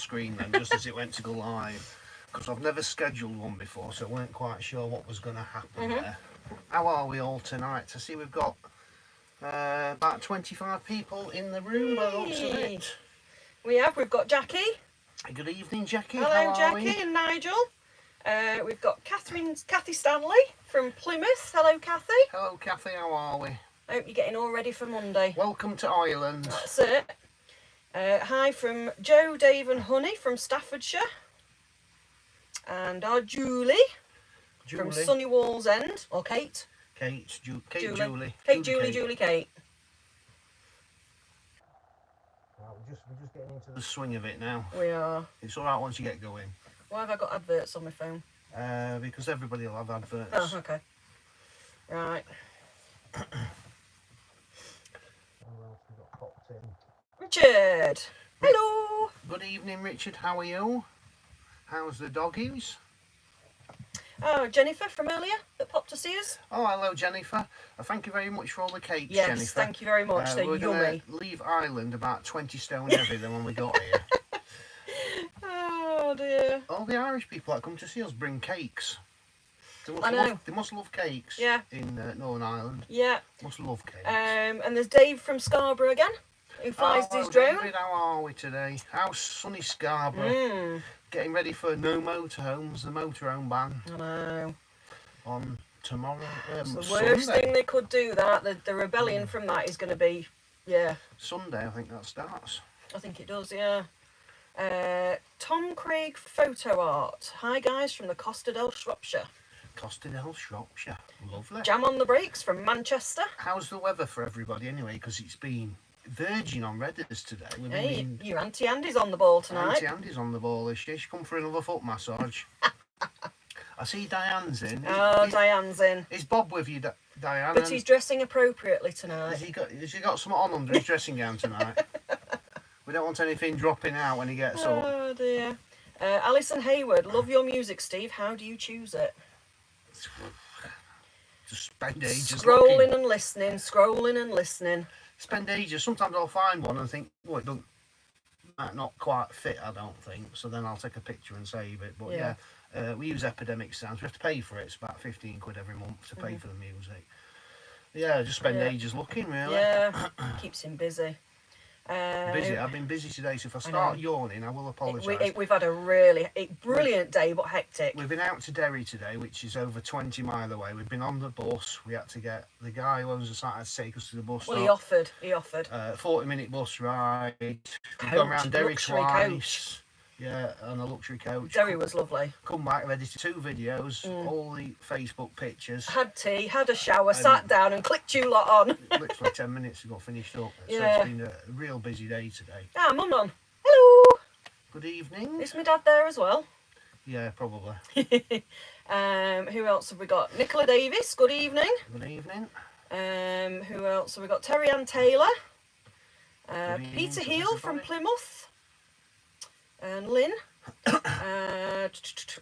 screen then, just as it went to go live, because I've never scheduled one before, so I weren't quite sure what was going to happen there. How are we all tonight? I see we've got about 25 people in the room by the looks of it. We've got Jackie. Good evening, Jackie. Hello, How are we? Jackie and Nigel. We've got Kathy Stanley from Plymouth. Hello, Kathy. Hello, Kathy. How are we? I hope you're getting all ready for Monday. Welcome to Ireland. That's it. Hi from Joe, Dave and Honey from Staffordshire. And our Julie from Sunny Walls End. Or Kate. Julie. Kate, Julie, Kate. Right, we're just getting into the swing of it now. We are. It's all right once you get going. Why have I got adverts on my phone? Because everybody will have adverts. Oh, okay. Right. Who else we got popped in? Richard. Hello. Good evening, Richard. How are you? How's the doggies? Oh, Jennifer from earlier that popped to see us. Oh, hello, Jennifer. Thank you very much for all the cakes, yes, Jennifer. Yes, thank you very much. They're we're yummy. Gonna leave Ireland about 20 stone heavier than when we got here. Oh, dear. All the Irish people that come to see us bring cakes. They must love cakes. Yeah. In Northern Ireland. Yeah. Must love cakes. And there's Dave from Scarborough again, who flies his drone. David, how are we today? How's sunny Scarborough? Getting ready for No Motorhomes, the motorhome ban. I know. On tomorrow. It's the worst Sunday. thing they could do. That the rebellion from that is going to be, yeah. Sunday, I think that starts. I think it does, yeah. Tom Craig Photo Art. Hi guys from the Costa del Shropshire. Costa del Shropshire, lovely. Jam on the Brakes from Manchester. How's the weather for everybody anyway? Because it's been virgin on Redditors today. Hey, your Auntie Andy's on the ball tonight. Auntie Andy's on the ball, is she? She's come for another foot massage. I see Diane's in. Diane's in. Is Bob with you, Diane? But he's dressing appropriately tonight. Has he got something on under his dressing gown tonight? We don't want anything dropping out when he gets up. Oh dear. Alison Hayward, love your music, Steve. How do you choose it? Just spend ages scrolling and listening, scrolling and listening. Spend ages. Sometimes I'll find one and think, well, it might not quite fit, I don't think. So then I'll take a picture and save it. But yeah, we use Epidemic Sounds. We have to pay for it. It's about 15 quid every month to pay for the music. Yeah, just spend ages looking, really. Yeah, keeps him busy. Busy. I've been busy today, so if I start yawning, I will apologise. We've had a really brilliant day, but hectic. We've been out to Derry today, which is over 20 mile away. We've been on the bus. We had to get the guy who owns the site to take us to the bus stop. Well, he offered. 40-minute bus ride. We've gone around Derry twice. Coach. Yeah, on a luxury coach. Derry was lovely. Come back, I've edited 2 videos, all the Facebook pictures. Had tea, had a shower, sat down and clicked you lot on. Literally 10 minutes ago, finished up. Yeah. So it's been a real busy day today. Ah, Mum on. Hello. Good evening. Is my dad there as well? Yeah, probably. Who else have we got? Nicola Davis, good evening. Good evening. Who else have we got? Terry Ann Taylor. Evening, Peter Heel from Plymouth. And Lynn.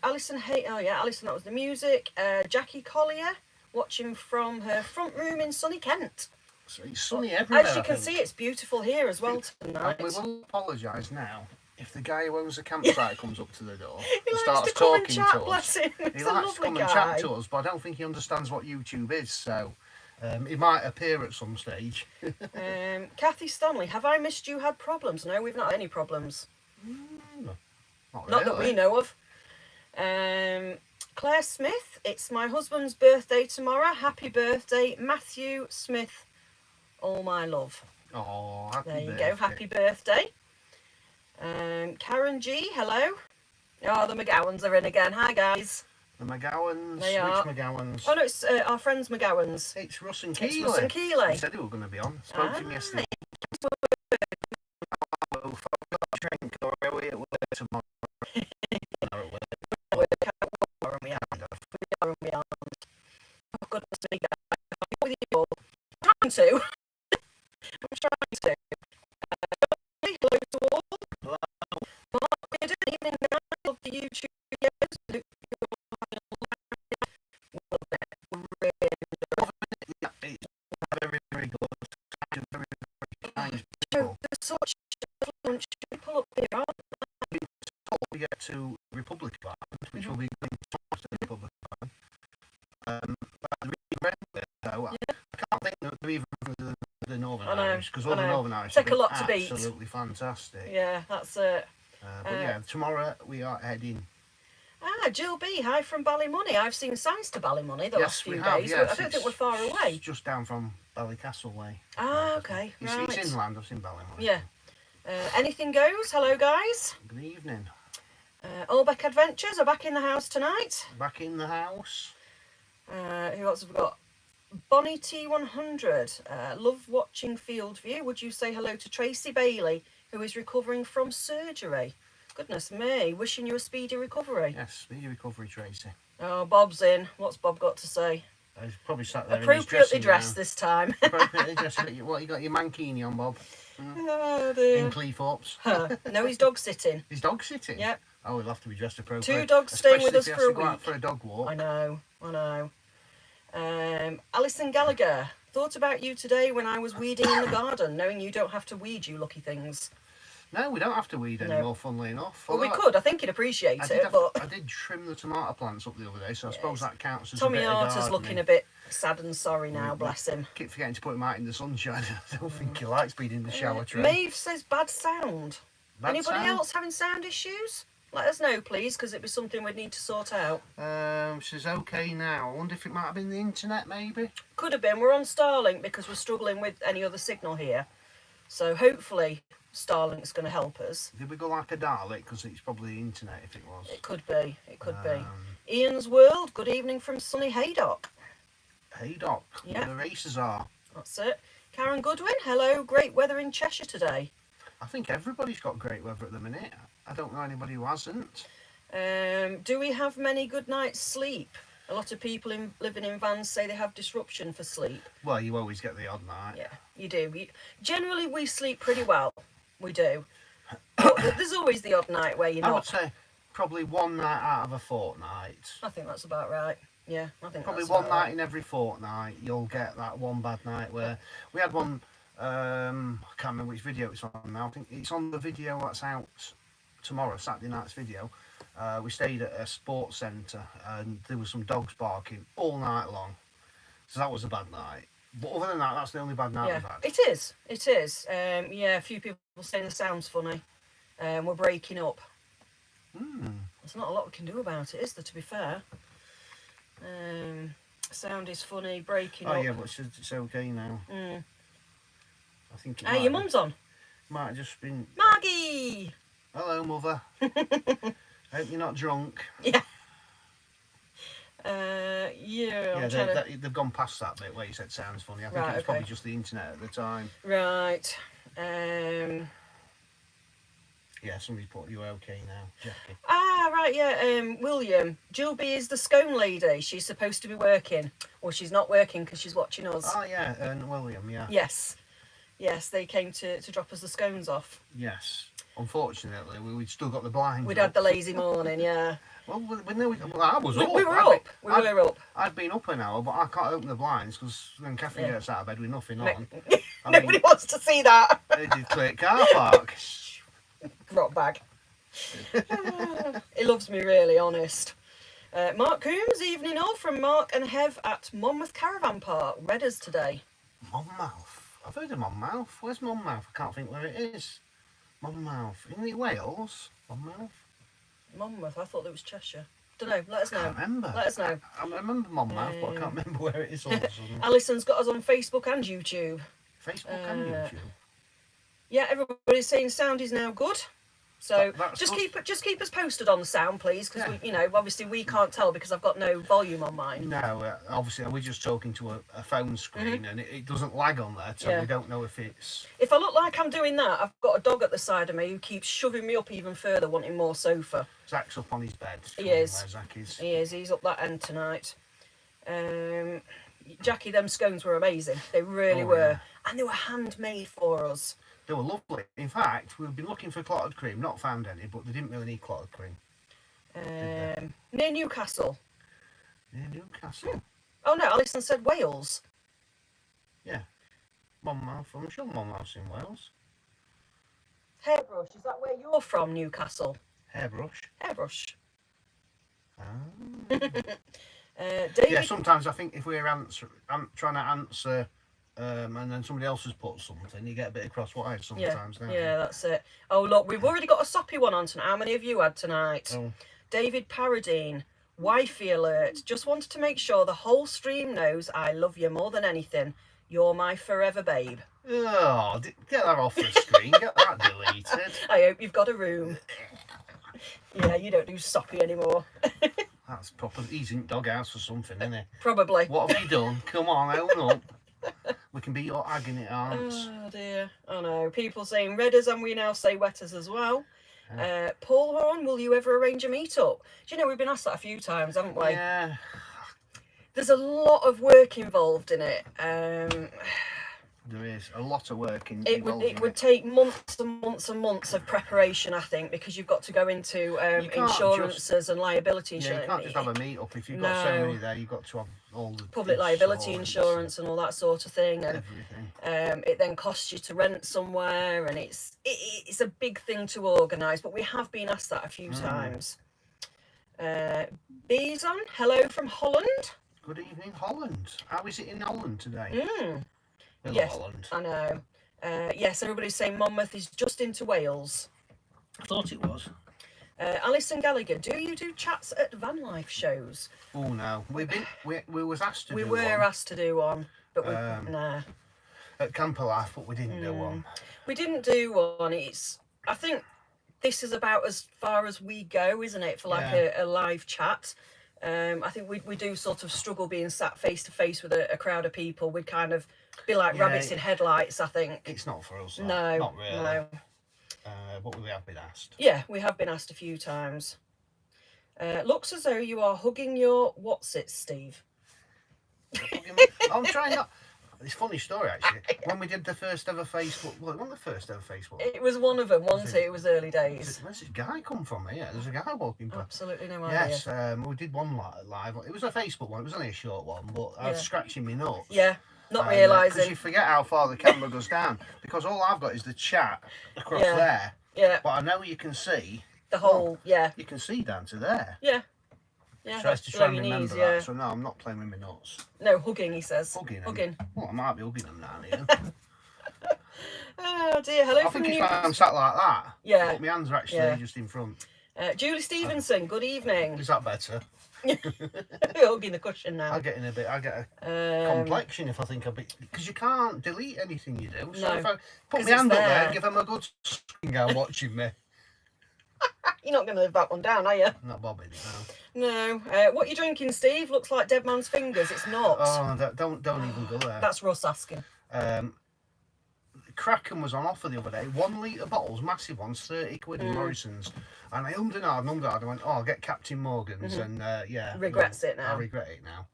Alison Alison, that was the music. Jackie Collier, watching from her front room in sunny Kent. So it's sunny everywhere. As you can see, it's beautiful here as well tonight. We will apologise now if the guy who owns the campsite comes up to the door he and likes starts to come talking and chat, to bless us. him. He likes to come and chat to us, but I don't think he understands what YouTube is, so he might appear at some stage. Kathy Stanley, have I missed you? Had problems? No, we've not had any problems. Not that we know of. Claire Smith, it's my husband's birthday tomorrow. Happy birthday, Matthew Smith. All my love. Oh, happy birthday. There you birthday. go, happy birthday. Karen G, hello. Oh, the McGowans are in again. Hi, guys. The McGowans. They are. Which McGowans? Oh, no, it's our friends McGowans. It's Russ and Keeley. It's Russ and Keeley. They said they were going to be on. Spoke to him yesterday. Tomorrow. Oh, goodness me, guys. I'm trying to. I'm trying to. Hello to all. Hello. Mark, good evening, guys. Love the YouTube videos. Very, very good. Very, very kind. There's such lunch. Pull up here, aren't they? we get to Republic of Ireland, which will be going to the Republic of Ireland. But so I can't think that they're even the Northern Irish, because all the Northern Irish take a lot are to beat. Absolutely fantastic. Yeah, that's it. But yeah, tomorrow we are heading. Jill B, hi from Ballymoney. I've seen signs to Ballymoney the last few days. Yes, I don't think we're far away. It's just down from Ballycastle way. Okay, It's right. It's inland, I've seen Ballymoney. Yeah. Anything goes. Hello, guys. Good evening. Allbeck Adventures are back in the house tonight. Back in the house. Who else have we got? Bonnie T100. Love watching Field View. Would you say hello to Tracy Bailey, who is recovering from surgery? Goodness me. Wishing you a speedy recovery. Yes, speedy recovery, Tracy. Oh, Bob's in. What's Bob got to say? He's probably sat there Appropriately dressed this time. Appropriately dressed. What, you got your mankini on, Bob? Oh, dear. In Cleethorpes. No, he's dog sitting. He's dog sitting? Yep. Oh, he'll have to be dressed appropriately. 2 dogs staying with us if he for has a to go out week. for a dog walk. I know. Alison Gallagher. Thought about you today when I was weeding in the garden, knowing you don't have to weed, you lucky things. No, we don't have to weed anymore, funnily enough. Well, we could. I think he'd appreciate it, but... I did trim the tomato plants up the other day, so I suppose that counts as Tommy a bit of Arter's gardening. looking a bit sad and sorry now, bless him. Keep forgetting to put him out in the sunshine. I don't think he likes being in the shower tray. Maeve says bad sound. Bad Anybody sound? else having sound issues? Let us know, please, because it'd be something we'd need to sort out. She's okay now. I wonder if it might have been the internet, maybe? Could have been. We're on Starlink because we're struggling with any other signal here. So hopefully Starlink's going to help us. Did we go like a Dalek? Because it's probably the internet if it was. It could be. It could be. Ian's World. Good evening from sunny Haydock. Haydock, Yeah. where the races are. That's it. Karen Goodwin. Hello. Great weather in Cheshire today. I think everybody's got great weather at the minute. I don't know anybody who hasn't. Do we have many good nights' sleep? A lot of people living in vans say they have disruption for sleep. Well, you always get the odd night. Yeah, you do. Generally, we sleep pretty well. We do. But there's always the odd night where you're I not. would say probably one night out of a fortni't. I think that's about right. Yeah, I think Probably that's one about night right. in every fortnight you'll get that one bad night where we had one. I can't remember which video it's on now. I think it's on the video that's out tomorrow, Saturday night's video. We stayed at a sports centre and there was some dogs barking all night long, so that was a bad night. But other than that, that's the only bad night we've had. It is. It is. Yeah, a few people saying the sound's funny. We're breaking up. There's not a lot we can do about it, is there, to be fair? Sound is funny, breaking up. Oh yeah, but it's okay now. I think it Hey, your mum's on. might have just been... Maggie! Hello, mother. Hope you're not drunk. Yeah. Yeah, They've gone past that bit where you said sounds funny. I think Right, it was probably okay. just the internet at the time. Right. Yeah, somebody put you okay now, Jackie. Right, yeah, William. Jill B is the scone lady. She's supposed to be working. Well, she's not working because she's watching us. Oh yeah, and William, yeah. Yes. Yes, they came to drop us the scones off. Yes. Unfortunately, we'd still got the blinds We'd up. had the lazy morning, yeah. Well, I was up. We were up. We were up. I'd been up an hour, but I can't open the blinds because when Catherine Yeah. gets out of bed with nothing on, Nobody wants to see that. it did clear car park. Rock bag. He loves me, really, honest. Mark Coombs, evening all from Mark and Hev at Monmouth Caravan Park. Redders today. Monmouth. I've heard of Monmouth. Where's Monmouth? I can't think where it is. Monmouth. Isn't it Wales? Monmouth? Monmouth, I thought it was Cheshire. Don't know, let us I know. can't remember. Let us know. I remember Monmouth, but I can't remember where it is all of a sudden. Alison's got us on Facebook and YouTube. Facebook and YouTube. Yeah, everybody's saying sound is now good. So That's just good. keep us posted on the sound, please, because Yeah. obviously we can't tell because I've got no volume on mine. No, obviously we're just talking to a phone screen and it doesn't lag on there, so Yeah. we don't know if it's... If I look like I'm doing that, I've got a dog at the side of me who keeps shoving me up even further, wanting more sofa. Zach's up on his bed. He is. Where Zach is. He is. He's up that end tonight. Jackie, them scones were amazing. They really were. yeah. And they were handmade for us. They were lovely. In fact, we've been looking for clotted cream, not found any, but they didn't really need clotted cream. Near Newcastle. Near Newcastle. Oh no, Alison said Wales. Yeah. Monmouth. I'm sure Monmouth's in Wales. Hairbrush, is that where you're from, Newcastle? Hairbrush. Hairbrush. Ah. David. Yeah, sometimes I think if we're trying to answer, and then somebody else has put something, you get a bit of crosswise sometimes. Yeah, don't yeah, you? that's it. Oh, look, we've already got a soppy one on tonight. How many have you had tonight? Oh. David Paradine, wifey alert. Just wanted to make sure the whole stream knows I love you more than anything. You're my forever babe. Oh, get that off the screen. Get that deleted. I hope you've got a room. Yeah, you don't do soppy anymore. That's proper. He's in doghouse or something, isn't he? Probably. What have you done? Come on, own up. We can be your agony aunts. Oh dear. Oh no. People saying redders and we now say wetters as well. Paul Horn, will you ever arrange a meet-up? Do you know, we've been asked that a few times, haven't we? Yeah. There's a lot of work involved in it. There is a lot of work It would take months and months and months of preparation, I think, because you've got to go into insurances and liability Yeah, insurance. you can't just have a meet-up. If you've got so many there, you've got to have all the Public liability insurance and all that sort of thing, and everything. it then costs you to rent somewhere, and it's a big thing to organise. But we have been asked that a few times. Beeson, hello from Holland. Good evening, Holland. How is it in Holland today? We love Yes, Holland. I know. Yes, everybody's saying Monmouth is just into Wales. I thought it was. Alison Gallagher, do you do chats at van life shows? Oh no, we was asked to. We do were one asked to do one, but we nah. at Camper Life, but we didn't do one. We didn't do one. I think this is about as far as we go, isn't it, for like a live chat? I think we do sort of struggle being sat face to face with a crowd of people. We'd kind of be like rabbits in headlights, I think. It's not for us. No, not really. No. But we have been asked. Yeah, we have been asked a few times. Looks as though you are hugging your what's it, Steve. I'm trying not. It's a funny story actually. When we did the first ever Facebook, well, it wasn't the first ever Facebook. It was one of them, wasn't it? It was early days. Where's this guy come from here? There's a guy walking past. Absolutely no idea. Yes, we did one live. It was a Facebook one. It was only a short one, but I was scratching my nuts. Yeah, not Because realising. you forget how far the camera goes down. Because all I've got is the chat across there. Yeah. But I know you can see. The whole, You can see down to there. Yeah. Yeah, So I have to try and below your remember knees, that. So no, I'm not playing with my nuts. No, hugging, he says. Hugging them. Hugging. Well, I might be hugging them down here. Oh dear, hello I from think New... if I'm sat like that, Yeah. but my hands are actually just in front. Julie Stevenson, good evening. Is that better? Hugging the cushion now. I get a complexion if I think a bit, because you can't delete anything you do. So No, if I put 'cause my hand it's up there there. and give them a good screen go watching me. You're not going to live that one down, are you? Not bobbing, No. What are you drinking, Steve? Looks like Dead Man's Fingers. It's not. Oh, don't even go there. That's Russ asking. Kraken was on offer the other day. 1 litre bottles, massive ones, 30 quid in Morrison's. And I ummed and ahed. I went, oh, I'll get Captain Morgan's. And yeah. Regrets it now. I regret it now.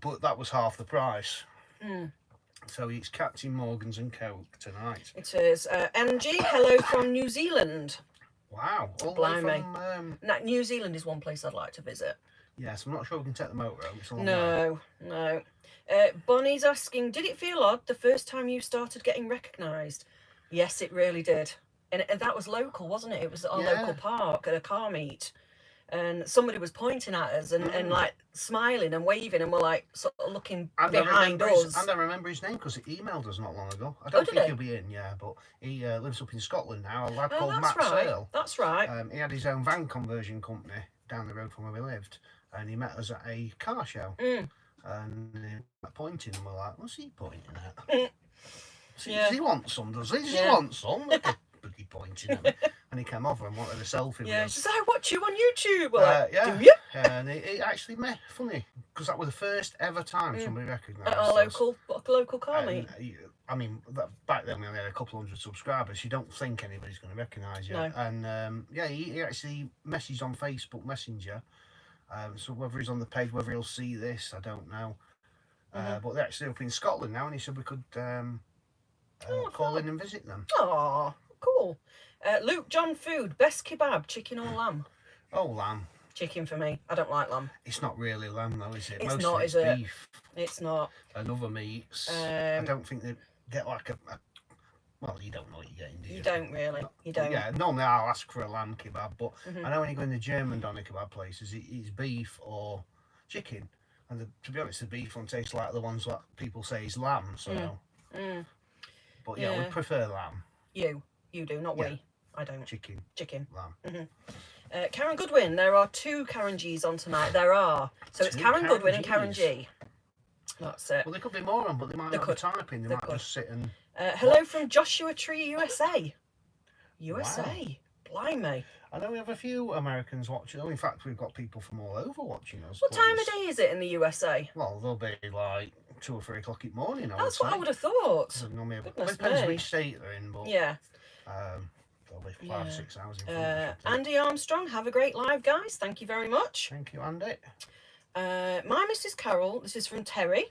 But that was half the price. So it's Captain Morgan's and Coke tonight. It is. Angie, hello from New Zealand. Wow. All the way Blimey. from... Now, New Zealand is one place I'd like to visit. Yes, I'm not sure we can take the motorhome. It's a long way. No. Bonnie's asking, did it feel odd the first time you started getting recognised? Yes, it really did. And that was local, wasn't it? It was at our local park at a car meet. And somebody was pointing at us and like smiling and waving, and we're like sort of looking behind us. And I remember his name because he emailed us not long ago. I don't think he? he'll be in, but he lives up in Scotland now. A lad Oh, called that's Matt right. Searle. That's right. He had his own van conversion company down the road from where we lived, and he met us at a car show. And he was pointing, and we're like, what's he pointing at? Does he want some? Does he want some? Look at bloody pointing at me. And he came over and wanted a selfie with us. She says, I watch you on YouTube. We're like, yeah. do you? And it actually funny, because that was the first ever time somebody recognised At our us. local car meet. I mean, back then we only had a couple hundred subscribers. You don't think anybody's going to recognise you. No. And he actually messaged on Facebook Messenger. So whether he's on the page, whether he'll see this, I don't know. But they're actually up in Scotland now, and he said we could call in and visit them. Oh, cool. Luke John Food, best kebab, chicken or lamb? Oh, lamb. Chicken for me. I don't like lamb. It's not really lamb though, is it? It's Most not, of it's is it? beef It's not. and other meats. I don't think they get like a Well, you don't know what you're getting, do you? You don't really. You don't. Yeah, normally I'll ask for a lamb kebab, but I know when you go in the German doner kebab places, it's beef or chicken. And to be honest, the beef one tastes like the ones that people say is lamb. So, but yeah, we Yeah. prefer lamb, You do, not Yeah. we. I don't. chicken, Chicken. lamb. Karen Goodwin, there are 2 Karen G's on tonight. There are. So it's 2 Karen Karen Goodwin and Karen Gs. G. That's it. Well, there could be more on, but they might not be typing. They might could. just sit and. Hello from Joshua Tree, USA. USA. Blimey. I know we have a few Americans watching. In fact, we've got people from all over watching us. What but time of it's- day is it in the USA? Well, they'll be like 2 or 3 o'clock in the morning. That's what I would have thought. Normally, Goodness it depends me. which state they're in, but Yeah. they'll be 5 or 6 hours in front of us. Andy Armstrong, have a great live, guys. Thank you very much. Thank you, Andy. My Mrs. Carol, this is from Terry.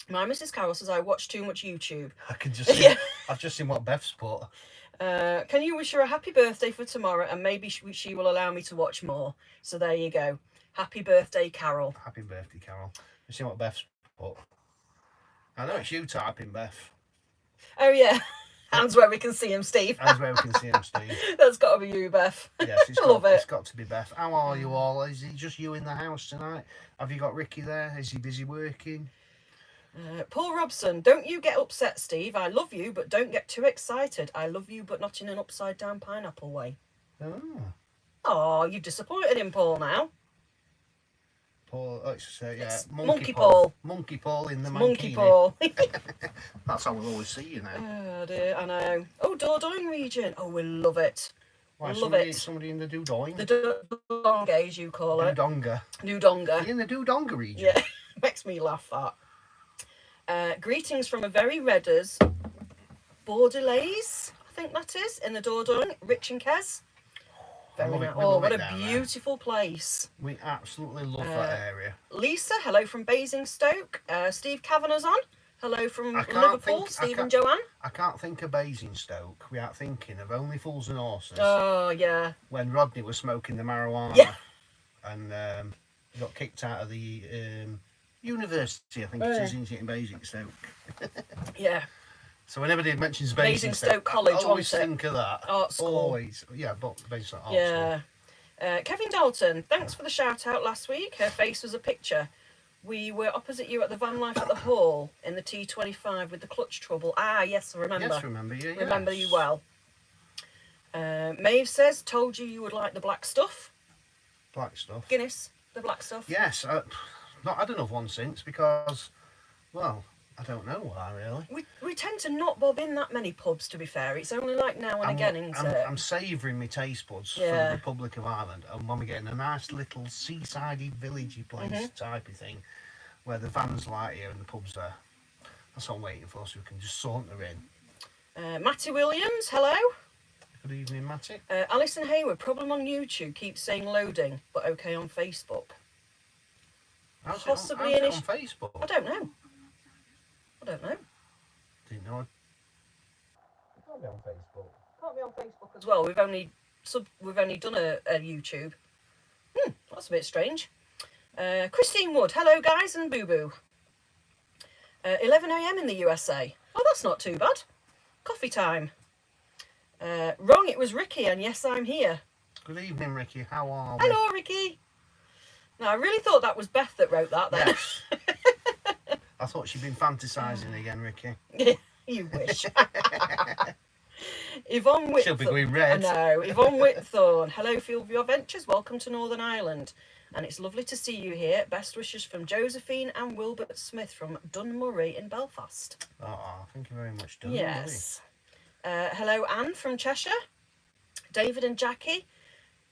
My Mrs. Carol says I watch too much YouTube. I can just see, Yeah. I've just seen what Beth's put. Can you wish her a happy birthday for tomorrow, and maybe she will allow me to watch more. So there you go. Happy birthday, Carol. Happy birthday, Carol. You see what Beth's put? I know it's you typing, Beth. Oh yeah, hands where we can see him, Steve. That's where we can see him, Steve. That's got to be you, Beth. Yes, I love it. It's got to be Beth. How are you all? Is it just you in the house tonight? Have you got Ricky there? Is he busy working? Paul Robson, don't you get upset, Steve. I love you, but don't get too excited. I love you, but not in an upside down pineapple way. Oh, Oh, you've disappointed him, Paul, now. Paul. Oh, yeah, It's Monkey Monkey Paul. Paul. Monkey Paul in the Monkey mankini. Paul. That's how we'll always see you now. Oh dear, I know. Oh, Dordogne region. Oh, we love it. Why, love somebody, it. somebody in the Dudong? The Dudonga, as you call it. Dudonga. Dudonga. In the Dudonga region? Yeah, makes me laugh, that. Greetings from a very Redders, Bordelaise, I think that is, in the Dordogne, Rich and Kez. Very love it. nice. We Oh, love what it a down there. beautiful place. We absolutely love that area. Lisa, hello from Basingstoke. Steve Kavanagh's on. Hello from I can't Liverpool, think- I Steve and can't- Joanne. I can't think of Basingstoke without thinking of Only Fools and Horses Oh, yeah. when Rodney was smoking the marijuana Yeah. and he got kicked out of the university, I think it is, isn't it, in Basingstoke. Yeah. So whenever he mentions Basingstoke College, I always wasn't it? think of that. Art school. Always. Yeah, but Basingstoke Art Yeah. School. Kevin Dalton, thanks for the shout out last week. Her face was a picture. We were opposite you at the Van Life at the Hall in the T25 with the clutch trouble. Ah, yes, I remember. Yes, remember you. Yes. Remember you well. Maeve says, told you would like the black stuff. Black stuff. Guinness, the black stuff. Yes, not had enough one since because, well, I don't know why really. We tend to not bob in that many pubs, to be fair. It's only like now and again, isn't it? I'm savouring my taste buds for Yeah. the Republic of Ireland, and when we get in a nice little seasidey, villagey place Mm-hmm. type of thing, where the van's like here and the pub's there. That's what I'm waiting for, so we can just saunter in. Matty Williams, hello. Good evening, Matty. Alison Hayward, problem on YouTube, keeps saying loading, but okay on Facebook. How's Possibly it an on issue. Facebook? I don't know. Didn't know. It can't be on Facebook. Can't be on Facebook as well. We've only done a YouTube. That's a bit strange. Christine Wood, hello guys and boo boo. 11 a.m. in the USA. Oh, that's not too bad. Coffee time. Wrong, it was Ricky, and yes, I'm here. Good evening, Ricky. How are we? Hello, Ricky. No, I really thought that was Beth that wrote that then. Yes. I thought she'd been fantasising again, Ricky. You wish. Yvonne Whitthorne. She'll be going red. I know. Yvonne Whitthorne. Hello, Fieldview Ventures. Welcome to Northern Ireland. And it's lovely to see you here. Best wishes from Josephine and Wilbert Smith from Dunmurray in Belfast. Oh, thank you very much, Dunn. Yes. Hello, Anne from Cheshire. David and Jackie.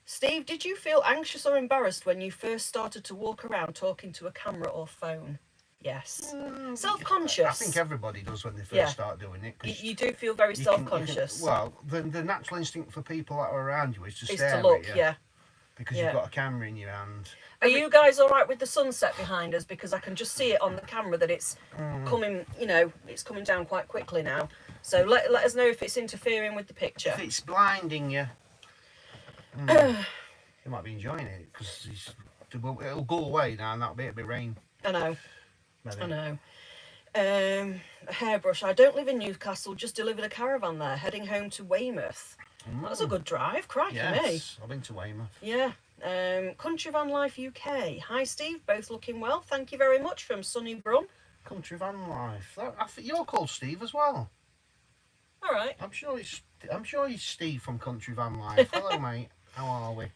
Steve, did you feel anxious or embarrassed when you first started to walk around talking to a camera or phone? Yes. Self-conscious. I think everybody does when they first Yeah. start doing it. 'Cause You do feel very you can- self-conscious. well, the natural instinct for people that are around you is to Is stare to look, at you yeah. because Yeah. you've got a camera in your hand. Are you guys all right with the sunset behind us? Because I can just see it on the camera that it's Mm. coming, it's coming down quite quickly now. So let us know if it's interfering with the picture. If it's blinding you, you might be enjoying it because it'll go away now and that'll be a bit rain. I know, Maybe. I know. A hairbrush. I don't live in Newcastle, just delivered a caravan there, heading home to Weymouth. That's a good drive, crikey me. Yes, I've been to Weymouth. Yeah. Country Van Life UK. Hi Steve, both looking well. Thank you very much from Sunny Brun. Country Van Life. I think you're called Steve as well. All right. I'm sure he's Steve from Country Van Life. Hello, mate. How are we?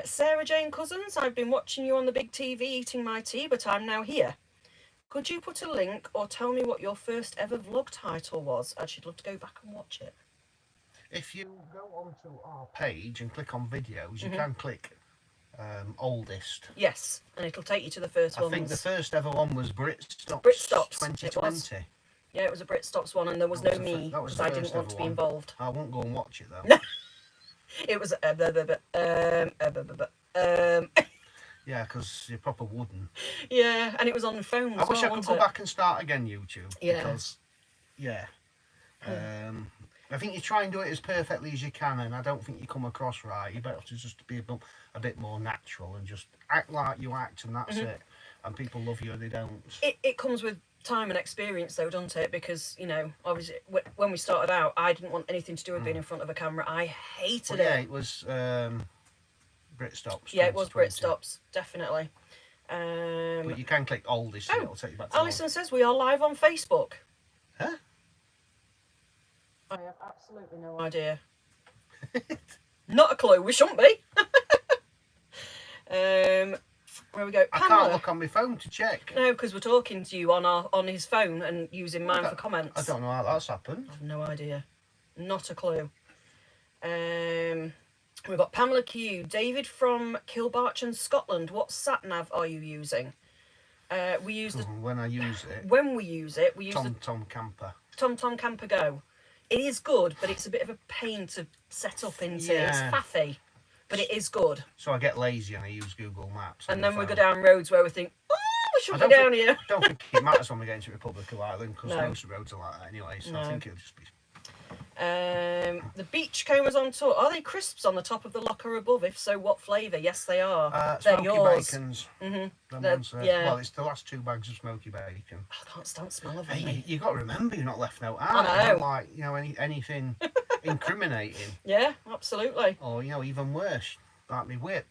Sarah Jane Cousins, I've been watching you on the big TV eating my tea, but I'm now here. Could you put a link or tell me what your first ever vlog title was? I'd love to go back and watch it. If you go onto our page and click on videos, you can click oldest. Yes, and it'll take you to the first one. I think the first ever one was Britstops. Britstops 2020. Yeah, it was a Britstops one, and there was no me that was because the I first didn't want to ever be one. involved. I won't go and watch it though. It was Yeah, because you're proper wooden. yeah, and it was on the phone. I wish I could go back and start again YouTube. Yeah. Because, yeah. I think you try and do it as perfectly as you can, and I don't think you come across right. You better to just be a bit more natural and just act like you act, and that's it. And people love you, or they don't. It comes with time and experience, though, doesn't it? Because, you know, obviously, when we started out, I didn't want anything to do with being in front of a camera. I hated it. Yeah, it was Britstops. Yeah, it was 2020. Britstops, definitely. But you can click oldest, and it'll take you back to Alison says we are live on Facebook. Huh? I have absolutely no idea. Not a clue. We shouldn't be. Where we go? I Pamela. can't look on my phone to check. No, because we're talking to you on his phone and using mine for comments. I don't know how that's happened. I have no idea. Not a clue. We've got Pamela Q. David from Kilbarchan, Scotland. What sat nav are you using? We use the When I use it, when we use it, we use the Tom Camper. TomTom Camper Go. It is good, but it's a bit of a pain to set up into. Yeah. It's faffy, but it is good. So I get lazy and I use Google Maps. And then we go down roads where we think, oh, we should I go don't down think- here. I don't think it matters when we get into Republic of Ireland because No. most roads are like that anyway. So No. I think it'll just be. The Beachcombers on tour. Are they crisps on the top of the locker above? If so, what flavour? Yes, they are. They're Smoky yours. bacons. They're- yeah. Well, it's the last 2 bags of smoky bacon. I can't stand smell of them. Hey, you got to remember you're not left no I out. know. Not like anything incriminating, Yeah, absolutely. or even worse, like me whip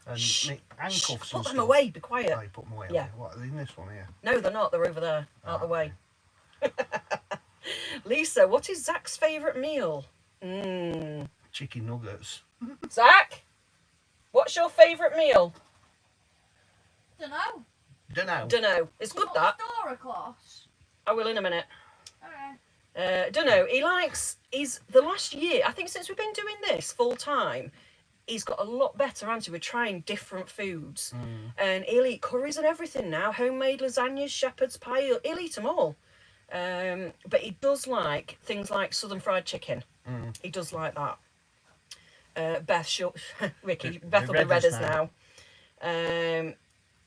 and me handcuffs. Put and them stuff. away. Be quiet. Oh, you put them away. Yeah. What are they in this one here? No, they're not. They're over there, out the Ah. way. Lisa, what is Zach's favourite meal? Chicken nuggets. Zach, what's your favourite meal? Dunno. Dunno. It's good that. Store across. I will in a minute. Okay. Dunno. He's the last year, I think since we've been doing this full time, he's got a lot better, hasn't he? We're trying different foods. And he'll eat curries and everything now. Homemade lasagnas, shepherd's pie, he'll eat them all. But he does like things like southern fried chicken. He does like that. Beth, Ricky, Beth will be red as now.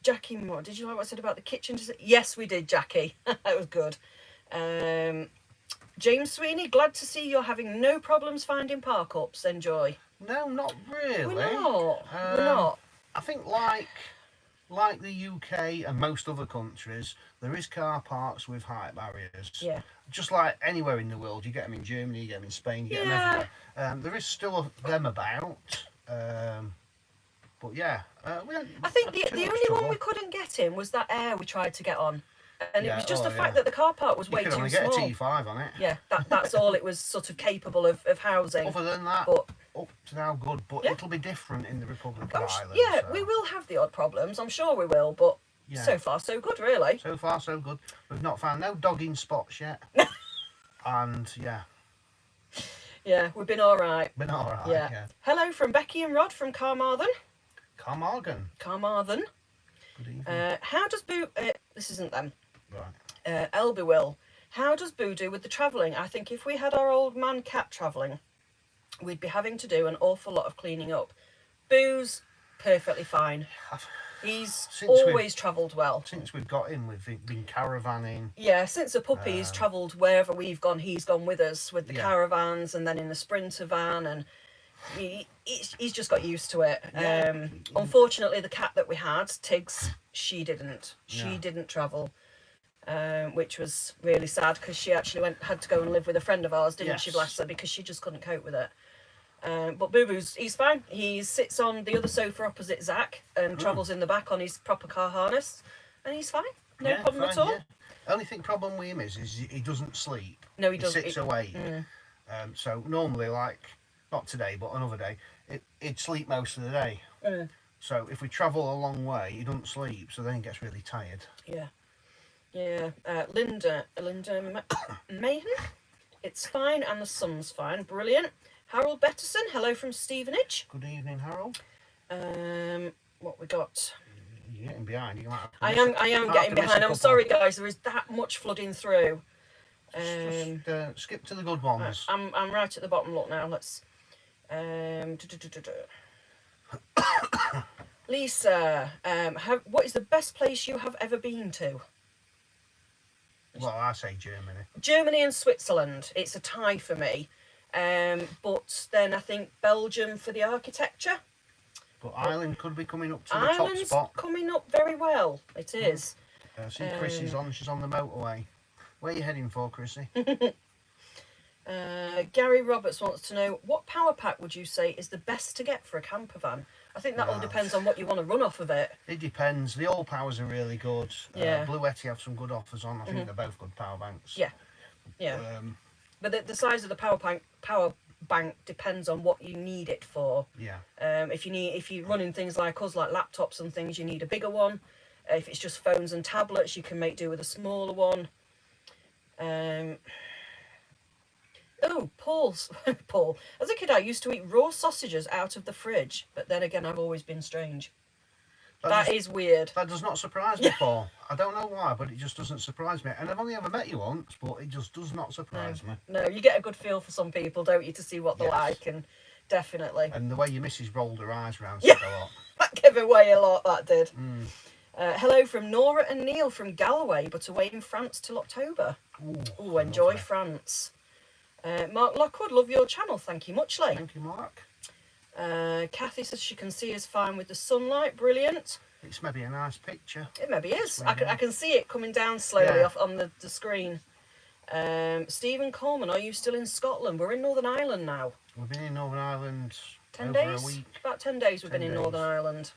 Jackie Moore, did you like what I said about the kitchen? Yes, we did, Jackie. That was good. James Sweeney, glad to see you're having no problems finding park ups. Enjoy. No, not really. We're not. We're not. I think like the UK and most other countries, there is car parks with height barriers. Yeah. Just like anywhere in the world, you get them in Germany, you get them in Spain, you get them everywhere. There is still them about. But yeah, I think the only one we couldn't get in was that air we tried to get on. And it was just the fact that the car park was way you too can only small. get a T5 on it. Yeah, that's all it was sort of capable of housing. Other than that, But up to now good, but Yeah. it'll be different in the Republic of Ireland. yeah, so. we will have the odd problems. I'm sure we will, but Yeah. so far so good, really. So far, so good. We've not found no dogging spots yet. And yeah, Yeah, we've been all right. been all right. Yeah. Yeah. Hello from Becky and Rod from Carmarthen. Carmarthen. Carmarthen. Good evening. How does Boo? This isn't them. Right. Elby will. How does Boo do with the travelling? I think if we had our old man cat travelling, we'd be having to do an awful lot of cleaning up. Boo's perfectly fine. He's Since we've- always travelled well. Since we've got him, we've been caravanning. Yeah, since a puppy, he's travelled wherever we've gone. He's gone with us with the Yeah. caravans and then in the Sprinter van, and he's just got used to it. Yeah. Unfortunately, the cat that we had, Tiggs, she didn't. She No. didn't travel. which was really sad because she actually had to go and live with a friend of ours, didn't she, Yes. bless her, because she just couldn't cope with it. But Boo Boo's, he's fine. He sits on the other sofa opposite Zach and travels in the back on his proper car harness, and he's fine. No Yeah, problem fine, at all. yeah. Only thing problem with him is he doesn't sleep. No, he He doesn't. sits awake. So normally, like, not today, but another day, he'd sleep most of the day. So if we travel a long way, he doesn't sleep, so then he gets really tired. Yeah. Yeah. Linda Mayhen. It's fine, and the sun's fine. Brilliant. Harold Betterson, hello from Stevenage. Good evening, Harold. What we got? You're getting behind. You might have to I miss am a- might have getting to miss a behind. I'm couple. sorry, guys. There is that much flooding through. Just skip to the good ones. I'm right at the bottom. Look now. Let's. Lisa, what is the best place you have ever been to? Well, I say Germany. Germany and Switzerland. It's a tie for me. But then I think Belgium for the architecture. But Ireland could be coming up to the top Ireland's spot. coming up very well. It is. See, Chrissy's on. She's on the motorway. Where are you heading for, Chrissy? Gary Roberts wants to know, what power pack would you say is the best to get for a camper van? I think that all Wow. depends on what you want to run off of it. It depends. The all powers are really good. Yeah. Blue Yeti have some good offers on. I think they're both good power banks. Yeah. Yeah. Um, But the size of the power bank depends on what you need it for. yeah. If you're running things like us, like laptops and things, you need a bigger one. If it's just phones and tablets, you can make do with a smaller one. Paul. As a kid, I used to eat raw sausages out of the fridge, but then again, I've always been strange. That is weird. That does not surprise me, Paul. I don't know why, but it just doesn't surprise me. And I've only ever met you once, but it just does not surprise me. No, you get a good feel for some people, don't you, to see what they're Yes. like, and definitely. And the way your missus rolled her eyes round Yeah. said a lot. That gave away a lot, that did. Hello from Nora and Neil from Galloway, but away in France till October. Ooh, enjoy lovely. France. Mark Lockwood, love your channel, thank you muchly. Thank you, Mark. Kathy says she can see us fine with the sunlight, brilliant. It's maybe a nice picture. It maybe is. Maybe. I can see it coming down slowly Yeah. off on the screen. Stephen Coleman, are you still in Scotland? We're in Northern Ireland now. We've been in Northern Ireland 10 over days? a week. About 10 days we've 10 been in days. Northern Ireland.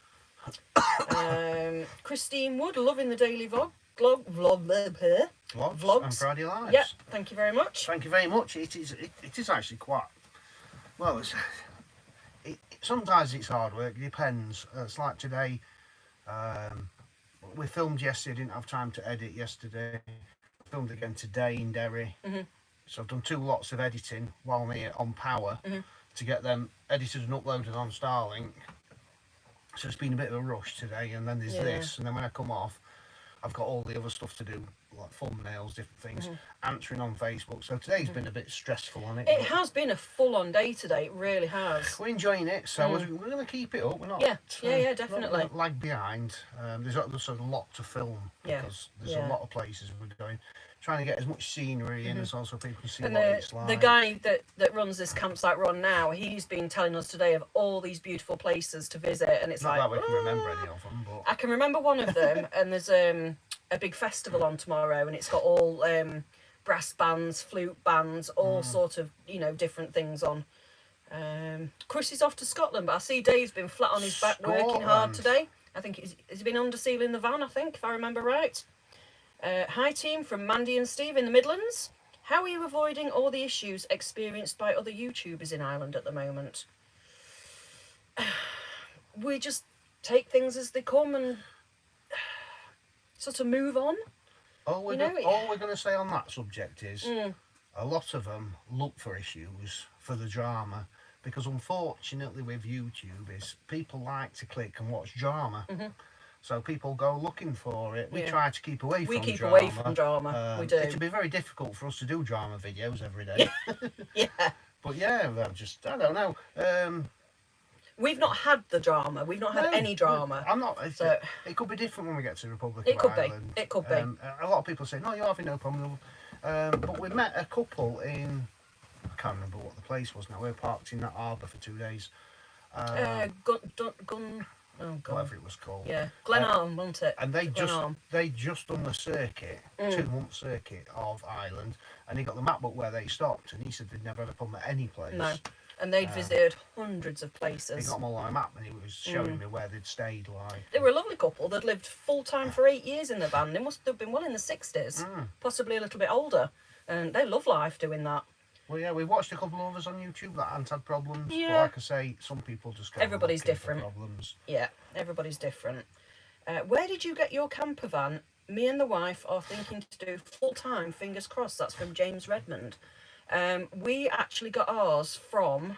Christine Wood, loving the daily vlog. Vlogs. And Friday Lives. Yeah, thank you very much. Thank you very much. It is actually quite well. Sometimes it's hard work. It depends. It's like today. We filmed yesterday. Didn't have time to edit yesterday. Filmed again today in Derry. So I've done 2 lots of editing while I'm here on Power to get them edited and uploaded on Starlink. So it's been a bit of a rush today. And then there's this, and then when I come off, I've got all the other stuff to do, like thumbnails, different things, answering on Facebook. So today's been a bit stressful on it. It but has been a full-on day today, it really has. We're enjoying it, so we're going to keep it up. We're not. Yeah, yeah, not definitely. gonna lag behind. There's a lot to film Yeah, because there's yeah. a lot of places we're going. Trying to get as much scenery in as well, so people can see And what it's like. the guy that runs this campsite run now, he's been telling us today of all these beautiful places to visit, and it's Not like that we can remember any of them, but I can remember one of them, and there's a big festival on tomorrow, and it's got all brass bands, flute bands, all sort of different things on. Chris is off to Scotland, but I see Dave's been flat on his back working hard Scotland. today. I think he's been under seal in the van, I think, if I remember right. Hi team from Mandy and Steve in the Midlands. How are you avoiding all the issues experienced by other YouTubers in Ireland at the moment? We just take things as they come and sort of move on. all we're know, going to say on that subject is a lot of them look for issues for the drama, because unfortunately with YouTube is people like to click and watch drama. So people go looking for it. We Yeah. try to keep away We from keep drama. away from drama. We do. It'd be very difficult for us to do drama videos every day. Yeah. But yeah, I don't know. We've not had the drama. We've not had No, any drama. I'm not. So- It could be different when we get to the Republic It of could be. Ireland. It could be. A lot of people say, no, you're having no problem. But we met a couple in, I can't remember what the place was now. We were parked in that harbour for 2 days. Oh God. whatever it was called. Yeah, Glenarm, wasn't it? And they Glenarm. just done the circuit, Mm. 2-month circuit of Ireland, and he got the map book where they stopped, and he said they'd never had a problem at any place. No. And they'd visited hundreds of He places. got them all on a map, and he was showing me where they'd stayed. Like, They were a lovely couple. They'd lived full time for 8 years in the van. They must have been well in the 60s, possibly a little bit older. And they love life doing that. well, yeah, we watched a couple of others on YouTube that hadn't had problems. But Yeah. like I say, some people just go Everybody's looking for different. problems. Yeah, everybody's different. Where did you get your camper van? Me and the wife are thinking to do full time. Fingers crossed. That's from James Redmond. We actually got ours from,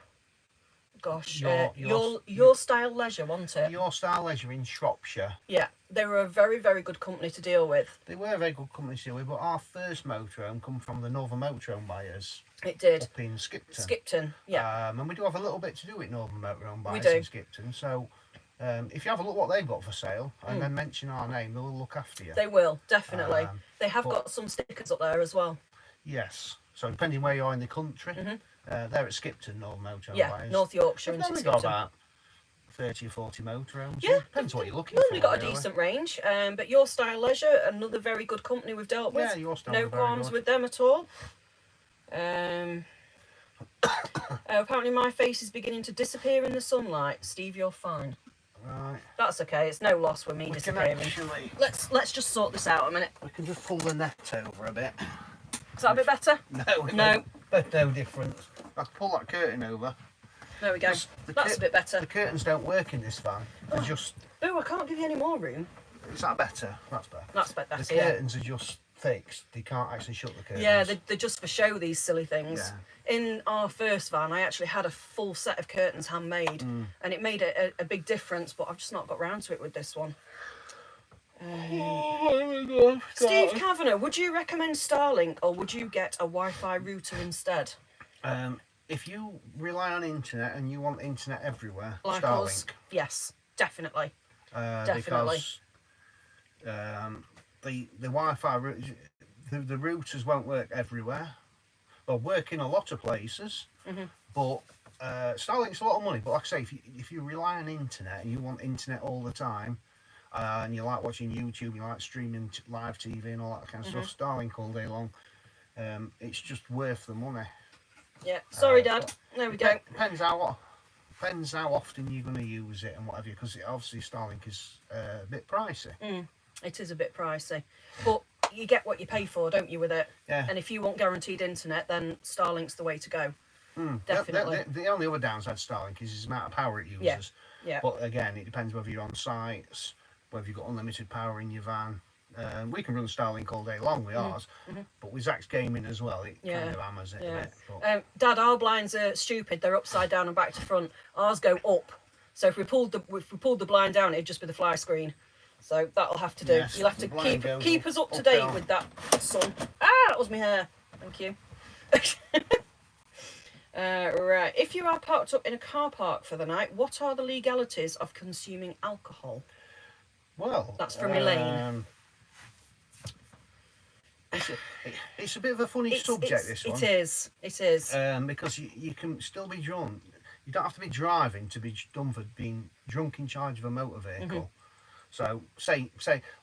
gosh, your Style Leisure, wasn't it? Your Style Leisure in Shropshire. Yeah, they were a very, very good company to deal with. They were a very good company to deal with, but our first motorhome come from the Northern Motorhome buyers It did. up in Skipton. Skipton, yeah. And we do have a little bit to do with Northern Motorhome buyers do. in Skipton. So if you have a look what they've got for sale and then mention our name, they'll look after you. They will, definitely. They have but- got some stickers up there as well. Yes. So depending where you are in the country, they're at Skipton, Northern Motorhome Yeah, buyers. North Yorkshire They've and normally got Skipton. about 30 or 40 motorhomes. Yeah, Depends what you're looking Normally for. got a really. decent range, but Your Style Leisure, another very good company we've dealt with. Yeah, Your Style No are very qualms good. with them at all. Apparently my face is beginning to disappear in the sunlight. Steve, you're fine. Right. That's okay. It's no loss with me We can disappearing. actually, Let's just sort this out a minute. we can just pull the net over a bit. Is that a bit better? No, No. no difference. Let's pull that curtain over. There we go. The That's cur- a bit better. The curtains don't work in this van. They're just. Oh, I can't give you any more room. Is that better? That's better. That's a bit The better, yeah. curtains are just fixed. They can't actually shut the curtains. Yeah, they're just for show, these silly things. Yeah. In our first van, I actually had a full set of curtains handmade, and it made a big difference, but I've just not got round to it with this one. Oh, Steve Kavanagh, would you recommend Starlink or would you get a Wi-Fi router instead? If you rely on internet and you want internet everywhere, Like Starlink. us? Yes, definitely. Definitely. Because the Wi-Fi the routers won't work everywhere. They'll work in a lot of places, but Starlink's a lot of money. But like I say, if you rely on internet and you want internet all the time, and you like watching YouTube, you like streaming live TV and all that kind of stuff, Starlink all day long, it's just worth the money. Yeah. Sorry, Dad. There we go. Depends how often you're going to use it and whatever, because obviously Starlink is a bit pricey. It is a bit pricey, but you get what you pay for, don't you, with it? Yeah. And if you want guaranteed internet, then Starlink's the way to go. The- Definitely. The only other downside to Starlink is the amount of power it uses. Yeah. Yeah. But again, it depends whether you're on sites, whether you've got unlimited power in your van. We can run Starlink all day long with ours, but with Zach's gaming as well, it kind of hammers it a Yeah. bit. But, Dad, our blinds are stupid. They're upside down and back to front. Ours go up. So if we pulled the blind down, it'd just be the fly screen. So that'll have to do. Yes, You'll have the to blind goes keep us up to up, date down. with that, son. Ah, that was my hair. Thank you. Right. If you are parked up in a car park for the night, what are the legalities of consuming alcohol? well, That's from Elaine. It's a bit of a funny subject, this one. It is. It is. Because you can still be drunk. You don't have to be driving to be done for being drunk in charge of a motor vehicle. So say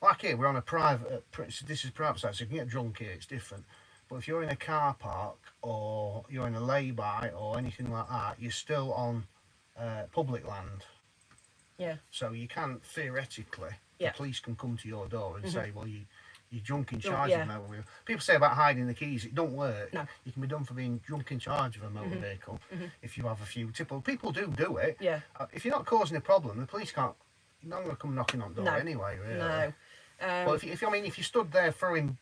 like here we're on a private. This is private side, so you can get drunk here. It's different. But if you're in a car park or you're in a lay-by or anything like that, you're still on public land. Yeah. So you can theoretically, Yeah. the police can come to your door and say, well, you're drunk in Drunk, charge yeah. of a motor vehicle. People say about hiding the keys, it don't work. No. You can be done for being drunk in charge of a motor vehicle if you have a few tipple. People do it. Yeah. If you're not causing a problem, the police can't. They're not going to come knocking on the door No. anyway, really. No. Well, if you stood there throwing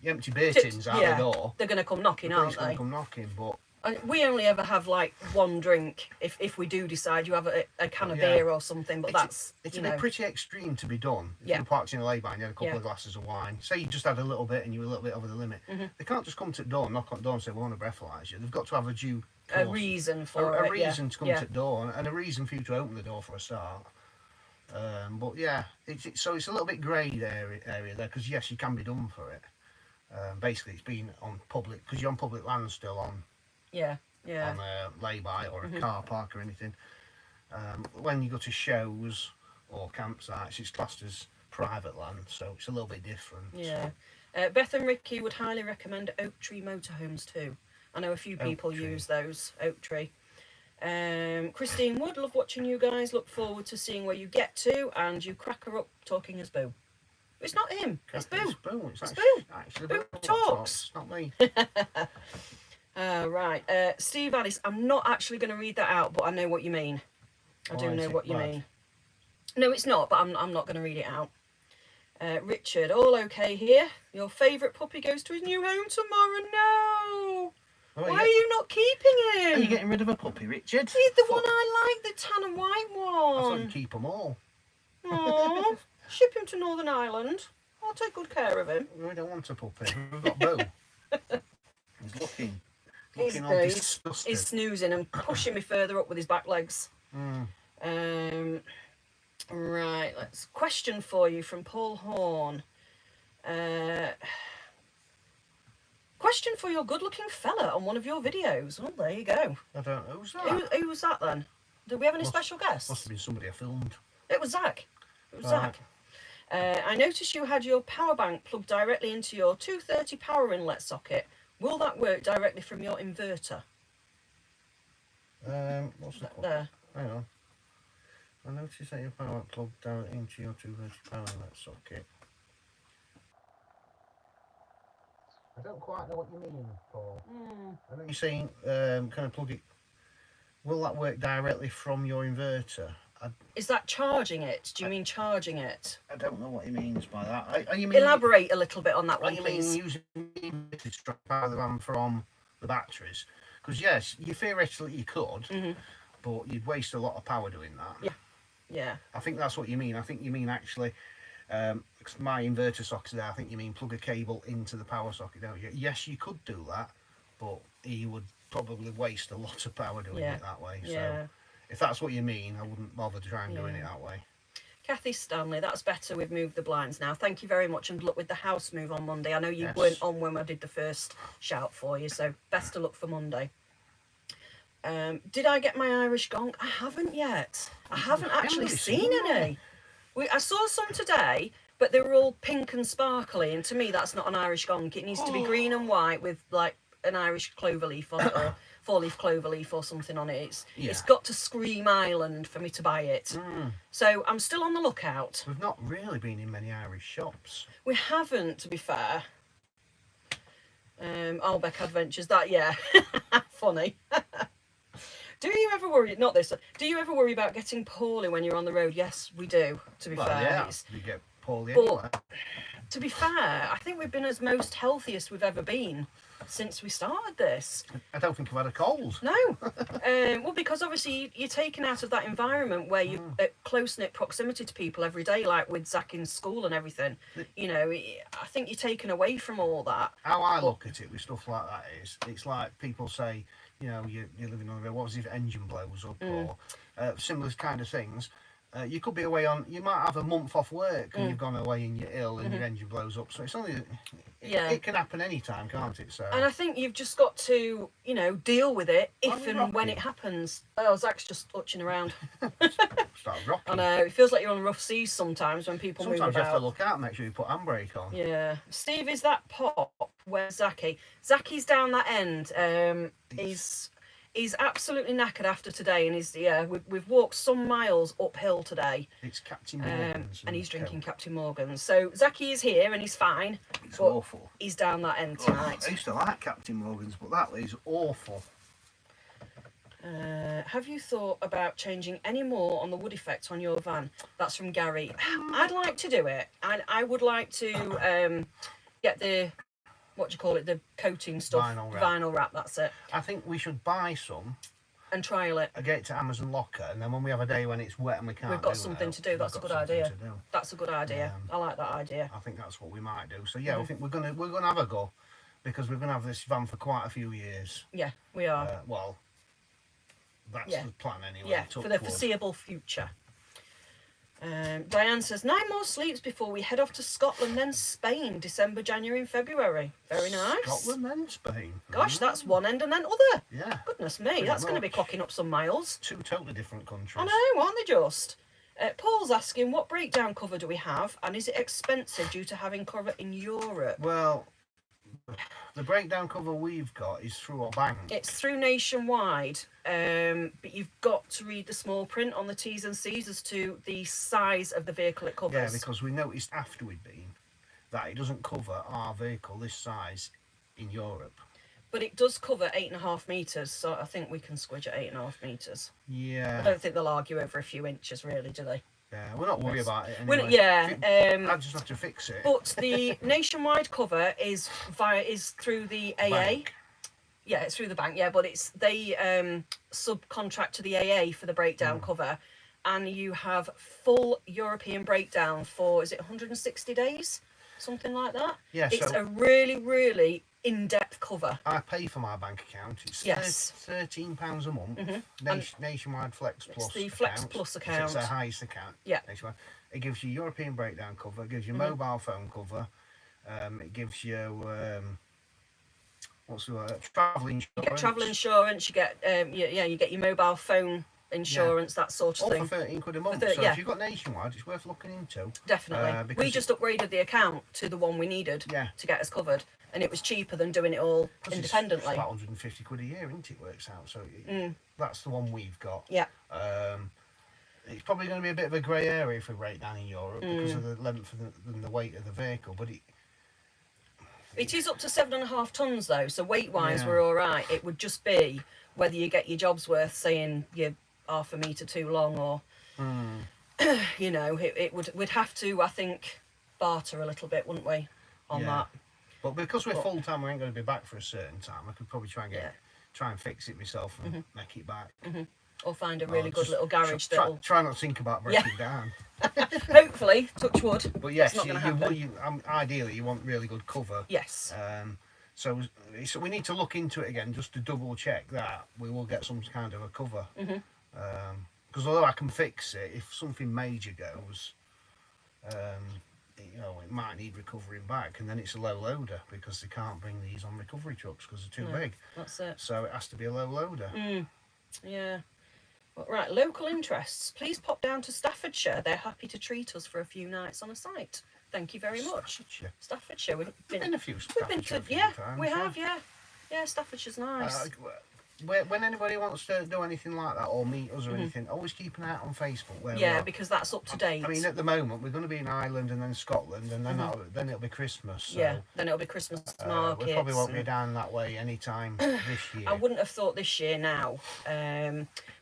empty beer Tips- tins out yeah, the door, they're going to come knocking, the police aren't they? can come knocking. But And we only ever have like one drink if we do decide you have a can of Yeah. beer or something, but it's you a bit know, pretty extreme to be done. If Yeah. you're parked in a lay-by and you had a couple Yeah. of glasses of wine, say you just had a little bit and you were a little bit over the limit, they can't just come to the door, knock on the door and say, we want to breathalyse you. They've got to have a due a cause, reason for a it. reason to come yeah. to the door and a reason for you to open the door for a start. But yeah, so it's a little bit grey area there, because yes, you can be done for it. Basically, it's been on public, because you're on public land still on Yeah, yeah, a lay-by or a car park or anything. When you go to shows or campsites. It's classed as private land, so it's a little bit different. Yeah. Beth and Ricky would highly recommend Oak Tree motorhomes too. I know a few people Oak Tree. use those. Oak Tree. Christine Wood, love watching you guys. Look forward to seeing where you get to, and you crack her up talking as Boo. It's not him. It's Boo. It's Boo. It's It's actually Boo. Boo Boo that talks. It's not me. Right. Steve Addis, I'm not actually going to read that out, but I know what you mean. I do Why is know it what you bad? mean. No, it's not, but I'm not going to read it out. Richard, all okay here? Your favourite puppy goes to his new home tomorrow. No! Oh, Why are you not keeping Are you him? getting rid of a puppy, Richard? He's the one I like, the tan and white I thought one. you'd keep them all. Aww. Ship him to Northern Ireland. I'll take good care of him. We don't want a puppy. We've got Boo. He's looking He's all good. disgusted. He's snoozing and pushing me further up with his back legs. Mm. Right, let's question for you from Paul Horn. Question for your good-looking fella on one of your videos. Oh, there you go. I don't know. Who's that? Who was that then? Did we have any Must- special Must guests? have been somebody I filmed. It was Zach. It was Right. Zach. I noticed you had your power bank plugged directly into your 230 power inlet socket. Will that work directly from your inverter? What's the call? There. Hang on. I noticed that your power plugged down into your 230 power inlet socket. I don't quite know what you mean, Paul. I know you're saying, can I plug it? Will that work directly from your inverter? Is that charging it? Do you mean charging it? I don't know what he means by that. Are you mean, Elaborate a little bit on that Are one, you mean please. using the inverter to drive power the van from the batteries? Because yes, you theoretically you could, but you'd waste a lot of power doing that. Yeah. Yeah. I think that's what you mean. I think you mean actually, because my inverter socket's there, I think you mean plug a cable into the power socket, don't you? Yes, you could do that, but you would probably waste a lot of power doing Yeah. it that way. Yeah. So if that's what you mean, I wouldn't bother trying doing it Yeah. that way. Kathy Stanley, that's better. We've moved the blinds now. Thank you very much, and good luck with the house move on Monday. I know you Yes. weren't on when I did the first shout for you, so best of luck for Monday. Did I get my Irish gong? I haven't yet. I haven't actually really seen seen any. I saw some today, but they were all pink and sparkly, and to me that's not an Irish gong. It needs to be green and white with like an Irish clover leaf on it, or four-leaf clover leaf or something on it. It's Yeah. got to scream Ireland for me to buy it. So I'm still on the lookout. We've not really been in many Irish shops. We haven't, to be fair. Albeck Adventures, that, yeah. Funny. Do you ever worry, not this, do you ever worry about getting poorly when you're on the road? Yes, we do, to be Well, fair. yeah, It's- you get poorly But- anyway. To be fair, I think we've been as most healthiest we've ever been since we started this. I don't think I've had a cold. No. Well, because obviously you're taken out of that environment where you're at close-knit proximity to people every day, like with Zach in school and everything. You know, I think you're taken away from all that. How I look at it with stuff like that is, it's like people say, you know, you're living on the road, what was if engine blows up, or similar kind of things. You could be away on, you might have a month off work and you've gone away and you're ill and your engine blows up. So it's only, Yeah. it can happen anytime, can't it? So And I think you've just got to, you know, deal with it if Are we and when rocking? it happens. Oh, Zach's just utching around. start rocking. I know, it feels like you're on rough seas sometimes when people Sometimes move you have to about. look out and make sure you put handbrake on. Yeah. Steve, is that pop? Where's Zachy? Zachy's down that end. He's absolutely knackered after today, and we've walked some miles uphill today, It's Captain Morgan's. and he's drinking Captain Morgan's. So Zachy is here and he's fine, It's but awful. he's down that end Oh, tonight. I used to like Captain Morgan's, but that is awful. Have you thought about changing any more on the wood effect on your van? That's from Gary. I'd like to do it. I would like to get the, what do you call it, the coating stuff. Vinyl wrap. That's it. I think we should buy some, And trial it. get it to Amazon Locker, and then when we have a day when it's wet and we can't We've got do something it, to do. we've That's a got good something idea. to do. That's a good idea. I like that idea. I think that's what we might do. So yeah, I think we're gonna have a go, because we're gonna have this van for quite a few years. Yeah, we are. Well, that's Yeah. the plan anyway. Yeah, for the touch wood. foreseeable future. Diane says 9 more sleeps before we head off to Scotland, then Spain, December, January, and February. Very nice. Scotland and Spain. Gosh, that's one end and then other. Yeah. Goodness me, that's going to be much. clocking up some miles. Two totally different countries. I know, aren't they just? Paul's asking, what breakdown cover do we have, and is it expensive due to having cover in Europe? Well, the breakdown cover we've got is through our bank. It's through Nationwide, but you've got to read the small print on the T's and C's as to the size of the vehicle it covers. Yeah, because we noticed after we'd been that it doesn't cover our vehicle this size in Europe. But it does cover 8.5 metres, so I think we can squidge at 8.5 metres. Yeah. I don't think they'll argue over a few inches, really, do they? Yeah, we're not worried about it Well, anyway. yeah, I just have to fix it. but the Nationwide cover is through the AA. Bank. Yeah, it's through the bank. Yeah, but they subcontract to the AA for the breakdown cover, and you have full European breakdown for, is it 160 days, something like that? Yeah, It's so a really, really in-depth cover. I pay for my bank account. It's Yes. £13 a month. Nationwide Flex Plus. the Flex account. Plus It's account. the highest account. Yeah. Nationwide. It gives you European breakdown cover. It gives you mobile phone cover. It gives you what's the word? Travel insurance. You get travel insurance. You get you get your mobile phone insurance, that sort of All thing. for £13 a month. For So yeah. if you've got Nationwide, it's worth looking into. Definitely. because We just upgraded the account to the one we needed Yeah. to get us covered, and it was cheaper than doing it all 'Cause independently. It's about 150 quid a year, isn't it? Works out. So that's the one we've got. Yeah. It's probably going to be a bit of a grey area for breakdown in Europe because of the length and the weight of the vehicle. But It is up to 7.5 tons though, so weight-wise Yeah. we're all right. It would just be whether you get your job's worth saying you're half a metre too long, or you know, we'd have to, I think, barter a little bit, wouldn't we, on Yeah. that? But because we're full time, we ain't going to be back for a certain time. I could probably try and fix it myself and make it back. Or find a really good Just little garage try, that'll, try not to think about breaking down. hopefully, touch wood. But yes, it's not going to happen. ideally you want really good cover. Yes. So we need to look into it again just to double check that we will get some kind of a cover. Because although I can fix it, if something major goes, you know, it might need recovering back, and then it's a low loader because they can't bring these on recovery trucks because they're too No. big. That's it. So it has to be a low loader. Yeah. Well, right, local interests. Please pop down to Staffordshire. They're happy to treat us for a few nights on a site. Thank you very much. Staffordshire. We've We've been a few we've been Staffordshire to, a few yeah, times, we have, yeah. Yeah, Staffordshire's nice. When anybody wants to do anything like that or meet us or anything, always keep an eye out on Facebook. Where we Yeah, are. because that's up to date. I mean, at the moment, we're going to be in Ireland and then Scotland, and then it'll be Christmas. So, yeah, then it'll be Christmas markets. we probably won't be and- down that way anytime this year. I wouldn't have thought this year now.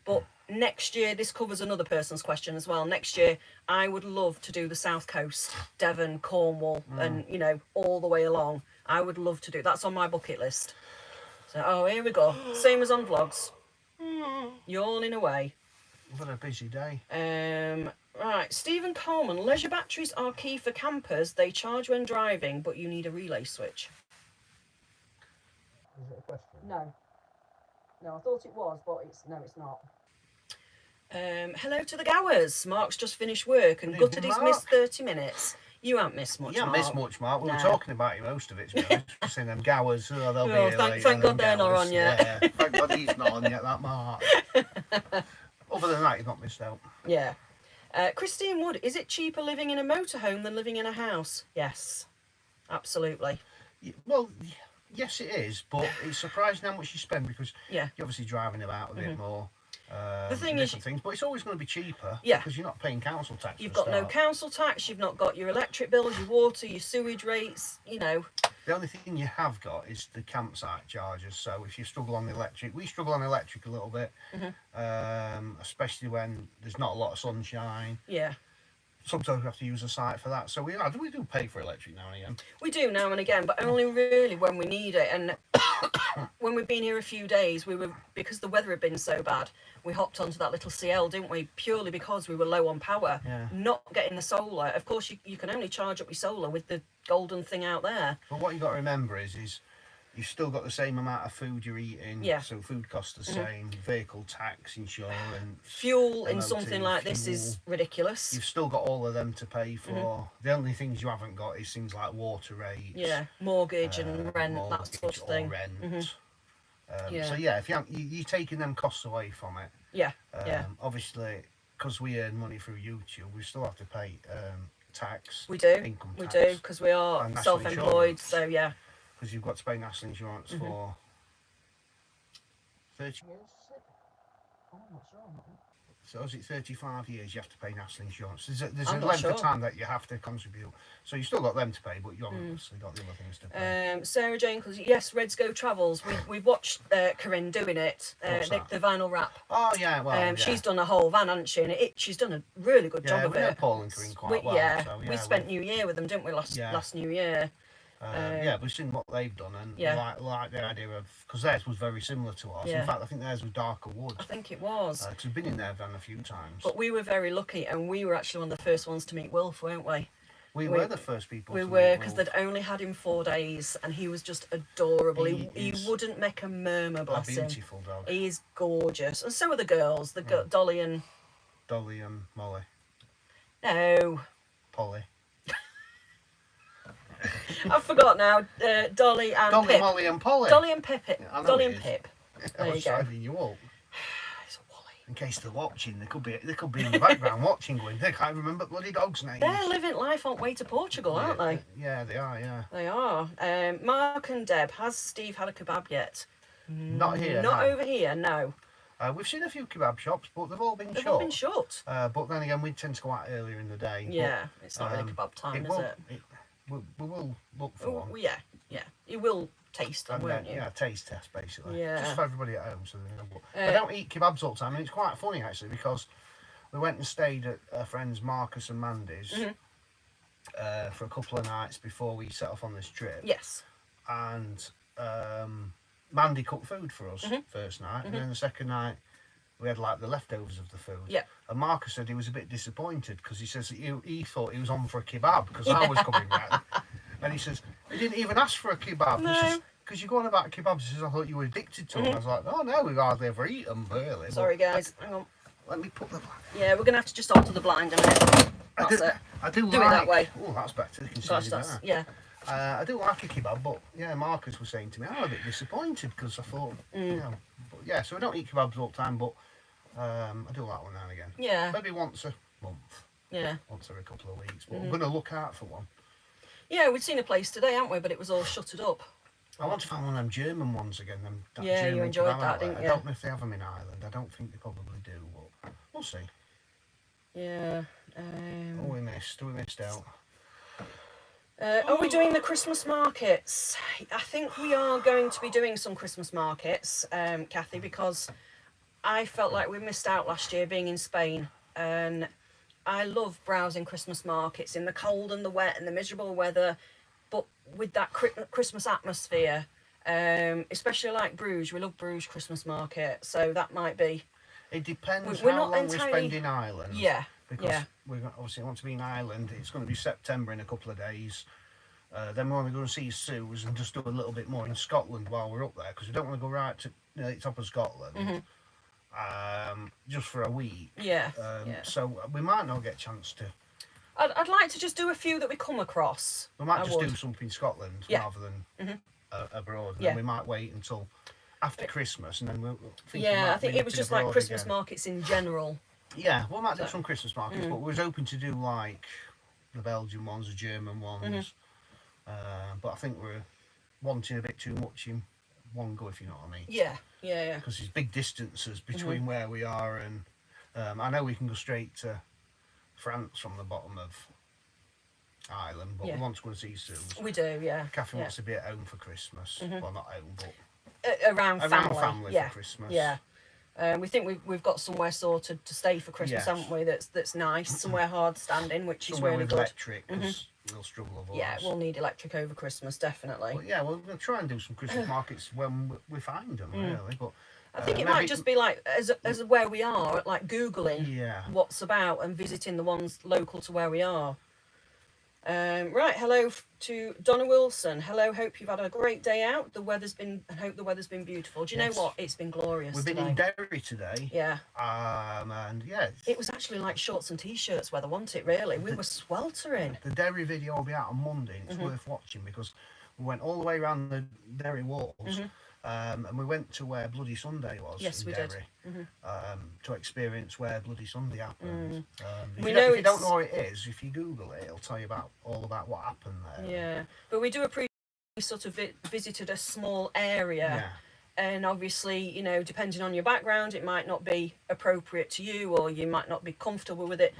But next year, this covers another person's question as well. Next year, I would love to do the South Coast, Devon, Cornwall, and, you know, all the way along. I would love to do. That's on my bucket list. So, oh, here we go. Same as on vlogs. Yawning away. What a busy day. Right, Stephen Coleman. Leisure batteries are key for campers. They charge when driving, but you need a relay switch. Is it a question? No. No, I thought it was, but it's not. Hello to the Gowers. Mark's just finished work and Good gutted evening, he's Mark. missed 30 minutes. You haven't missed much, You haven't Mark. missed much, Mark. We were No. talking about you most of it, to be honest. We're saying them Gowers, they'll be Oh, here thank later, God them they're not Gowers. on yet. Yeah, thank God he's not on yet, that Mark. Other than that, you've not missed out. Yeah. Christine Wood, is it cheaper living in a motorhome than living in a house? Yes, absolutely. Well, yes, it is, but it's surprising how much you spend because Yeah. you're obviously driving about a bit more. The thing is, different things, but it's always going to be cheaper. Yeah. Because you're not paying council tax. you've for got no start. council tax, you've not got your electric bills, your water, your sewage rates, you know. The only thing you have got is the campsite charges. So if you struggle on the electric, we struggle on electric a little bit, especially when there's not a lot of sunshine. Yeah. Sometimes we have to use a site for that. So we do pay for electric now and again. We do now and again, but only really when we need it. And when we've been here a few days, because the weather had been so bad, we hopped onto that little CL, didn't we? Purely because we were low on power, Yeah. not getting the solar. Of course, you can only charge up your solar with the golden thing out there. But what you got to remember is you've still got the same amount of food you're eating. Yeah. So food costs the same. Vehicle tax, insurance. Fuel in MOT, something like this is fuel. ridiculous. You've still got all of them to pay for. The only things you haven't got is things like water rates. Yeah, mortgage and rent, that mortgage sort of or thing. rent. Yeah. So yeah, if you're taking them costs away from it. Yeah, yeah. Obviously, because we earn money through YouTube, we still have to pay tax. We do. Income We tax. do, because we are And national self-employed. insurance. So yeah. Because you've got to pay national insurance for 30 years. So is it 35 years you have to pay national insurance? There's I'm a not length sure. of time that you have to contribute. So you still got them to pay, but you obviously got the other things to pay. Sarah Jane calls, yes, Reds Go Travels. We've watched Corinne doing it, What's that? the vinyl wrap. Oh yeah, well, yeah. She's done a whole van, hasn't she? And she's done a really good job of we know it. Paul and Corinne quite well. Yeah, so, we spent New Year with them, didn't we, last New Year? yeah, we've seen what they've done and like the idea of, because theirs was very similar to ours. Yeah. In fact, I think theirs was darker wood. I think it was. Because we've been in their van a few times. But we were very lucky, and we were actually one of the first ones to meet Wilf, weren't we? We were the first people. We to were, meet because Wolf. they'd only had him 4 days, and he was just adorable. He is wouldn't make a murmur, a bless him. beautiful dog. He is gorgeous, and so are the girls. Dolly and Dolly and Molly, no, Polly. I forgot now. Dolly and Dolly, Pip. Molly and Polly. Dolly and Pip. I know Dolly it and is. Pip. I There you was go. signing you up. It's a Wally. In case they're watching, they could be in the background watching, going, they can't remember bloody dogs' names. They're living life on way to Portugal, aren't they? Yeah, they are. Yeah. They are. Mark and Deb, has Steve had a kebab yet? Not here. Not no. over here, no. We've seen a few kebab shops, but they've all been They've shut. all been shut. But then again, we tend to go out earlier in the day. Yeah, it's not really but, kebab time, is will, it? We will look for Oh, one. yeah. You will taste them, And won't you? yeah, taste test basically. Yeah. Just for everybody at home, so they know. But I don't eat kebabs all the time, and it's quite funny actually because we went and stayed at our friends Marcus and Mandy's for a couple of nights before we set off on this trip. Yes. And Mandy cooked food for us first night, and then the second night we had like the leftovers of the food. Yeah. And Marcus said he was a bit disappointed because he says that he thought he was on for a kebab because I was coming round. And he says, he didn't even ask for a kebab. No. He says, because you're going about kebabs, he says, I thought you were addicted to them. I was like, oh no, we've hardly ever eaten them, really. But Sorry, guys. Hang on. Let me put the... Yeah, we're going to have to just alter the blind a minute. That's it. I do Do it like... that way. Oh, that's better. You can see Gosh, me that's... there. Yeah. I do like a kebab, but yeah, Marcus was saying to me, I'm a bit disappointed because I thought, you know, but yeah, so I don't eat kebabs all the time, but I do like one now and again. Yeah. Maybe once a month, Yeah. once every couple of weeks, but I'm going to look out for one. Yeah, we'd seen a place today, haven't we? But it was all shuttered up. I want to find one of them German ones again. That Yeah, you German enjoyed kebab that, outlet. didn't I you? don't know if they have them in Ireland. I don't think they probably do, but we'll see. Yeah. We missed out. Are we doing the Christmas markets? I think we are going to be doing some Christmas markets, Kathy, because I felt like we missed out last year being in Spain. And I love browsing Christmas markets in the cold and the wet and the miserable weather, but with that Christmas atmosphere, especially like Bruges. We love Bruges Christmas market, so that might be... It depends We're how not long we entirely- spend in Ireland. Yeah, Because yeah. we obviously want to be in Ireland. It's going to be September in a couple of days. Then we're only going to see Sue's and just do a little bit more in Scotland while we're up there because we don't want to go right to the top of Scotland just for a week. Yeah, So we might not get a chance to. I'd like to just do a few that we come across. We might I just would. do something in Scotland Yeah. rather than abroad. And Yeah. then we might wait until after Christmas and then we'll think. Yeah, I think it was just like Christmas markets in general. Yeah, we might do So- some Christmas markets, but we was hoping to do like the Belgian ones, the German ones. But I think we're wanting a bit too much in one go, if you know what I mean. Yeah, yeah. Because there's big distances between where we are and I know we can go straight to France from the bottom of Ireland, but Yeah. we want to go and see Sue's. We do, yeah. Catherine yeah. wants to be at home for Christmas. Well, not home, but Around family. for Christmas. Yeah. We think we've got somewhere sorted to stay for Christmas, Yes. haven't we? That's nice. Somewhere hard standing, which somewhere is really with good. electric, because we'll struggle otherwise. Yeah, we'll need electric over Christmas, definitely. But yeah, we're going to try and do some Christmas markets when we find them, really. But I think it maybe- might just be like as where we are, like Googling Yeah. what's about and visiting the ones local to where we are. Right, hello to Donna Wilson. Hello, hope you've had a great day out. I hope the weather's been beautiful. Do you Yes. know what? It's been glorious We've been today. in Derry today. Yeah. And yeah, It was actually like shorts and t-shirts weather, wasn't it, really? We were sweltering. the Derry video will be out on Monday. And it's worth watching because we went all the way around the Derry walls And we went to where Bloody Sunday was Yes, in we did. Derry, to experience where Bloody Sunday happened. If, We you know don't, if you don't it's- know what it is, if you Google it, it'll tell you all about what happened there. Yeah, but we do appreciate we sort of visited a small area. Yeah. And obviously, you know, depending on your background, it might not be appropriate to you, or you might not be comfortable with it.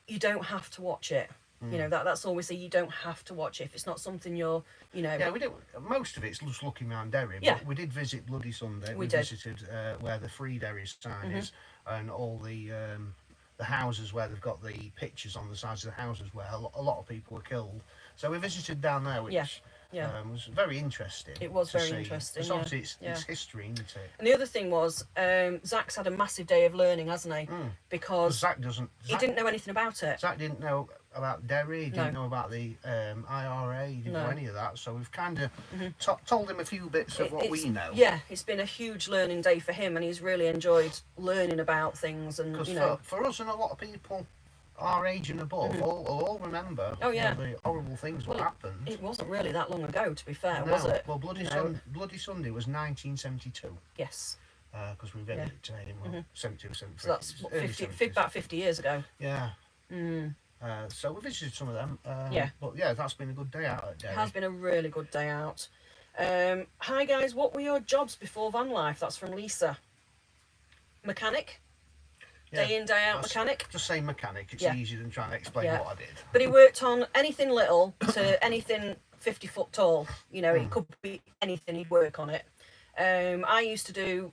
You don't have to watch it. You know, that's always you don't have to watch it if it's not something you're, you know. Yeah, we did. Most of it's just looking around Derry. Yeah. But we did visit Bloody Sunday. We did. Visited where the Free Derry sign is, and all the houses where they've got the pictures on the sides of the houses where a lot of people were killed. So we visited down there, which Yeah. was very interesting. It was to very see. interesting, Because obviously it's history, isn't it? And the other thing was, Zach's had a massive day of learning, hasn't he? Because Zach he didn't know anything about it. Zach didn't know about Derry, he didn't No. know about the IRA, he didn't No. know any of that. So we've kind of told him a few bits of what we know. Yeah, it's been a huge learning day for him, and he's really enjoyed learning about things. And Because you know, for us and a lot of people our age and above all remember Oh, yeah. the horrible things Well, that happened. it wasn't really that long ago, to be fair, No, was it? Well, No. Bloody Sunday was 1972. Yes. Because we read it today in 72, 73. So that's what, early 50, 70s. about 50 years ago. Yeah. So we visited some of them. Yeah. But yeah, that's been a good day out at It Derry. has been a really good day out. Hi guys, what were your jobs before van life? That's from Lisa. Mechanic. Yeah, Day in, day out that's- mechanic. Just say mechanic. It's Yeah. easier than trying to explain Yeah. what I did. But he worked on anything little to anything 50 foot tall. You know, it could be anything, he'd work on it. I used to do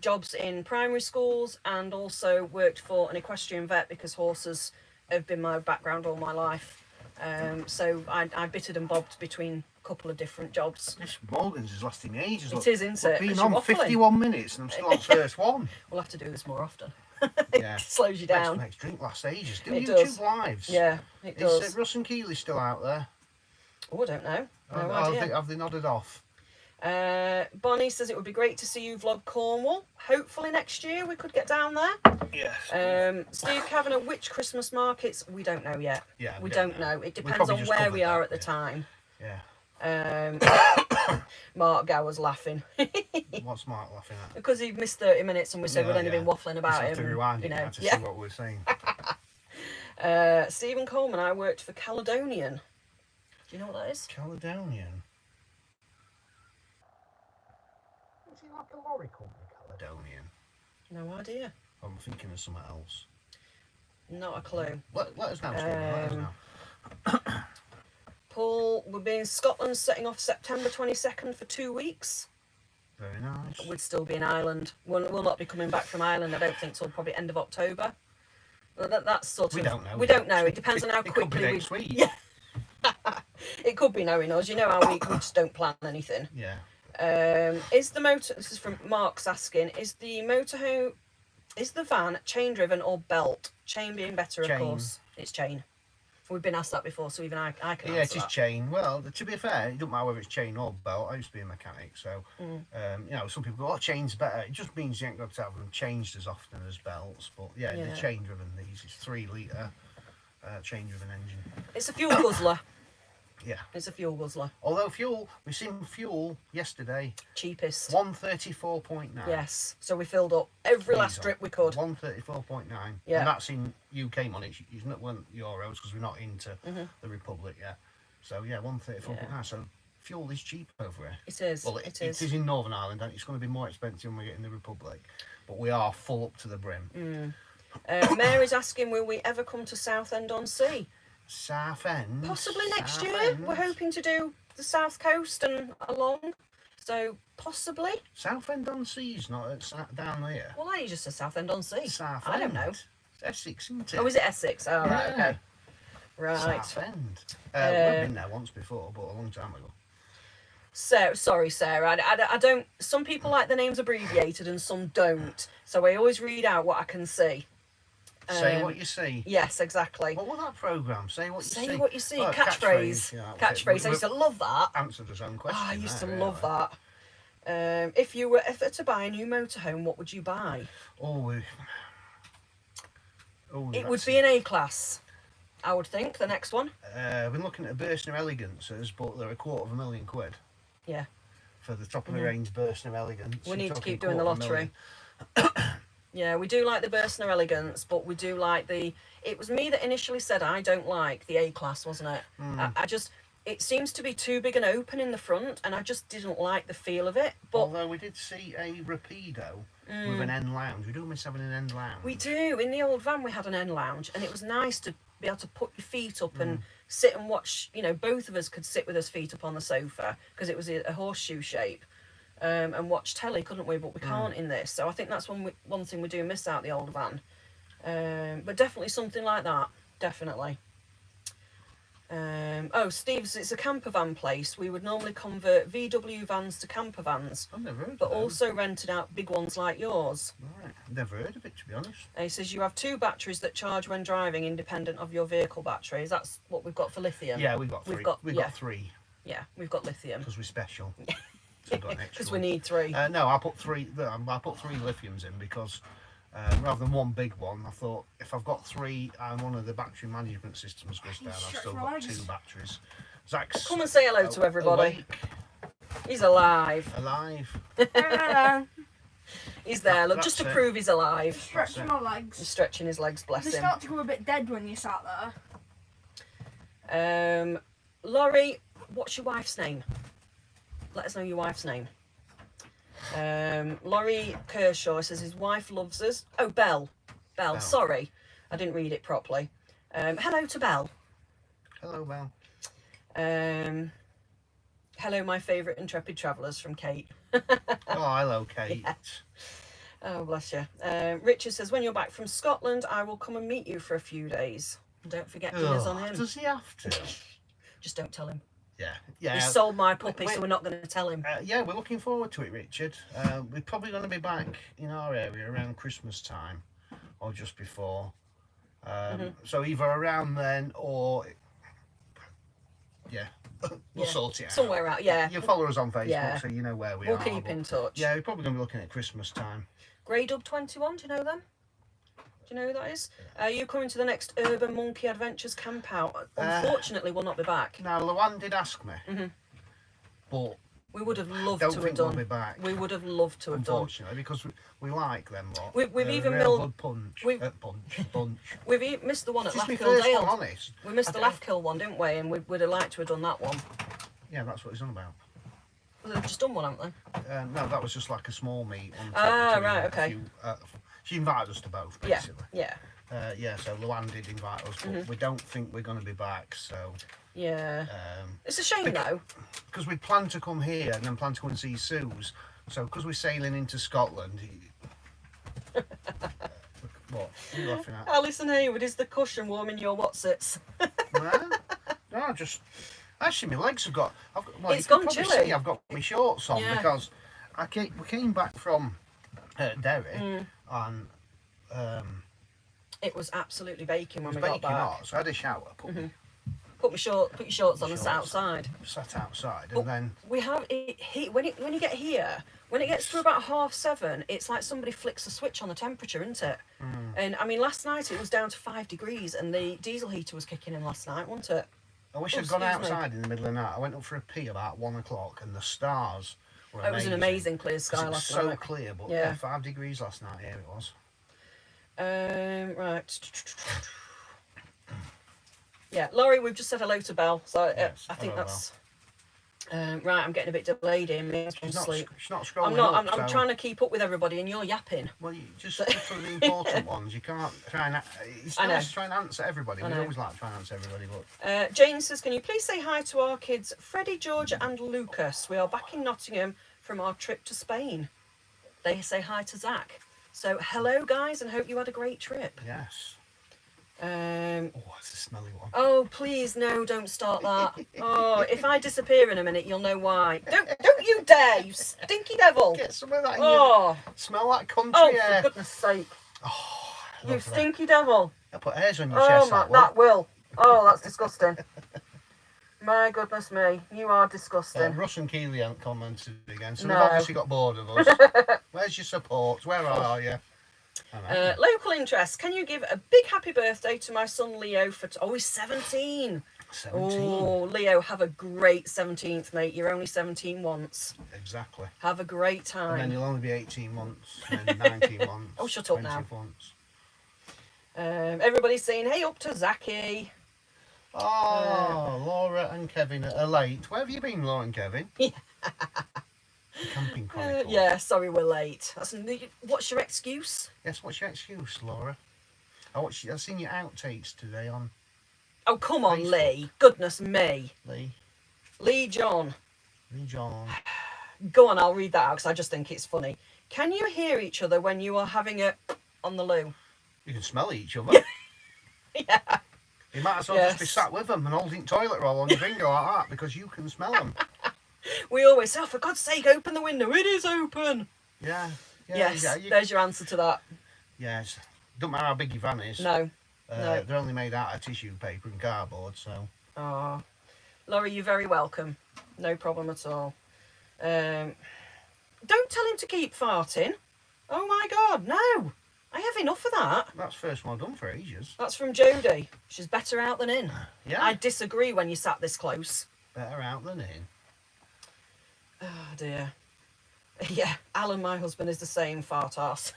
jobs in primary schools and also worked for an equestrian vet because horses have been my background all my life. So I bitted and bobbed between a couple of different jobs. This Morgan's is lasting ages. It Look, is, isn't look, it? Been 'Cause on you're waffling. 51 minutes and I'm still on first one. We'll have to do this more often. Yeah. It slows you down. Makes drink last ages. Do It YouTube does. lives. Yeah, it Is does. Russ and Keeley still out there? Oh, I don't know. No Have idea. have they nodded off? Bonnie says it would be great to see you vlog Cornwall. Hopefully next year we could get down there. Yes. Steve Kavanagh, which Christmas markets? We don't know yet. Yeah, we don't know. It depends probably on just where covered we are that, at the yeah. time. Yeah. Mark Gower's laughing What's Mark laughing at? because he missed 30 minutes and we said Yeah, we'd only yeah. been waffling about Just have him. to rewind you it know, now to yeah. see what we're saying. Stephen Coleman, I worked for Caledonian. Do you know what that is? Caledonian. Is it like a lorry company, Caledonian? No idea. I'm thinking of something else. Not a clue. Let us know. Stephen, let us know. Paul, we'll be in Scotland setting off September 22nd for 2 weeks. Very nice. We'd still be in Ireland. We'll not be coming back from Ireland, I don't think, till probably end of October. Well, that's sort of... We don't know. We don't know. It depends on how It could be quickly we... next week. Yeah. It could be knowing us. You know how we just don't plan anything. Yeah. Is the motor... This is from Mark's asking. Is the motorhome... Is the van chain driven or belt? Chain being better, Chain. of course. It's chain. We've been asked that before, so even I can Yeah, answer it is that. chain. Well, to be fair, it doesn't matter whether it's chain or belt. I used to be a mechanic, so you know, some people go, "Oh, chain's better." It just means you ain't got to have them changed as often as belts. But yeah, Yeah. the chain-driven these is 3 litre chain-driven engine. It's a fuel guzzler. Yeah. It's a fuel guzzler. Although fuel, we seen fuel yesterday, Cheapest. 134.9. Yes. So we filled up every last Diesel. drip we could. 134.9. Yeah. And that's in UK money. It's not one euros because we're not into the Republic yet. So yeah, 134.9. So fuel is cheap over here. It is. Well, it it is. is in Northern Ireland, and it's going to be more expensive when we get in the Republic. But we are full up to the brim. Mary's asking, will we ever come to Southend-on-Sea? Southend. Possibly next year. Southend. We're hoping to do the south coast and along. So possibly. Southend-on-Sea is not down here. Well, I just said Southend-on-Sea. Southend. I don't know. It's Essex, isn't it? Oh, is it Essex? Oh, right, Yeah. okay. Right. Southend. We've been there once before, but a long time ago. So sorry, Sarah. I don't. Some people like the names abbreviated and some don't. So I always read out what I can see. Say what you see. Yes, exactly. What was that programme? Say what you see. Say what you see. Oh, Catchphrase. Yeah, Catchphrase. I used to love that. Answered his own question. Oh, I used to there, love really. that. If you were ever to buy a new motorhome, what would you buy? It would be an A class, I would think. The next one. I've been looking at a Bursner Elegances, but they're £250,000. Yeah. for the top of the range Bursner Elegance. We You're need to talking keep doing the lottery. Yeah, we do like the Bursner Elegance, but we do like the... It was me that initially said I don't like the A-Class, wasn't it? I just... It seems to be too big and open in the front, and I just didn't like the feel of it. But although we did see a Rapido with an end lounge. We do miss having an end lounge. we do. In the old van, we had an end lounge, and it was nice to be able to put your feet up and sit and watch. You know, both of us could sit with us feet up on the sofa because it was a horseshoe shape, and watch telly, couldn't we? But we can't in this. So I think that's one thing we do miss out the old van. But definitely something like that. Definitely. Oh, Steve's, it's a camper van place. We would normally convert VW vans to camper vans, I've never heard but of them. also rented out big ones like yours. Right. Never heard of it, to be honest. He says you have 2 batteries that charge when driving, independent of your vehicle batteries. That's what we've got for lithium. Yeah, we've got 3. We've got- we've yeah. got 3 Yeah, we've got lithium because we're special. So we've got an extra because we one. need 3. No, I put 3. I put 3 lithiums in because rather than one big one, I thought if I've got 3 and one of the battery management systems goes down, I've stretch still my got legs. 2 batteries. Zach's Come and say hello to everybody. awake, He's alive. alive. He's there. Look, just to That's it. prove he's alive. Stretching my legs. He's stretching his legs, bless They him. start to go a bit dead when you sat there. Laurie, what's your wife's name? Let us know your wife's name. Laurie Kershaw says his wife loves us. Oh, Belle. Belle, sorry. I didn't read it properly. Hello to Belle. Hello, Val. Hello, my favourite intrepid travellers from Kate. Oh, hello, Kate. Oh, bless you. Richard says, when you're back from Scotland, I will come and meet you for a few days. Don't forget dinner's on him. Does he have to? Just don't tell him. Yeah, yeah. He sold my puppy, wait. so we're not going to tell him. Yeah, we're looking forward to it, Richard. We're probably going to be back in our area around Christmas time or just before. So either around then or... Yeah, we'll Yeah, sort it out. somewhere out, yeah. You follow us on Facebook, Yeah. so you know where we We'll are. keep but- in touch. Yeah, we're probably going to be looking at Christmas time. Grey Dub 21, do you know them? Do you know who that is? Are you coming to the next Urban Monkey Adventures camp out? Unfortunately, we'll not be back. Now, Luan did ask me, but We would have loved don't to have think we'll done. be back. We would have loved to have done. Unfortunately, because we like them lot. We've They're even a real milled- good punch. we've- Bunch. We've missed the one at This is my Lathkill first Dale. one, honest. We missed the I- Lathkill one, didn't we? And we'd have liked to have done that one. Yeah, that's what he's on about. Well, they've just done one, haven't they? No, that was just like a small meet. On Ah, between right, a okay. few, she invited us to both, Yeah, basically. yeah, Yeah, so Luan did invite us, but we don't think we're going to be back. So, yeah. It's a shame, though. because we planned to come here and then planned to go and see Sue's. So, because we're sailing into Scotland. What? What are you laughing at? Alison Hayward, is the cushion warming your whatsits? No, just actually, my legs have got. Well, It's you gone can probably chilly. see I've got my shorts on Yeah. because we came back from Derry and It was absolutely baking it when was we got baking back. hot, so I had a shower, put Put your shorts on and sat Shorts. outside. sat outside, and then We have it when you get here, when it gets to about 7:30, it's like somebody flicks a switch on the temperature, isn't it? And I mean, last night it was down to 5 degrees, and the diesel heater was kicking in last night, wasn't it? I wish Oh, I'd gone excuse me. outside in the middle of the night. I went up for a pee about 1 o'clock, and the stars were It was an amazing clear 'Cause sky it was last so night. clear, but Yeah. yeah, 5 degrees last night. Here it was. Right. Yeah, Laurie, we've just said hello to Belle, so Yes, I think hello, that's right. I'm getting a bit delayed here. Me She's from not. sleep. She's not scrolling. I'm not. Up, I'm so- trying to keep up with everybody, and you're yapping. Well, you just for the important ones, you can't try and. It's I know. nice to try and answer everybody. I We know. always like to try and answer everybody, but Jane says, can you please say hi to our kids, Freddie, Georgia and Lucas? We are back in Nottingham from our trip to Spain. They say hi to Zach. So hello, guys, and hope you had a great trip. yes. Um, Oh, it's a smelly one. oh, please, no, don't start that. Oh, if I disappear in a minute, you'll know why. Don't you dare, you stinky devil. Get some of that in your, Oh, smell that country oh, air. for goodness sake. Oh, You lovely. stinky devil. I put hairs on your Oh, chest. my, That that will. will. Oh, that's disgusting. My goodness me, you are disgusting. Russ and Keeley haven't commented again, so No. they've obviously got bored of us. Where's your support? Where are you? Amazing. Local interest. Can you give a big happy birthday to my son Leo for... he's 17. 17. Oh, Leo, have a great 17th, mate. You're only 17 once. Exactly. Have a great And time. then you'll only be 18 months, and then 19 months. Oh, shut up 20 now. Months. Everybody's saying, hey up to Zachy. Oh, Laura and Kevin are late. Where have you been, Laura and Kevin? Yeah. Camping Chronicle. Yeah, sorry we're late. What's your excuse? Yes, what's your excuse, Laura? I've seen your outtakes today on Oh, come on, Facebook. Lee. Goodness me. Lee John. John. Go on, I'll read that out because I just think it's funny. Can you hear each other when you are having a on the loo? You can smell each other. Yeah. You might as well just be Yes. sat with them and holding toilet roll on your finger like that because you can smell them. We always say, oh, for God's sake, open the window. It is open. Yeah. Yes, Yeah, there's your answer to that. yes. Don't matter how big your van is. No. No. They're only made out of tissue paper and cardboard, so. Oh, Laurie, you're very welcome. No problem at all. Don't tell him to keep farting. Oh my God, no. I have enough of that. That's the first one I've done for ages. That's from Jodie. She's better out than in. Yeah. I disagree when you sat this close. Better out than in. Oh dear. Yeah, Alan, my husband, is the same fart arse.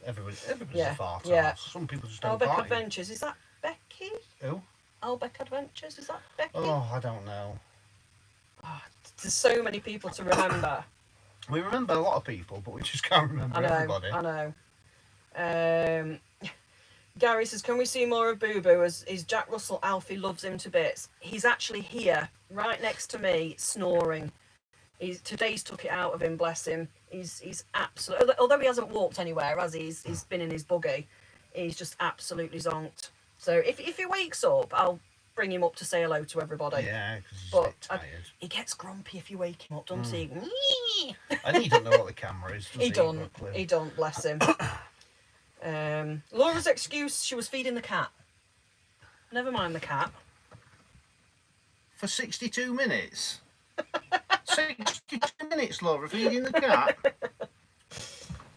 Everybody's Yeah, a fart yeah. arse. Some people just don't Albeck fart. Adventures, is that Becky? Who? Albeck Adventures, is that Becky? Oh, I don't know. There's so many people to remember. We remember a lot of people, but we just can't remember I know, everybody. I know. Gary says, can we see more of Boo Boo? As Jack Russell Alfie loves him to bits. He's actually here, right next to me, snoring. Today's took it out of him, bless him. He's absolutely, although he hasn't walked anywhere, as he's been in his buggy, he's just absolutely zonked. So if he wakes up, I'll bring him up to say hello to everybody. Yeah, because he's a But bit tired. he gets grumpy if you wake him up, doesn't he? And he don't know what the camera is, does he? He don't. Got a clue. He don't. Bless him. Laura's excuse: she was feeding the cat. Never mind the cat. For 62 minutes? 62 minutes, Laura, feeding the cat?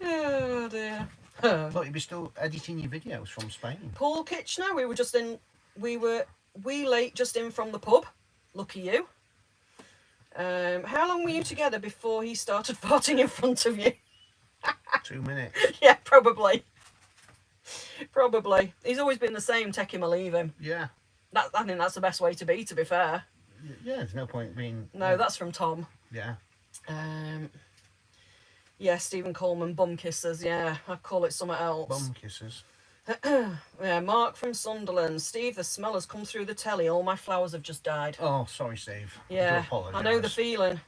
Oh dear. Thought you'd be still editing your videos from Spain. Paul Kitchener. We were late just in from the pub. Lucky you. How long were you together before he started farting in front of you? 2 minutes. Yeah, probably. Probably. He's always been the same. Take him or leave him. Yeah. I think that's the best way to be. To be fair. Yeah, there's no point being... No, that's from Tom. Yeah. Yeah, Stephen Coleman, bum kisses. Yeah, I'd call it something else. Bum kisses. Yeah, Mark from Sunderland. Steve, the smell has come through the telly. All my flowers have just died. Oh, sorry, Steve. Yeah, I know the feeling.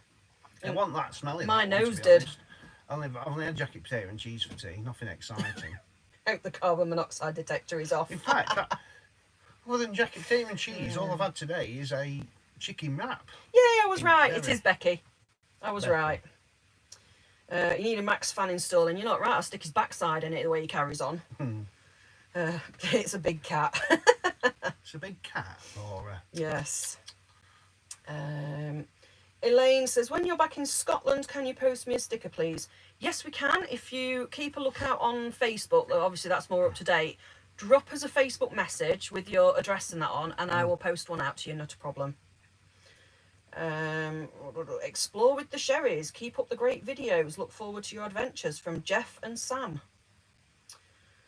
I want that smelling. My that one, to nose be did. honest. I've only had jacket potato and cheese for tea. Nothing exciting. Hope the carbon monoxide detector is off. In fact, other than jacket potato and cheese, all I've had today is a chicken wrap. Yeah, I was right. It Very. is Becky. I was Becky. right. You need a Max fan installing. You're not right. I'll stick his backside in it the way he carries on. It's a big cat. It's a big cat, Laura. Yes. Elaine says, when you're back in Scotland, can you post me a sticker, please? Yes, we can. If you keep a lookout on Facebook, obviously that's more up to date. Drop us a Facebook message with your address and that on, and I will post one out to you, not a problem. Explore with the Sherrys. Keep up the great videos. Look forward to your adventures, from Jeff and Sam.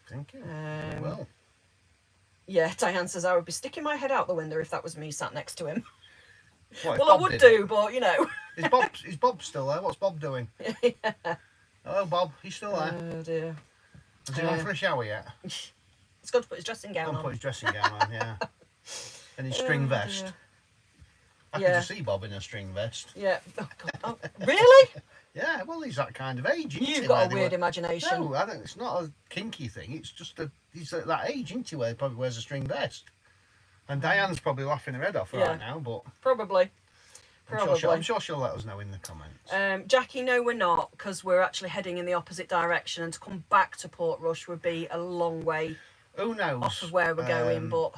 Thank you. Um, Well, Yeah, Diane says, I would be sticking my head out the window if that was me sat next to him. what, if Well, I Bob would did do, it? but you know. Is Bob still there? What's Bob doing? Hello, Bob. He's still there. Oh dear. Has he gone for a shower yet? He's got to put his dressing gown Gone on. put his dressing gown on, yeah. And his string Oh, vest. dear. I Yeah. can just see Bob in a string vest. Yeah. Oh, God. Oh, really? Yeah, well, he's that kind of age, isn't he? You've got where a they weird were- imagination. No, I don't. It's not a kinky thing. It's just he's at that age, isn't he? Where he probably wears a string vest. And Diane's probably laughing her head off Yeah. right now, but Probably. I'm sure she'll let us know in the comments. Jackie, no, we're not, because we're actually heading in the opposite direction, and to come back to Portrush would be a long way Who knows? off of where we're going. But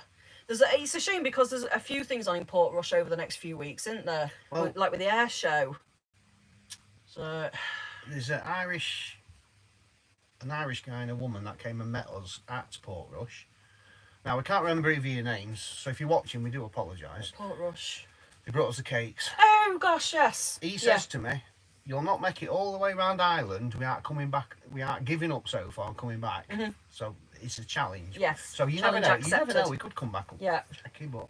it's a shame because there's a few things on in Portrush over the next few weeks, isn't there? Well- Like with the air show. So There's an Irish an Irish guy and a woman that came and met us at Portrush. Now, we can't remember either of your names, so if you're watching, we do apologise. Portrush. They brought us the cakes. Oh gosh, yes. He says to me, "You'll not make it all the way around Ireland. We aren't coming back. We aren't giving up so far and coming back. So it's a challenge." Yes. So you Challenge never know. You never accepted. know. We could come back. Yeah. Tricky, but.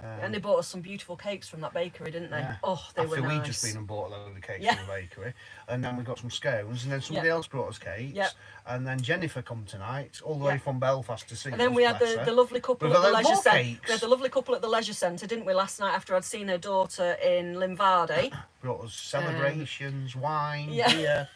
And they bought us some beautiful cakes from that bakery, didn't they? Yeah. Oh, they After were nice. we'd just been and bought a load of cakes Yeah. from the bakery, and then we got some scones, and then somebody Yeah. else brought us cakes, Yeah. and then Jennifer come tonight, all the Yeah. way from Belfast to see And then us, we had bless the her. lovely couple With at a the load leisure more centre. cakes. We had the lovely couple at the leisure centre, didn't we, last night after I'd seen her daughter in Limvardy. Brought us celebrations, wine, yeah. beer.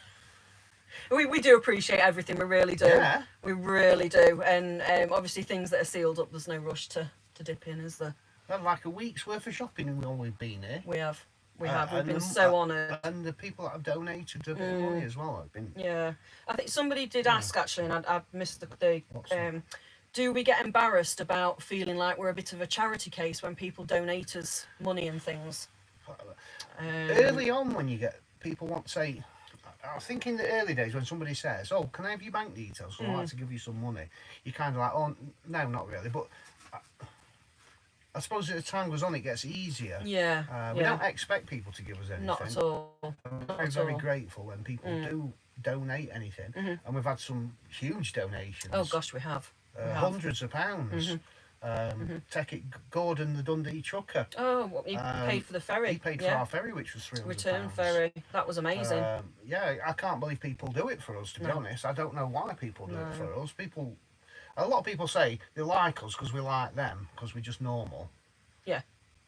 We do appreciate everything, we really do. Yeah. We really do. And obviously things that are sealed up, there's no rush to dip in, is there? We had like a week's worth of shopping while we've been here. We have. We've and been the- so honoured. And the people that have donated a bit of money as well have been. Yeah. I think somebody did ask, actually, and I missed the What's that? do we get embarrassed about feeling like we're a bit of a charity case when people donate us money and things? Early on, when you get people want to say, I think in the early days when somebody says, "Oh, can I have your bank details? I'd like to give you some money," you're kind of like, "Oh, no, not really." But I suppose as time goes on, it gets easier. Yeah. We don't expect people to give us anything. Not at all. I'm very, at very all. grateful when people do donate anything, and we've had some huge donations. Oh gosh, we have. We have. Hundreds of pounds. Take it, Gordon, the Dundee trucker. Oh, what, he paid for the ferry. He paid for yeah. our ferry, which was £300. Return ferry. That was amazing. Yeah, I can't believe people do it for us. To be honest, I don't know why people do it for us. A lot of people say they like us because we like them because we're just normal. Yeah.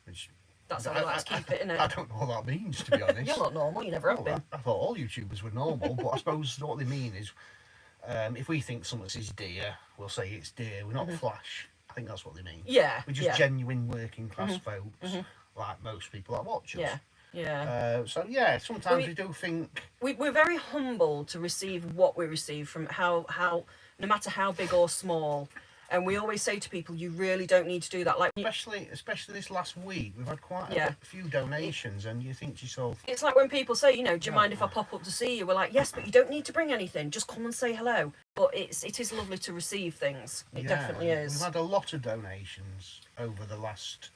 Which That's how we like to keep it, innit? I don't know what that means, to be honest. You're not normal. You never have Well, been. I thought all YouTubers were normal, but I suppose what they mean is if we think something is dear, we'll say it's dear. We're not flash. I think that's what they mean. Yeah. We're just yeah. genuine working class folks, like most people that watch us. Yeah. Yeah. So yeah, sometimes We- we do think. We're very humble to receive what we receive from how no matter how big or small. And we always say to people, you really don't need to do that. Like, Especially this last week, we've had quite Yeah. a few donations, and you think to yourself, it's like when people say, do you mind if I pop up to see you? We're like, yes, but you don't need to bring anything. Just come and say hello. But it is lovely to receive things. It yeah, definitely is. We've had a lot of donations over the last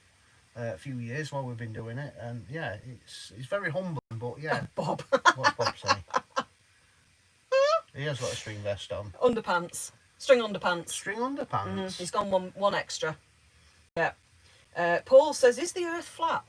few years while we've been doing it, and yeah, it's very humbling. But yeah, Bob. what's Bob say? He has got a string vest on. Underpants. String underpants. String underpants. He's gone one extra. Yeah. Paul says, is the earth flat?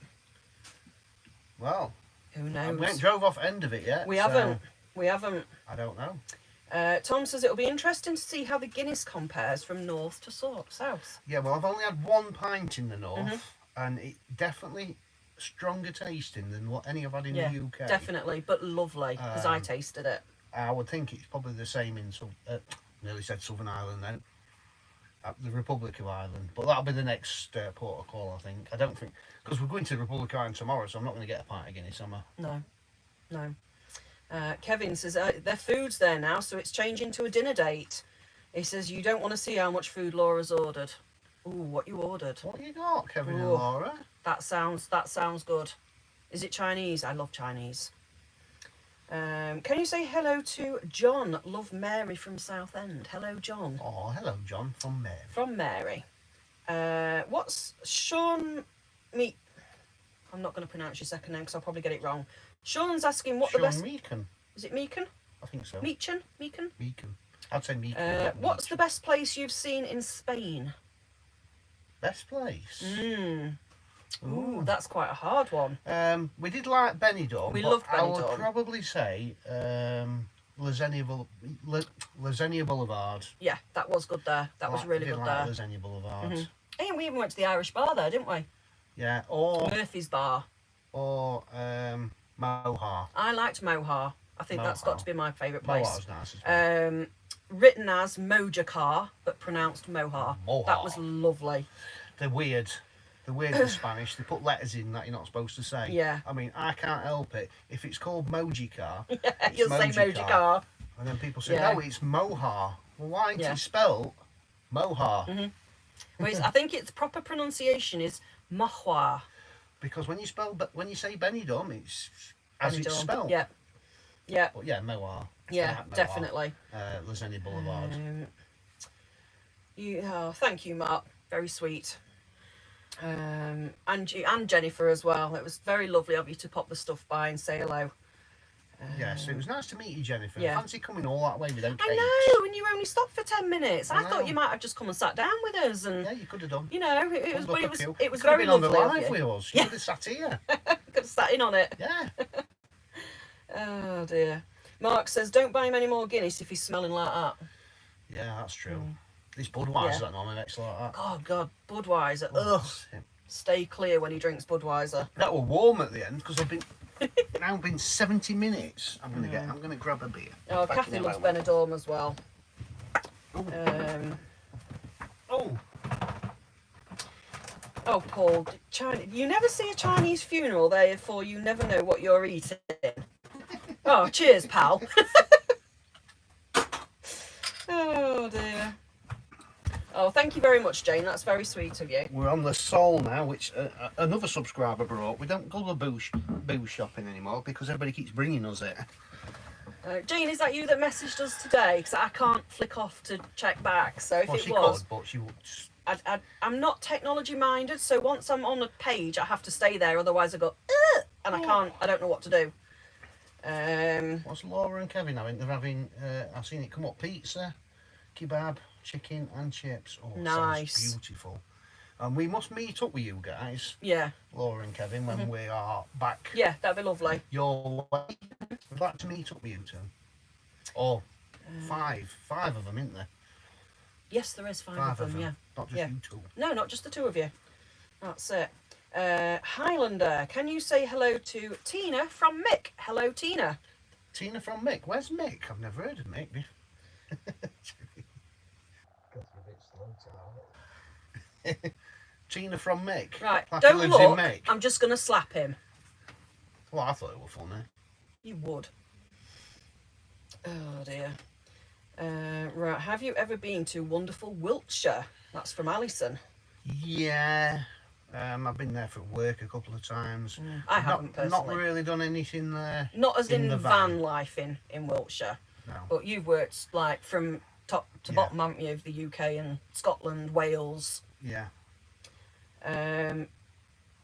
Well, Who we knows? haven't drove off end of it yet. We so haven't. We haven't. I don't know. Tom says it'll be interesting to see how the Guinness compares from north to south. Yeah, well, I've only had one pint in the north, and it definitely stronger tasting than what any I've had in Yeah, the UK. definitely, but lovely because I tasted it. I would think it's probably the same in nearly said Southern Ireland then, the Republic of Ireland, but that'll be the next port of call, I think. I don't think, because we're going to the Republic of Ireland tomorrow, so I'm not going to get a pint of Guinness, am I? No. Kevin says their food's there now, so it's changing to a dinner date. He says you don't want to see how much food Laura's ordered. Ooh, what you ordered? What you got, Kevin and Ooh. Laura? That sounds good. Is it Chinese? I love Chinese. Can you say hello to John? Love Mary from Southend. Hello, John. Oh, hello, John, from Mary. From Mary. What's Sean me? I'm not going to pronounce your second name because I'll probably get it wrong. Sean's asking what Sean the best. Meakin. Is it Meakin? I think so. Meakin? Meakin. I'd say Meakin. What's the best place you've seen in Spain? best place? Ooh, that's quite a hard one. We did like Benidorm. We but loved I would Benidorm. probably say Lasagna Boulevard. Yeah, that was good there. That was really good like there. Lasagna Boulevard. And we even went to the Irish bar there, didn't we? Yeah, or Murphy's bar. Moha. I liked Moha. I think that's got Moha. to be my favourite place. Moha's nice as well. Written as Mojacar, but pronounced Moha. Moha. That was lovely. They're weird. They're weird in Spanish. They put letters in that you're not supposed to say. Yeah. I mean, I can't help it. If it's called Mojicar, it's You'll say Mojacar. And then people say, Yeah. no, it's Moha. Well, why is Yeah. it spelled Moha? Whereas I think its proper pronunciation is Mahua. Because when you say Benidorm, it's as it's Benidorm. spelled. Yeah. Yeah. But yeah, Moha. Yeah, Right, definitely. Leseni Boulevard. Thank you, Mark. Very sweet. And you and Jennifer as well. It was very lovely of you to pop the stuff by and say hello. Yes, it was nice to meet you, Jennifer. Yeah. Fancy coming all that way without cakes. I know, and you only stopped for 10 minutes. I I thought know. you might have just come and sat down with us, and Yeah, you could have done. you know, it was, Look but up you. it was Could have very been on the lovely of live you. with us. You could have sat here. Could have sat in on it. Yeah. Oh dear. Mark says, don't buy him any more Guinness if he's smelling like that. Yeah, that's true. This Budweiser's Yeah. that normally makes like that. Oh God, Budweiser. Oh, Ugh. Stay clear when he drinks Budweiser. That were warm at the end because I've been now been 70 minutes. I'm gonna grab a beer. Oh, Back Kathy in a loves moment. Benidorm as well. Ooh. Um, Oh, Paul, you never see a Chinese funeral, therefore you never know what you're eating. Oh, cheers, pal. Oh dear. Oh, thank you very much, Jane. That's very sweet of you. we're on the Soul now, which another subscriber brought. We don't go to booze shopping anymore because everybody keeps bringing us it. Jane, is that you that messaged us today? Because I can't flick off to check back. So if Well, it she was, could, but she would. I'm not technology minded. So once I'm on a page, I have to stay there. Otherwise, I go, ugh, and I can't. I don't know what to do. What's Laura and Kevin having? They're having. I've seen it come up: pizza, kebab, chicken, and chips. Oh, Nice. Sounds beautiful. And we must meet up with you guys, Yeah, Laura and Kevin, when we are back yeah, that'd be lovely. your way. We'd like to meet up with you two. Oh, five of them, isn't there? Yes, there is five of them. Yeah. Not just Yeah. you two. No, not just the two of you. That's it. Highlander, can you say hello to Tina from Mick? Hello, Tina. Tina from Mick. Where's Mick? I've never heard of Mick. Tina from Mick. Right, Like he don't lives in look. Mick. I'm just going to slap him. Well, I thought it was funny. You would. Oh, dear. Right, have you ever been to wonderful Wiltshire? That's from Alison. Yeah. I've been there for work a couple of times. I haven't Not personally. really done anything there. Not as in the van life in Wiltshire, No. but you've worked like from top to Yeah. bottom, haven't you, of the UK and Scotland, Wales. Yeah.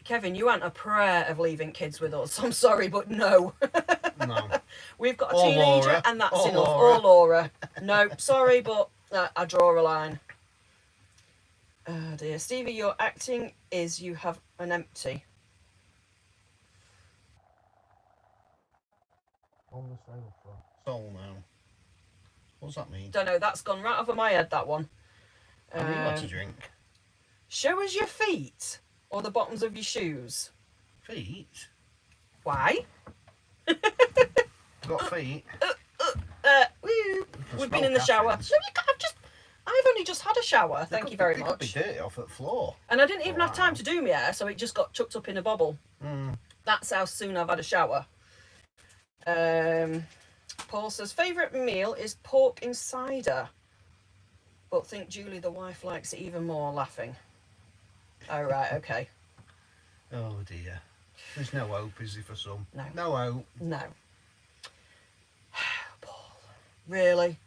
Kevin, you aren't a prayer of leaving kids with us. I'm sorry, but no. No. We've got a Or teenager Laura. and that's Or enough. Laura. Or Laura. No, sorry, but I draw a line. Oh dear. Stevie, your acting is you have an empty. On the Soul now. What's that mean? Don't know, that's gone right over my head, that one. I need what to drink. Show us your feet or the bottoms of your shoes. Feet? Why? Got feet? Woo. can We've been smell in the shower. No, Catherine's. I've only just had a shower. Thank you very They could be much. dirty off at the floor. And I didn't even have Wow. time to do my hair, so it just got chucked up in a bobble. That's how soon I've had a shower. Paul says, favourite meal is pork in cider. But think Julie, the wife, likes it even more, laughing. Oh, right, okay. Oh dear. There's no hope, is there, for some? No. No hope. No. Paul, really?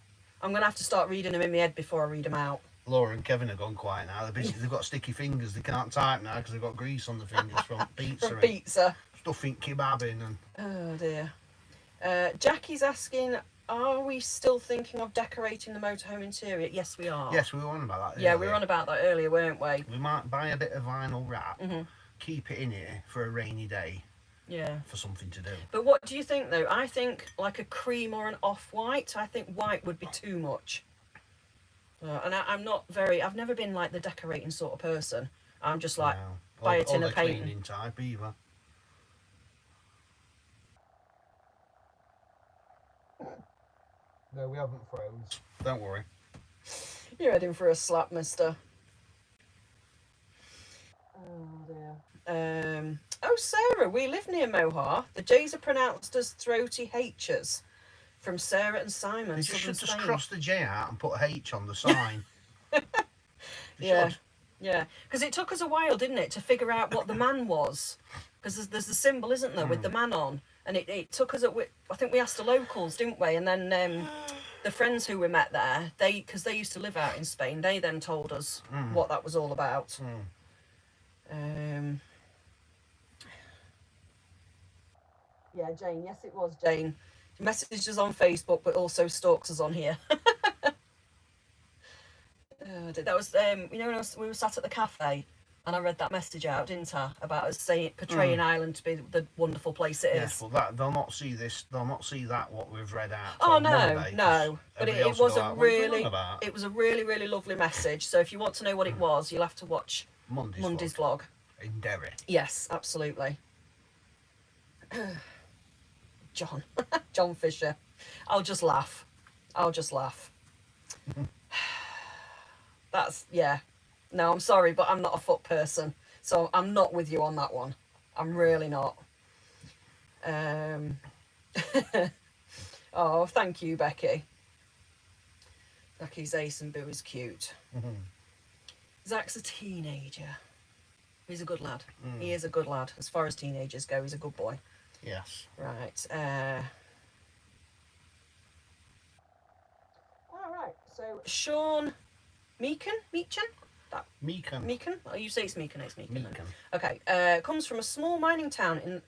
I'm going to have to start reading them in my head before I read them out. Laura and Kevin have gone quiet now. They've got sticky fingers. They can't type now because they've got grease on the fingers from pizza From and pizza. stuffing kebabbing and Oh, dear. Jackie's asking, are we still thinking of decorating the motorhome interior? Yes, we are. yes, we were on about that. Yeah, we earlier. were on about that earlier, weren't we? We might buy a bit of vinyl wrap, Mhm. keep it in here for a rainy day Yeah. for something to do. But what do you think, though? I think like a cream or an off-white. I think white would be too much. And I've never been like the decorating sort of person. I'm just like, No. buy Or- a tin or of the paint. cleaning type either. No, we haven't froze. Don't worry. You're heading for a slap, mister. Oh, dear. Oh, Sarah, we live near Mohar. The J's are pronounced as throaty H's. From Sarah and Simon. You just Southern should just Spain. cross the J out and put a H on the sign. You Yeah. should. Yeah, because it took us a while, didn't it, to figure out what the man was? Because there's the symbol, isn't there, with the man on. and it took us I think we asked the locals, didn't we? And then the friends who we met there, because they used to live out in Spain, they then told us what that was all about. Yeah, Jane. Yes, it was Jane. She messaged us on Facebook, but also stalks us on here. That was you know, when we were sat at the cafe, and I read that message out, didn't I, about us portraying Ireland to be the wonderful place it is. Yes, well, they'll not see this. They'll not see that what we've read out. Oh on Monday, no! But everybody it else will was go a out, "What are you really, on about?" it was a really, really lovely message. So if you want to know what it was, you'll have to watch Monday's vlog. in Derry. Yes, absolutely. John Fisher. I'll just laugh. That's, yeah. No, I'm sorry, but I'm not a foot person. So I'm not with you on that one. I'm really not. Oh, thank you, Becky. Becky's ace and Boo is cute. Zach's a teenager. He's a good lad. He is a good lad. As far as teenagers go, he's a good boy. Yes. Right. All right. So Sean Meekin? Meekin? Oh, you say it's Meekin. It's Meekin. Meekin. Okay. Comes from a small mining town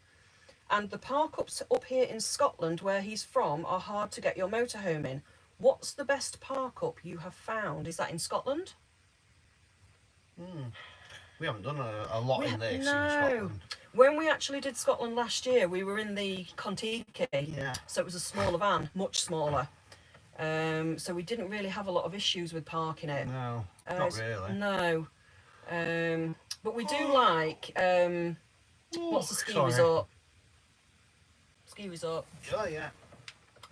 and the park up here in Scotland where he's from are hard to get your motorhome in. What's the best park up you have found? Is that in Scotland? We haven't done a lot in this in No. Scotland. When we actually did Scotland last year, we were in the Contiki. Yeah. So it was a smaller van, much smaller. So we didn't really have a lot of issues with parking it. No, not really. No. But we do like, what's the ski sorry. resort? Ski resort. Oh, yeah.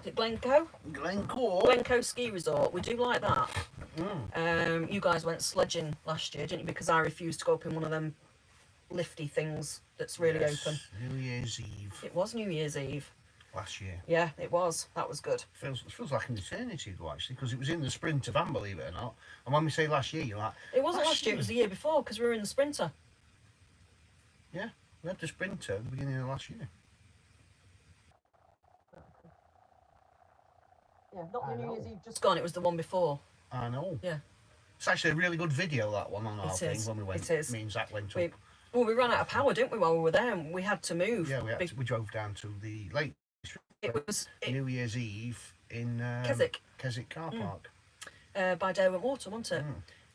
Is it Glencoe? Glencoe. Glencoe Ski Resort. We do like that. You guys went sledging last year, didn't you? Because I refused to go up in one of them lifty things that's really Yes, open. New Year's Eve It was New Year's Eve. last year. Yeah, it was. That was good. Feels like an eternity ago, actually, because it was in the Sprinter van, believe it or not. And when we say last year, you're like... It wasn't last year, it was the year before, because we were in the Sprinter. Yeah, we had the Sprinter at the beginning of last year. Yeah, not I the New know. Year's Eve just gone, it was the one before. I know. Yeah. It's actually a really good video, that one, on our It thing, is, when we went. it is. Me and Zach went We, up. well, we ran out of power, didn't we, while we were there, and we had to move. Yeah, we drove down to the Lake New Year's Eve in Keswick. Keswick car park. By Derwent Water, wasn't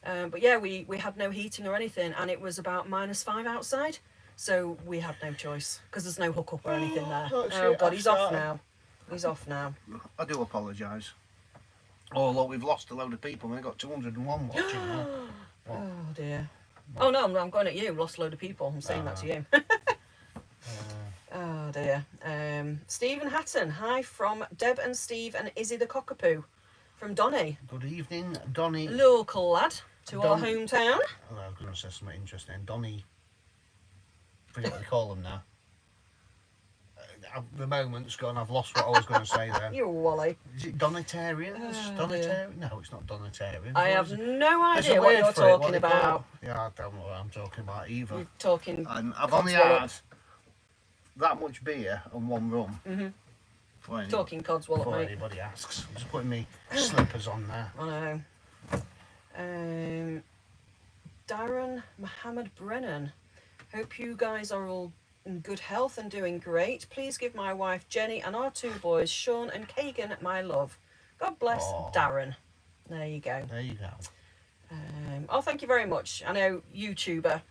it? But yeah, we had no heating or anything, and it was about -5 outside, so we had no choice, because there's no hookup or anything there. That's Oh it, God, he's off started. now. He's off now. I do apologise. Although we've lost a load of people, we've got 201 watching now. Oh dear. Oh no, I'm going at you. Lost a load of people. I'm saying that to you. Oh dear. Stephen Hatton. Hi from Deb and Steve and Izzy the Cockapoo from Donny. Good evening, Donny. Local lad to our Don- hometown. Oh, I was going to say something interesting. Donny. I forget what they call them now. The moment's gone. I've lost what I was going to say then. You Wally. Is it Donitarians? Oh, Donitarian? No, it's not Donitarian. I What have is it? no There's a idea what word you're for it, what talking they call it. about. Yeah, I don't know what I'm talking about either. You're talking. And I've only Codswallop. had that much beer and one rum. Before any- Talking Codswallop, before mate. anybody asks. I'm just putting me slippers on there. I know. Darren Mohammed Brennan. Hope you guys are all in good health and doing great. Please give my wife Jenny and our 2 boys, Sean and Kagan, my love. God bless Aw. Darren. There you go. There you go. Oh, thank you very much. I know YouTuber.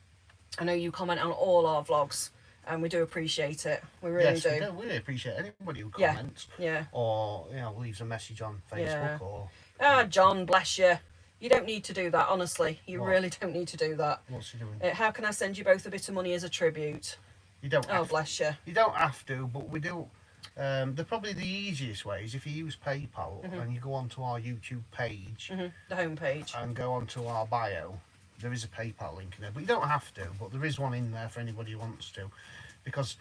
I know you comment on all our vlogs, and we do appreciate it. We really Yes, do. we do. We appreciate anybody who Yeah. comments Yeah. or leaves a message on Facebook Yeah. or Ah, John, bless you. You don't need to do that, honestly. You What? really don't need to do that. what's he doing? How can I send you both a bit of money as a tribute? You don't Oh, have bless you. You don't have to, but we do. Probably the easiest way is if you use PayPal and you go onto our YouTube page The homepage. and go onto our bio. There is a PayPal link in there, but you don't have to. But there is one in there for anybody who wants to, because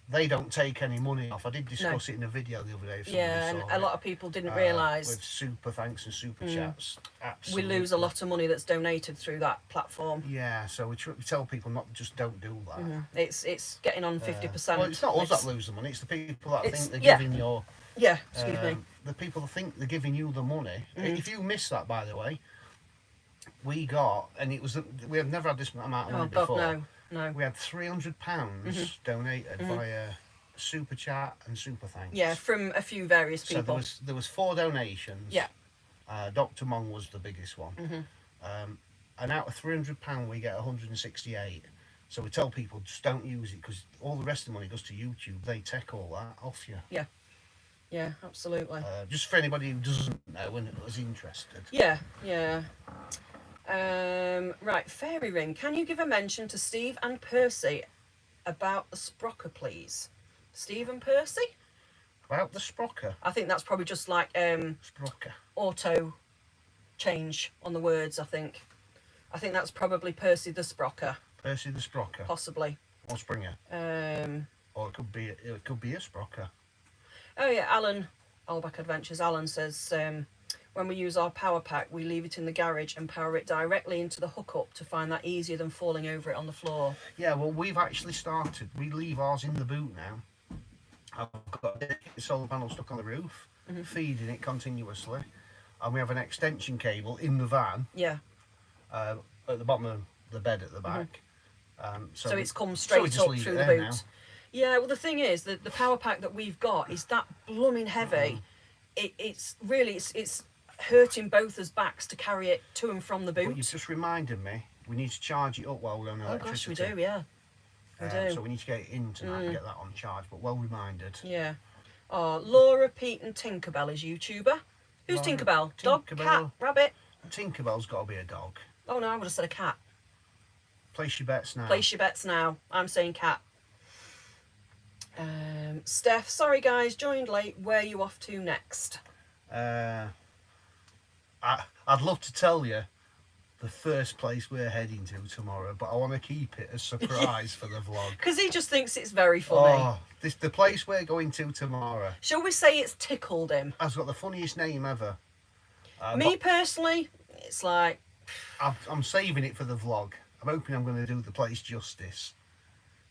They don't take any money off. I did discuss it in a video the other day. If Yeah, and somebody saw a it. lot of people didn't realise With super thanks and super chats. we Absolutely. lose a lot of money that's donated through that platform. Yeah, so we tell people not just don't do that. It's getting on 50%. Well, it's not us that lose the money. It's the people that It's- think they're yeah. giving your. Yeah, excuse me. The people that think they're giving you the money. If you miss that, by the way, we got, and it was we have never had this amount of Oh money God, before. no. We had £300 donated via super chat and super thanks. Yeah, from a few various So people. there was 4 donations. Yeah. Dr. Mong was the biggest one. And out of £300 we get 168. So we tell people just don't use it because all the rest of the money goes to YouTube. They take all that off you. Yeah, absolutely. Just for anybody who doesn't know and is interested. Yeah. Right, Fairy Ring. Can you give a mention to Steve and Percy about the Sprocker, please? Steve and Percy? About the Sprocker. I think that's probably just like Sprocker. auto change on the words, I think. I think that's probably Percy the Sprocker, Percy the Sprocker. possibly. Or Springer. Or it could be a Sprocker. Oh yeah, Alan, Allback Adventures, Alan says, when we use our power pack, we leave it in the garage and power it directly into the hookup to find that easier than falling over it on the floor. Yeah, well, we've actually started. We leave ours in the boot now. I've got a solar panel stuck on the roof, feeding it continuously. And we have an extension cable in the van Yeah. at the bottom of the bed at the back. So it's come we straight just up leave through it the there boot. now. Yeah, well the thing is that the power pack that we've got is that blooming heavy. It's really it's hurting both us backs to carry it to and from the But boot. you've just reminded me, we need to charge it up while we're on Oh gosh, we electricity. do, yeah. We do. So we need to get it in tonight and get that on charge, but well reminded. Yeah. Oh, Laura, Pete and Tinkerbell is YouTuber. Who's Laura, Tinkerbell? Dog, cat, Tinkerbell. rabbit? Tinkerbell's got to be a dog. Oh no, I would have said a cat. Place your bets now. Place your bets now. I'm saying cat. Steph, sorry guys, joined late. Where are you off to next? I'd love to tell you the first place we're heading to tomorrow, but I want to keep it a surprise for the vlog. Because he just thinks it's very funny. Oh, the place we're going to tomorrow Shall we say it's tickled him? has got the funniest name ever. Me personally, it's like, I'm saving it for the vlog. I'm hoping I'm going to do the place justice.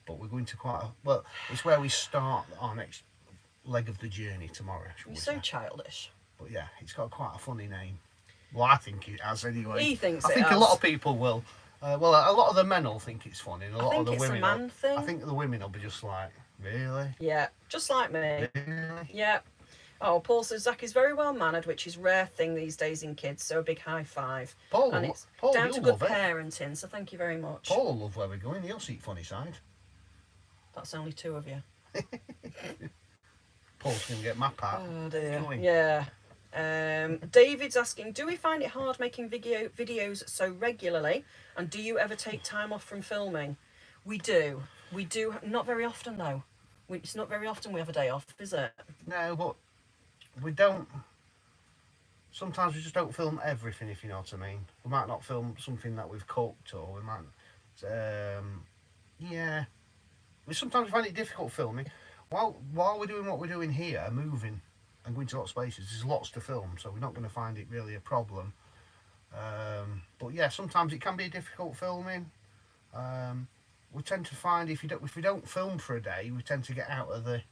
But we're going to well, it's where we start our next leg of the journey tomorrow, shall we you're so say. childish. But yeah, it's got quite a funny name. Well, I think it has anyway. He thinks I it think a has. lot of people will. Well, a lot of the men will think it's funny, and a lot think of the it's a women. man thing. I think the women will be just like, really? Yeah, just like me. Really? Yeah. Oh, Paul says Zach is very well mannered, which is a rare thing these days in kids. So a big high five. Paul, And it's Paul, down you'll to good love it. parenting. So thank you very much. Paul will love where we're going. He'll see funny side. That's only 2 of you. Paul's going to get my part. Oh dear. Going. Yeah. David's asking, do we find it hard making videos so regularly? And do you ever take time off from filming? We do. We do. Not very often though. It's not very often we have a day off, is it? No, but we don't. Sometimes we just don't film everything, if you know what I mean. We might not film something that we've cooked, or we might. Yeah. Sometimes we find it difficult filming. While we're doing what we're doing here, moving and going to lots of places, there's lots to film, so we're not going to find it really a problem. But yeah, sometimes it can be difficult filming. We tend to find if we don't film for a day, we tend to get out of the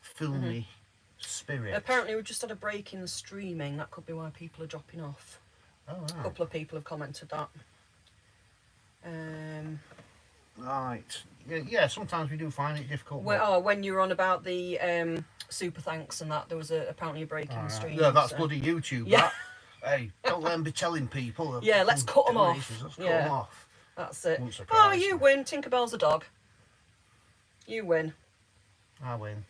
filmy spirit. Apparently we've just had a break in the streaming. That could be why people are dropping off. Oh, A right. couple of people have commented that. Right. Yeah, sometimes we do find it difficult. When you were on about the super thanks and that, there was apparently a break in the stream. Yeah, that's so- bloody YouTube. Yeah. That. Hey, don't let them be telling people. that Yeah, let's cut 'em off. donations, Let's cut Yeah. them off. That's it. Won't Oh, surprise you me. win. Tinkerbell's a dog. You win. I win.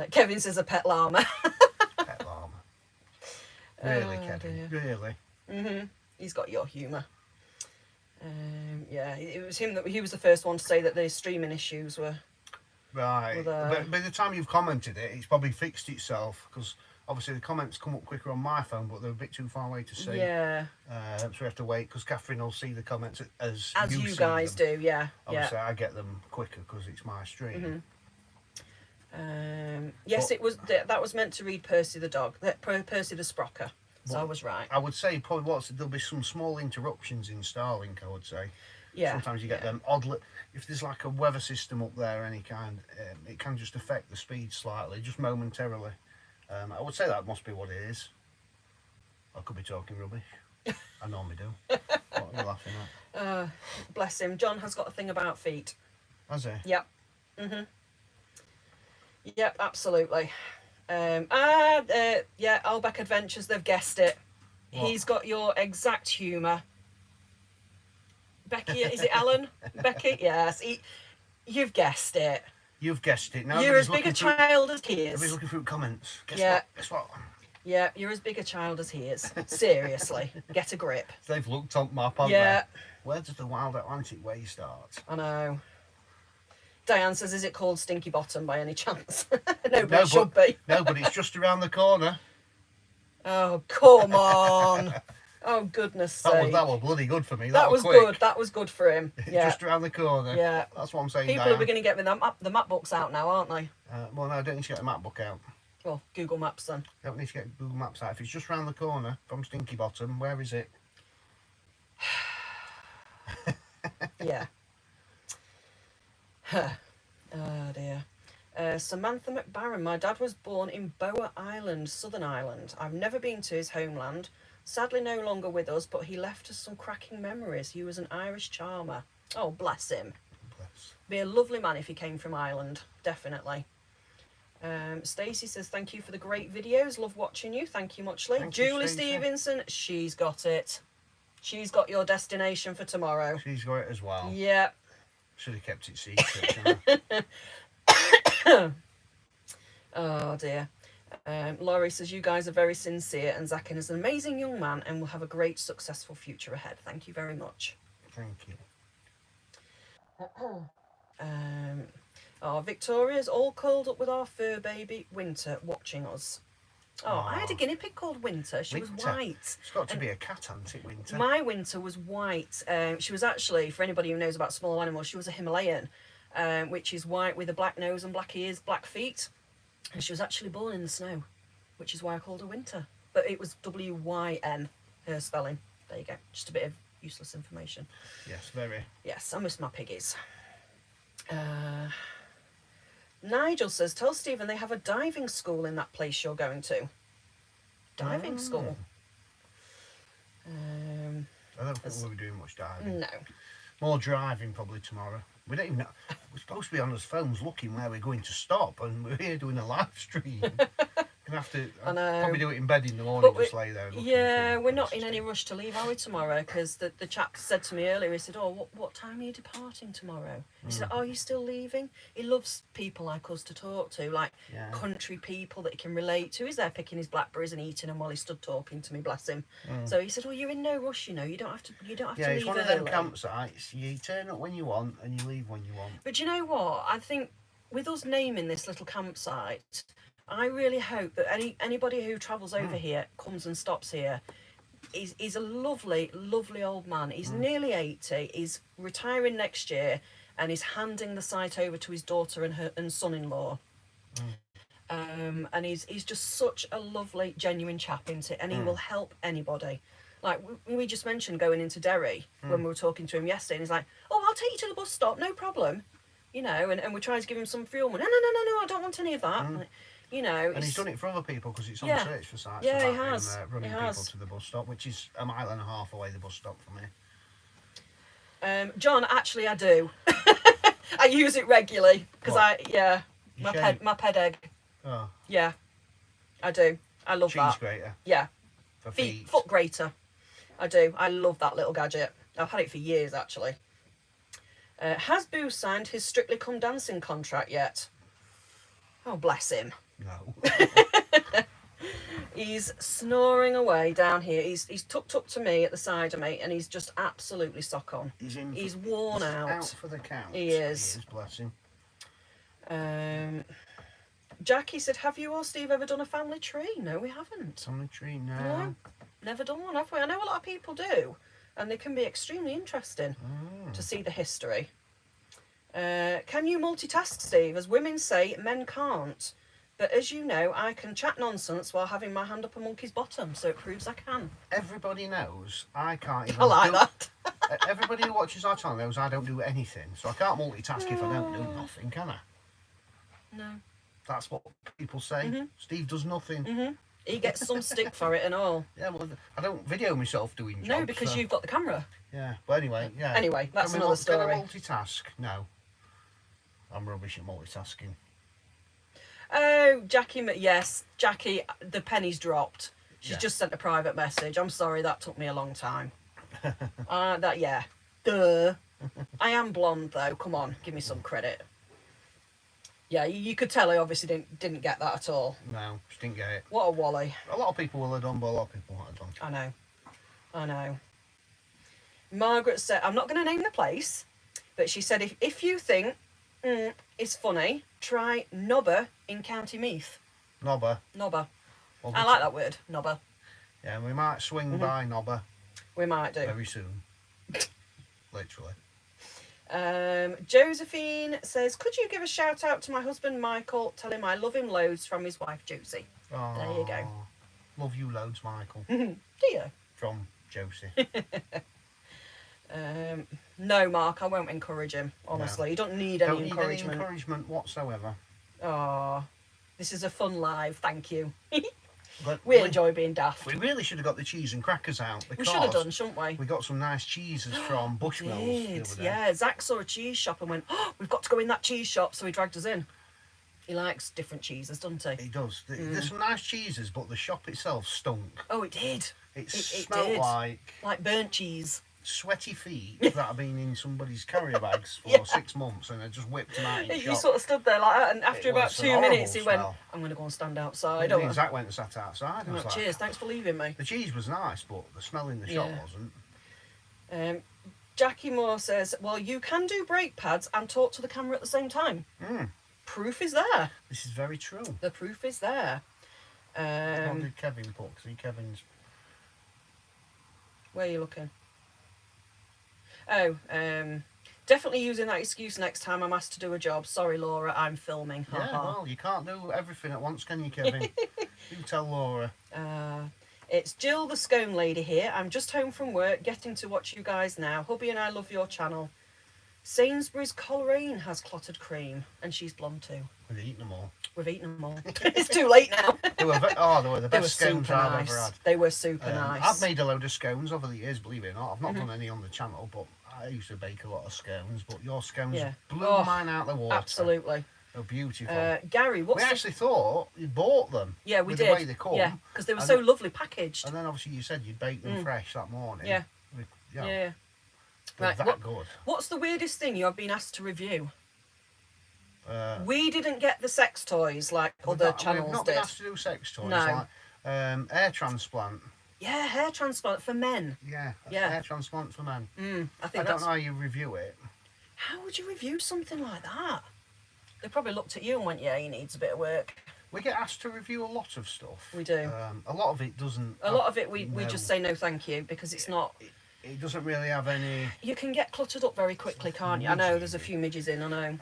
Kevin says a pet llama. Pet llama. Really, Oh, Kevin? dear. Really? He's got your humour. Yeah, it was him he was the first one to say that the streaming issues were. Right. With, But by the time you've commented it, it's probably fixed itself because obviously the comments come up quicker on my phone, but they're a bit too far away to see. Yeah, So we have to wait because Catherine will see the comments as you see guys them. do. Yeah, Obviously, I get them quicker because it's my stream. yes, But- it was. That was meant to read Percy the dog, Percy the Sprocker. So I was right. I would say probably there'll be some small interruptions in Starlink. I would say. Yeah. Sometimes you get them oddly. If there's like a weather system up there, any kind, it can just affect the speed slightly, just momentarily. I would say that must be what it is. I could be talking rubbish. I normally do. What are you laughing at? Bless him. John has got a thing about feet. Has he? Yep. Yep, absolutely. Yeah, Albeck Adventures, they've guessed it. What? He's got your exact humour. Becky, is it Alan? Becky? Yes. You've guessed it. You've guessed it. Now You're as everybody's big a looking through- child as he Everybody's is. looking through comments. Guess Yeah. what? Guess what? Yeah, you're as big a child as he is. Seriously. Get a grip. They've looked on map, haven't Yeah, they? Where does the Wild Atlantic Way start? I know. Diane says, is it called Stinky Bottom by any chance? No, but No, it but- should be. No, but it's just around the corner. Oh, come on. Oh, goodness sake. That was bloody good for me. That was quick. good. That was good for him. Yeah. Just around the corner. Yeah. That's what I'm saying. People Diane. are beginning to get the map books out now, aren't they? Well, no, I don't need to get the map book out. Well, Google Maps then. Don't need to get Google Maps out. If it's just round the corner from Stinky Bottom, where is it? Yeah. Oh dear. Samantha McBarron. My dad was born in Boa Island, Southern Ireland. I've never been to his homeland. Sadly no longer with us, but he left us some cracking memories. He was an Irish charmer. Oh, bless him. Bless. Be a lovely man if he came from Ireland. Definitely. Stacey says, thank you for the great videos. Love watching you. Thank you muchly. Thank you, Julie Stacey. Stevenson, she's got it. She's got your destination for tomorrow. She's got it as well. Yeah. Should have kept it secret. shouldn't I? Oh dear. Laurie says, you guys are very sincere and Zakin is an amazing young man and will have a great successful future ahead. Thank you very much. Thank you. Victoria's all curled up with our fur baby Winter watching us. Oh, I had a Aw. guinea pig called Winter. She was Winter. white. It's got to be a cat, hasn't it, Winter? My Winter was white. She was actually, for anybody who knows about small animals, she was a Himalayan, which is white with a black nose and black ears, black feet. And she was actually born in the snow, which is why I called her Winter. But it was W-Y-N, her spelling. There you go. Just a bit of useless information. Yes, very. Yes, I miss my piggies. Nigel says, tell Stephen they have a diving school in that place you're going to. Diving school? I don't think we'll be doing much diving. No. More driving probably tomorrow. We don't even know. We're supposed to be on his phones looking where we're going to stop, and we're here doing a live stream. Gonna have to I know. probably do it in bed in the morning, But just lay there. looking Yeah, through we're the not in stream. any rush to leave, are we, tomorrow? Because the chap said to me earlier, he said, oh, what time are you departing tomorrow? He said, are you still leaving? He loves people like us to talk to, like Yeah. country people that he can relate to. He's there picking his blackberries and eating them while he stood talking to me, bless him. So he said, oh, you're in no rush, you know, you don't have to Yeah, to it's leave one of early. them campsites. You turn up when you want and you leave when you want. But you know what? I think with us naming this little campsite, I really hope that anybody who travels over here, comes and stops here, he's a lovely, lovely old man. He's nearly 80. He's retiring next year, and he's handing the site over to his daughter and son-in-law. And he's just such a lovely, genuine chap, isn't it? And he will help anybody. Like we just mentioned going into Derry when we were talking to him yesterday, and he's like, "Oh, I'll take you to the bus stop, no problem." You know, and we tried to give him some fuel money. No, I don't want any of that. Like, you know, And he's it's- done it for other people because it's on Yeah. search for sites. Yeah, he about him, has. running He people has. to the bus stop, which is a mile and a half away. The bus stop from here. John, actually, I do. I use it regularly because What? You shave? my ped egg. Oh, Yeah, I do. I love cheese that. grater Yeah, for feet. foot grater. I do. I love that little gadget. I've had it for years, actually. Has Boo signed his Strictly Come Dancing contract yet? Oh, bless him. No. He's snoring away down here. He's tucked up to me at the side of me, and he's just absolutely sock on. He's in. He's worn he's out. for the count. He is. Bless him. Jackie said, have you or Steve ever done a family tree? No, we haven't. Family tree, no. No, never done one, have we? I know a lot of people do, and they can be extremely interesting to see the history. Can you multitask, Steve? As women say, men can't. But as you know, I can chat nonsense while having my hand up a monkey's bottom, so it proves I can. Everybody knows I can't even I like that. Everybody who watches our channel knows I don't do anything, so I can't multitask if I don't do nothing, can I? No. That's what people say. Steve does nothing. He gets some stick for it and all. Yeah, well, I don't video myself doing jobs. No, because so- you've got the camera. Yeah, but anyway, yeah. Anyway, that's Can we another Can I story. multitask? No. I'm rubbish at multitasking. Oh, Jackie, yes, Jackie, the penny's dropped. She's Yeah. just sent a private message. I'm sorry, that took me a long time. Yeah. Duh. I am blonde, though. Come on, give me some credit. Yeah, you could tell I obviously didn't get that at all. No, just didn't get it. What a wally. A lot of people will have done, but a lot of people won't have done. I know. Margaret said, I'm not going to name the place, but she said, if you think it's funny, try Nobber in County Meath. Nobber. Nobber. Well, I like that word, Nobber. Yeah, we might swing by Nobber We might do. very soon. Literally. Josephine says, could you give a shout out to my husband Michael? Tell him I love him loads from his wife Josie. There you go. Love you loads, Michael. Do you? From Josie. No, Mark, I won't encourage him. Honestly, you don't need any Don't need any encouragement. encouragement whatsoever. Oh, this is a fun live. Thank you. But We enjoy being daft. We really should have got the cheese and crackers out We because should have done, shouldn't we? we got some nice cheeses from Bushmills the Did. other day. Yeah, Zach saw a cheese shop and went, oh, we've got to go in that cheese shop, so he dragged us in. He likes different cheeses, doesn't he? It does. There's some nice cheeses, but the shop itself stunk. Oh, it did. It, It smelled did. like Burnt cheese. sweaty feet that have been in somebody's carrier bags for Yeah. 6 months and they just whipped them out in You shop. sort of stood there like that, and after It about was 2 an minutes, he horrible went, smell. I'm going to go and stand outside. Me Don't and I? Zach went and sat outside. I I'm was like, like, cheers, thanks for leaving me. the cheese was nice, but the smell in the shop Yeah. wasn't. Jackie Moore says, well, you can do brake pads and talk to the camera at the same time. Proof is there. This is very true. The proof is there. What did Kevin put? 'Cause Kevin's... Where are you looking? Oh, definitely using that excuse next time I'm asked to do a job. Sorry, Laura, I'm filming. Ha Yeah, ha. well, you can't do everything at once, can you, Kevin? You tell Laura. It's Jill the Scone Lady here. I'm just home from work, getting to watch you guys now. Hubby and I love your channel. Sainsbury's Coleraine has clotted cream, and she's blonde too. We've eaten them all. We've eaten them all. It's too late now. They were the They were best scones super I've ever nice. had. They were super nice. I've made a load of scones over the years, believe it or not. I've not done any on the channel, but I used to bake a lot of scones. But your scones Yeah. blew Oh, mine out the water. Absolutely. They're beautiful. Gary, we what's the... actually thought you bought them. Yeah, we with did. The way they come. Yeah, because they were And so then- lovely packaged. And then obviously you said you'd bake them fresh that morning. Yeah. Yeah. Yeah. They're Right, that good. What's the weirdest thing you have been asked to review? We We didn't get the sex toys like other We've channels not did. been asked to do sex toys. No. Like hair transplant. Yeah, hair transplant for men. Yeah. Yeah. Hair transplant for men. I I think don't that's... know how you review it. How would you review something like that? They probably looked at you and went, yeah, he needs a bit of work. We get asked to review a lot of stuff. We do. A lot of it doesn't. A lot of it we no. just say no thank you because it's not... It doesn't really have any. You can get cluttered up very quickly, can't you? I know, there's a few midges in, I know.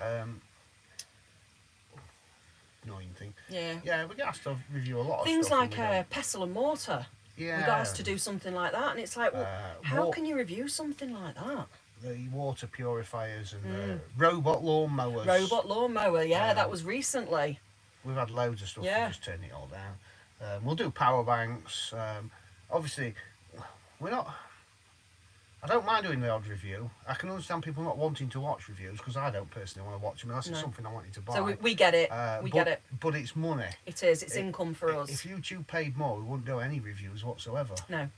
Annoying thing. Yeah. Yeah, we get asked to review a lot of Things stuff. like and we don't. pestle and mortar. Yeah. We got asked to do something like that, and it's like, well, how wa- can you review something like that? The water purifiers and the robot lawn mowers. Robot lawnmower, yeah, that was recently. We've had loads of stuff. Yeah. We just turn it all down. We'll do power banks. Obviously, we're not. I don't mind doing the odd review. I can understand people not wanting to watch reviews because I don't personally want to watch them unless it's No. something I wanted to buy. So we get it. We but, get it. But it's money. It is. It's income for us. If YouTube paid more, we wouldn't do any reviews whatsoever. No.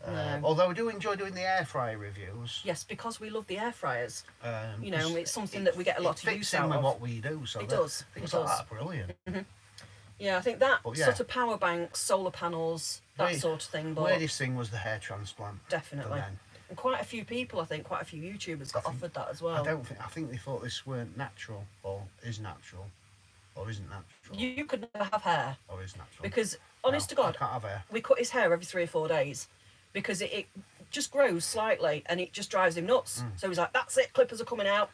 No. Although we do enjoy doing the air fryer reviews. Yes, because we love the air fryers. You know, 'cause it's something that we get a lot it of fits use in out with of. what we do. So It that- does, Things it like does. that are brilliant. Yeah, I think that But yeah. sort of power banks, solar panels, that Weird- sort of thing. But Weirdest thing was the hair transplant. for definitely. men. And quite a few people, I think, quite a few YouTubers got offered that as well. I think they thought this weren't natural or is natural, Or isn't natural? You could never have hair Or is natural? because, honest to God, I can't have hair. we cut his hair every 3 or 4 days because it just grows slightly and it just drives him nuts. So he's like, that's it, clippers are coming out.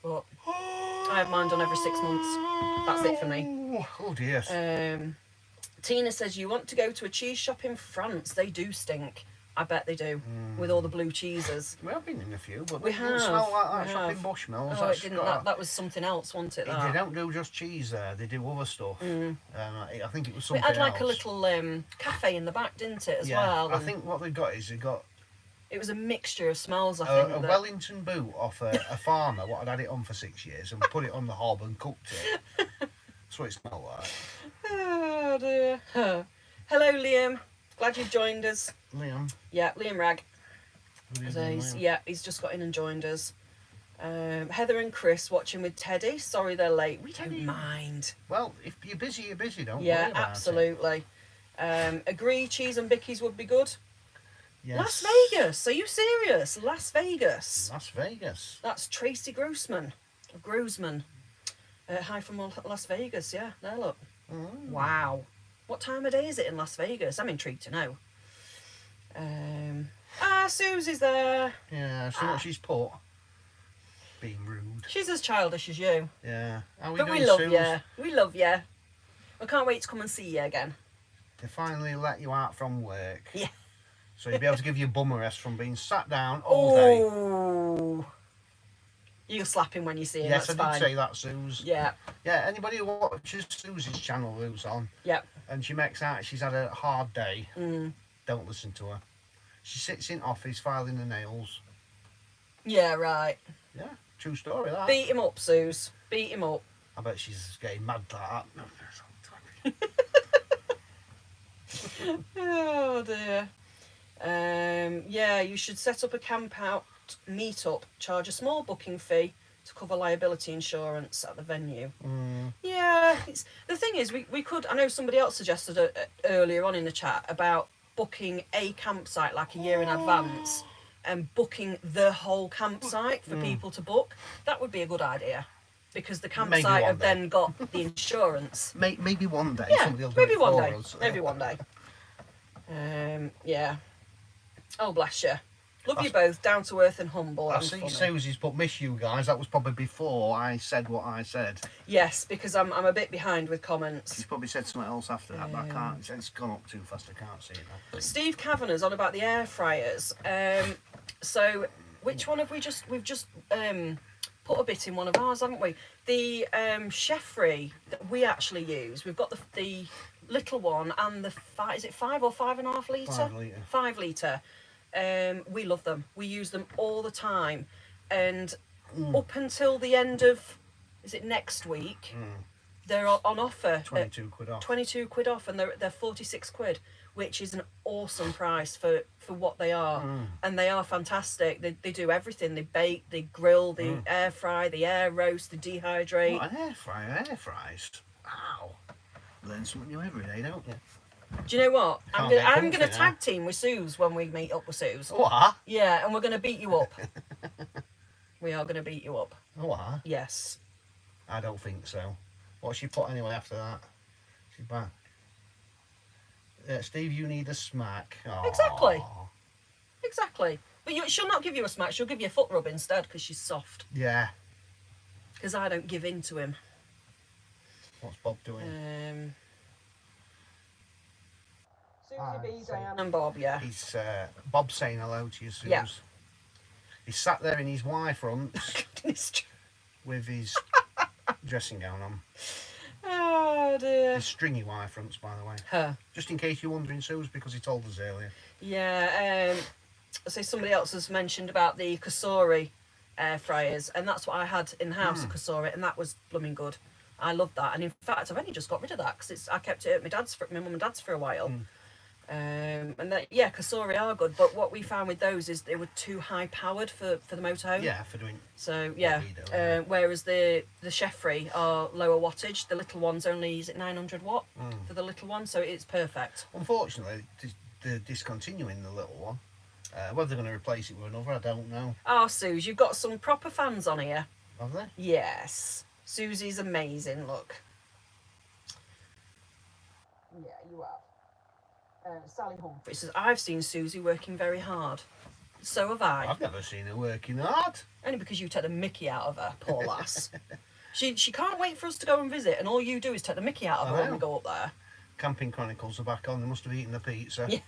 But I have mine done every 6 months. That's it for me. Oh dear. Tina says, you want to go to a cheese shop in France? They do stink. I bet they do, with all the blue cheeses. We have been in a few, but We it doesn't have, smell like that we shop have. in Bushmills. Oh, That's it didn't. got That was something else, wasn't it? They That? don't do just cheese there. They do other stuff. I think it was It something had like else. a little cafe in the back, didn't it, as Yeah, well? I And think what they've got is they've got it was a mixture of smells, I think. a that- Wellington boot off a farmer what had it on for 6 years and put it on the hob and cooked it. That's what it smelled like. Oh dear. Huh. Hello, Liam. Glad you've joined us. Liam. Yeah, Liam Ragg. Good So evening, he's, Liam. yeah, he's just got in and joined us. Heather and Chris watching with Teddy. Sorry they're late. We don't mind. Well, if you're busy, you're busy. Don't Yeah, worry about it. absolutely. Agree, cheese and bickies would be good. Yes. Las Vegas. Are you serious? Las Vegas. Las Vegas. That's Tracy Grossman. Grossman. Hi from Las Vegas. Yeah, there, look. Wow. What time of day is it in Las Vegas? I'm intrigued to know. Susie's there. Yeah, see what she's put. Being rude. She's as childish as you. Yeah. How we But doing, we love Suze? you. We love you. I can't wait to come and see you again. They finally let you out from work. Yeah. So you'll be able to give you a bum rest from being sat down all day. Oh. You'll slap him when you see him. Yes, That's I did fine. say that, Suze. Yeah. Yeah, anybody who watches Suze's channel who's on Yeah. and she makes out she's had a hard day, Mm. don't listen to her. She sits in office filing her nails. Yeah, right. Yeah, true story that. Beat him up, Suze. Beat him up. I bet she's getting mad like that. Oh dear. Yeah, you should set up a camp out meet-up, charge a small booking fee to cover liability insurance at the venue. Yeah, the thing is, we could, I know somebody else suggested earlier on in the chat about booking a campsite like a year in advance and booking the whole campsite for people to book. That would be a good idea because the Maybe campsite one have day. then got the insurance. Maybe one day Yeah, somebody will do maybe it one for day. us. Maybe one day. Yeah. Oh, bless you. Love you both, down to earth and humble. I And see funny. Susie's put miss you guys. That was probably before I said what I said. Yes, because I'm a bit behind with She's comments. probably said something else after that, but I can't. It's gone up too fast. I can't see it now. Steve Kavanagh's on about the air fryers. So which one have we just? We've just put a bit in one of ours, haven't we? The Chefry that we actually use. We've got the little one and the is it 5 or 5.5 litre? 5 litre. 5 litre. We love them. We use them all the time, and up until the end of, is it next week? They're on offer. 22 quid off. 22 quid off, and they're 46 quid, which is an awesome price for what they are. And they are fantastic. They do everything. They bake, they grill, they air fry, they air roast, they dehydrate. What, an air fryer? Air fries? Wow. Learn something new every day, don't you? Do you know what? Can't get I'm comfy gonna now. tag team with Suze when we meet up with Suze. What? Yeah, and we're gonna beat you up. We are gonna beat you up. What? Yes. I don't think so. What's she put anyway after that? She's back. Steve, you need a smack. Aw. Exactly. Exactly. But she'll not give you a smack. She'll give you a foot rub instead because she's soft. Yeah. Because I don't give in to him. What's Bob doing? Susie B, Diane and Bob, yeah. He's Bob's saying hello to you, Suze. Yeah. He's sat there in his Y fronts It's true. with his dressing gown on. Oh dear. His stringy Y fronts, by the way. Her. Just in case you're wondering, Suze, because he told us earlier. Yeah, so somebody else has mentioned about the Kasori air fryers, and that's what I had in house, a Kasori, and that was blooming good. I loved that, and in fact, I've only just got rid of that because I kept it at my mum and dad's for a while. And that, yeah, Kasori are good, but what we found with those is they were too high powered for the motorhome. Yeah, for doing. So yeah, we do, yeah. whereas the Chefry are lower wattage. The little one's only, is it 900 watt for the little one? So it's perfect. Unfortunately, they're discontinuing the little one. Whether they're going to replace it with another, I don't know. Oh, Suze, you've got some proper fans on here. Have they? Yes. Susie's amazing, look. Yeah, you have. Sally Humphrey says, I've seen Susie working very hard. So have I. I've never seen her working hard. Only because you take the mickey out of her, poor lass. She can't wait for us to go and visit, and all you do is take the mickey out of her when we go up there. Camping Chronicles are back on. They must have eaten the pizza. Yeah.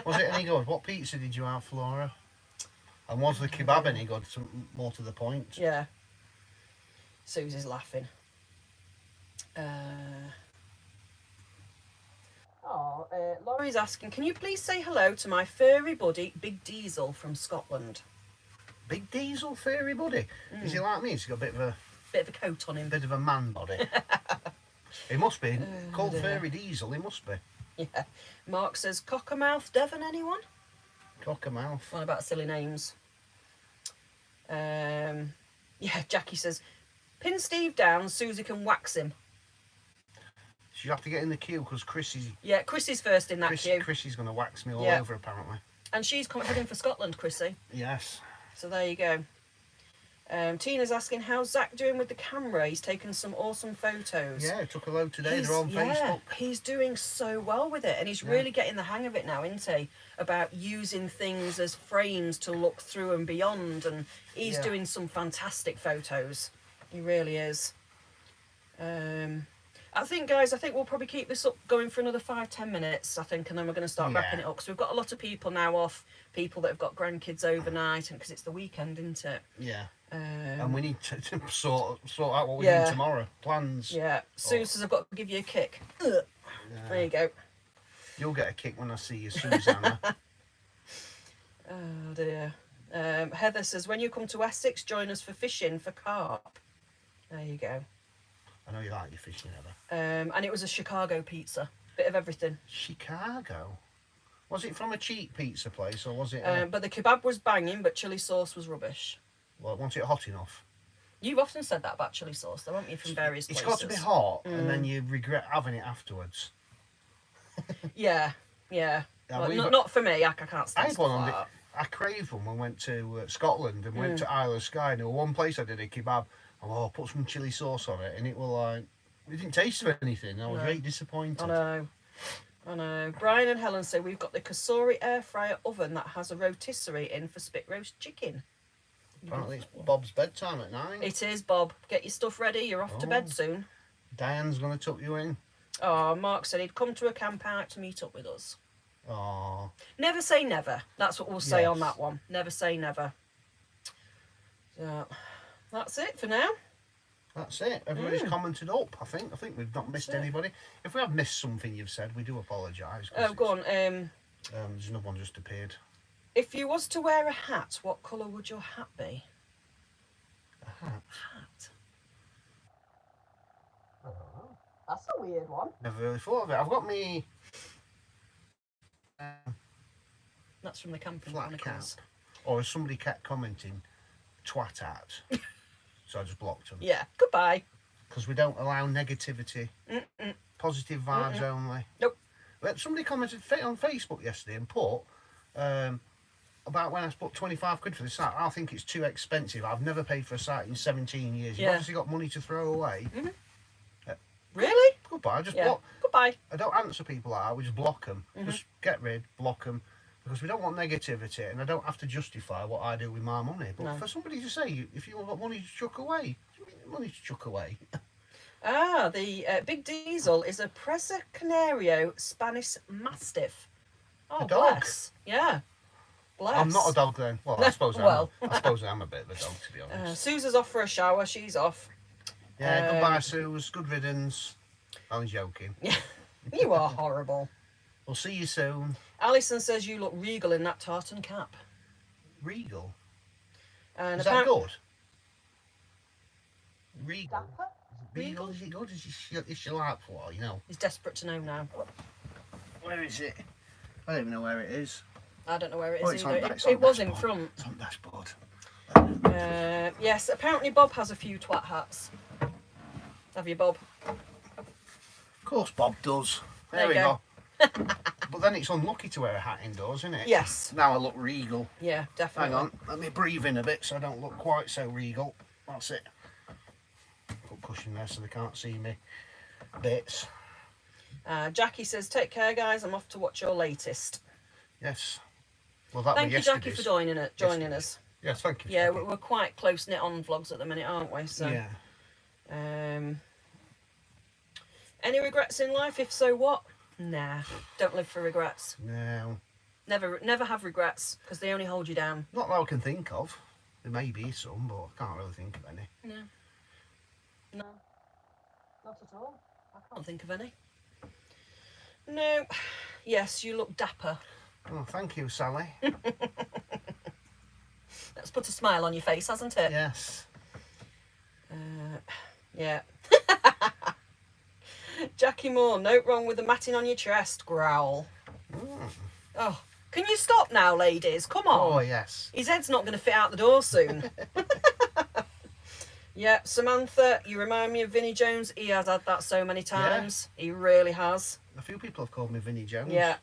Was it any good? What pizza did you have, Flora? And was the kebab any good? More to the point. Yeah. Susie's laughing. Laurie's asking, can you please say hello to my furry buddy, Big Diesel from Scotland? Big Diesel furry buddy. Is he like me? He's got a bit of a coat on him. bit of a man body. He must be called dear. Furry Diesel. He must be. Yeah. Mark says, Cockermouth Devon, anyone? Cockermouth. What about silly names? Yeah, Jackie says, pin Steve down, Susie can wax him. So you have to get in the queue because Chrissy's first in that queue. Chrissy's going to wax me all Yeah. over apparently. And she's heading for Scotland, Chrissy. Yes. So there you go. Tina's asking, how's Zach doing with the camera? He's taken some awesome photos. Yeah, he took a load today. They're on Facebook. He's doing so well with it, and he's really getting the hang of it now, isn't he? About using things as frames to look through and beyond, and he's doing some fantastic photos. He really is. I think, guys, we'll probably keep this up going for another 5-10 minutes, I think, and then we're going to start wrapping it up. Because we've got a lot of people now off, people that have got grandkids overnight, and because it's the weekend, isn't it? Yeah. And we need to sort out what we're doing tomorrow. Plans. Yeah. Sue says, I've got to give you a kick. There you go. You'll get a kick when I see you, Susanna. Oh, dear. Heather says, when you come to Essex, join us for fishing for carp. There you go. I know you like your fishing, Heather. And it was a Chicago pizza. Bit of everything. Chicago? Was it from a cheap pizza place, or was it... But the kebab was banging, but chilli sauce was rubbish. Well, wasn't it hot enough? You've often said that about chilli sauce, though, haven't you, from various places? It's got to be hot, and then you regret having it afterwards. Yeah. Well, we've got- not for me. I can't I stand had stuff one on like the... that. I craved one when I went to Scotland and went to Isle of Skye. And there was one place I did a kebab. And put some chilli sauce on it, and it was like... It didn't taste of anything. I was very disappointed. I know. Brian and Helen say we've got the Kasori air fryer oven that has a rotisserie in for spit roast chicken. Apparently it's Bob's bedtime at 9. It is, Bob. Get your stuff ready. You're off to bed soon. Diane's going to tuck you in. Oh, Mark said he'd come to a camp out to meet up with us. Oh. Never say never. That's what we'll say on that one. Never say never. So, that's it for now. That's it. Everybody's commented up, I think. I think we've not missed anybody. If we have missed something you've said, we do apologise. Oh, go on. There's another one just appeared. If you was to wear a hat, what colour would your hat be? A hat? That's a weird one. Never really thought of it. I've got me That's from the Camping flat cap. Chronicles. Or as somebody kept commenting, twat hat. So I just blocked them. Yeah, goodbye. Because we don't allow negativity. Positive vibes only. Nope. But somebody commented on Facebook yesterday and put about when I put 25 quid for the site. I think it's too expensive. I've never paid for a site in 17 years. You've obviously got money to throw away. Really? Goodbye. Just Yeah. block. Goodbye. I don't answer people like that. We just block them. Just get rid, block them. Because we don't want negativity, and I don't have to justify what I do with my money. But for somebody to say, if you've got money to chuck away, what do you mean money to chuck away? The Big Diesel is a Presa Canario Spanish Mastiff. Oh, A dog? bless. Yeah. Bless. I'm not a dog then. Well, I suppose Well. I suppose I'm a bit of a dog, to be honest. Susan's off for a shower. She's off. Yeah, goodbye, Suze. Good riddance. I was joking. You are horrible. We'll see you soon. Alison says you look regal in that tartan cap. Regal. And Is that good? Regal. Dapper? Regal, is it good? Is she like for, you know? He's desperate to know now. Where is it? I don't even know where it is. I don't know where it is Oh, it's on- either. it's on It was in dashboard. front. It's on dashboard. Yes, apparently Bob has a few twat hats. Have you, Bob? Of course Bob does. There There we you go. But then it's unlucky to wear a hat indoors, isn't it? Yes. Now I look regal. Yeah, definitely. Hang on, let me breathe in a bit so I don't look quite so regal. That's it. Put cushion there so they can't see me bits. Jackie says, take care, guys. I'm off to watch your latest. Yes. Well, that Thank you, was Jackie, yesterday's. for joining us. Yes, thank you. Yeah, Jackie. we're quite close-knit on vlogs at the minute, aren't we? So, Yeah. Any regrets in life? If so, what? Nah, don't live for regrets. No. Never have regrets, because they only hold you down. Not that I can think of. There may be some, but I can't really think of any. No. No. Not at all. I can't think of any. No. Yes, you look dapper. Oh, thank you, Sally. That's put a smile on your face, hasn't it? Yes. Yeah. Jackie Moore, note wrong with the matting on your chest, growl. Mm. Oh, can you stop now, ladies? Come on. Oh, yes. His head's not going to fit out the door soon. Yeah, Samantha, you remind me of Vinnie Jones. He has had that so many times. He really has. A few people have called me Vinnie Jones. Yeah.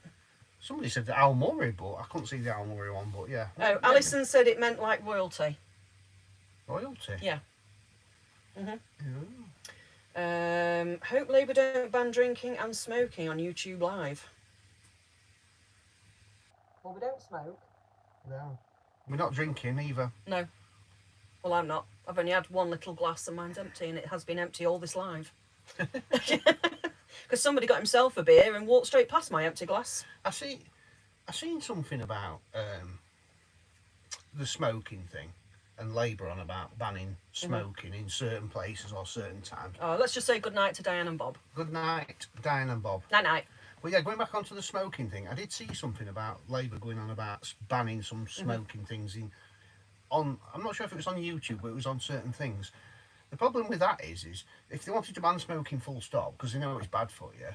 Somebody said Al Murray, but I couldn't see the Al Murray one, but yeah. Oh, Alison said it meant like royalty. Royalty? Yeah. Ooh. Hope Labour don't ban drinking and smoking on YouTube Live. Well, we don't smoke. No. We're not drinking either. No. Well, I'm not. I've only had one little glass and mine's empty, and it has been empty all this live. Because somebody got himself a beer and walked straight past my empty glass. I seen something about the smoking thing and Labour on about banning smoking in certain places or certain times. Oh, let's just say good night to Diane and Bob. Good night, Diane and Bob. Night night. Well, yeah, going back onto the smoking thing, I did see something about Labour going on about banning some smoking things I'm not sure if it was on YouTube, but it was on certain things. The problem with that is if they wanted to ban smoking full stop, because they know it's bad for you,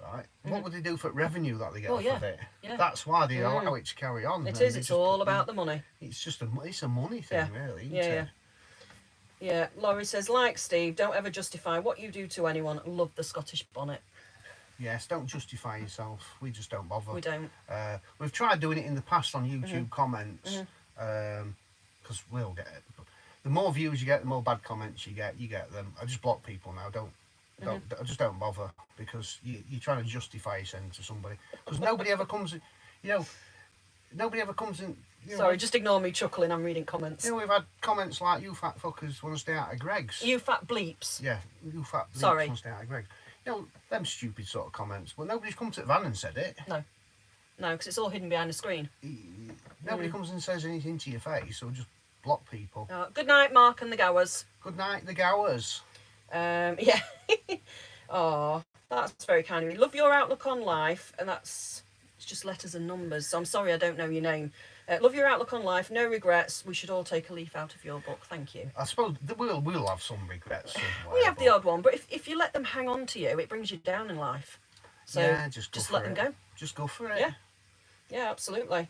right, what would they do for revenue that they get off of it? Yeah. That's why they allow it to carry on. It and is. they It's just all put- about the money. It's just it's a money thing, really, isn't Yeah, it? Yeah. Laurie says, like Steve, don't ever justify what you do to anyone. Love the Scottish bonnet. Yes, don't justify yourself. We just don't bother. We don't. We've tried doing it in the past on YouTube comments, because we'll get it. The more views you get, the more bad comments you get them. I just block people now. I just don't bother, because you're trying to justify yourself to somebody. Because nobody ever comes, nobody ever comes in. Sorry, just ignore me chuckling. I'm reading comments. We've had comments like, you fat fuckers want to stay out of Greg's. You fat bleeps. Yeah, you fat bleeps Sorry. want to stay out of Greg's. Them stupid sort of comments. Well, nobody's come to the van and said it. No, because it's all hidden behind the screen. Nobody comes and says anything to your face, so just block people. Good night, Mark and the Gowers. Good night, the Gowers. Yeah. Oh, that's very kind of you. Love your outlook on life, and it's just letters and numbers. So I'm sorry I don't know your name. Love your outlook on life. No regrets. We should all take a leaf out of your book. Thank you. I suppose we'll have some regrets somewhere. We have the odd one, but if you let them hang on to you, it brings you down in life. So yeah, just let them go. Just go for it. Yeah. Yeah, absolutely.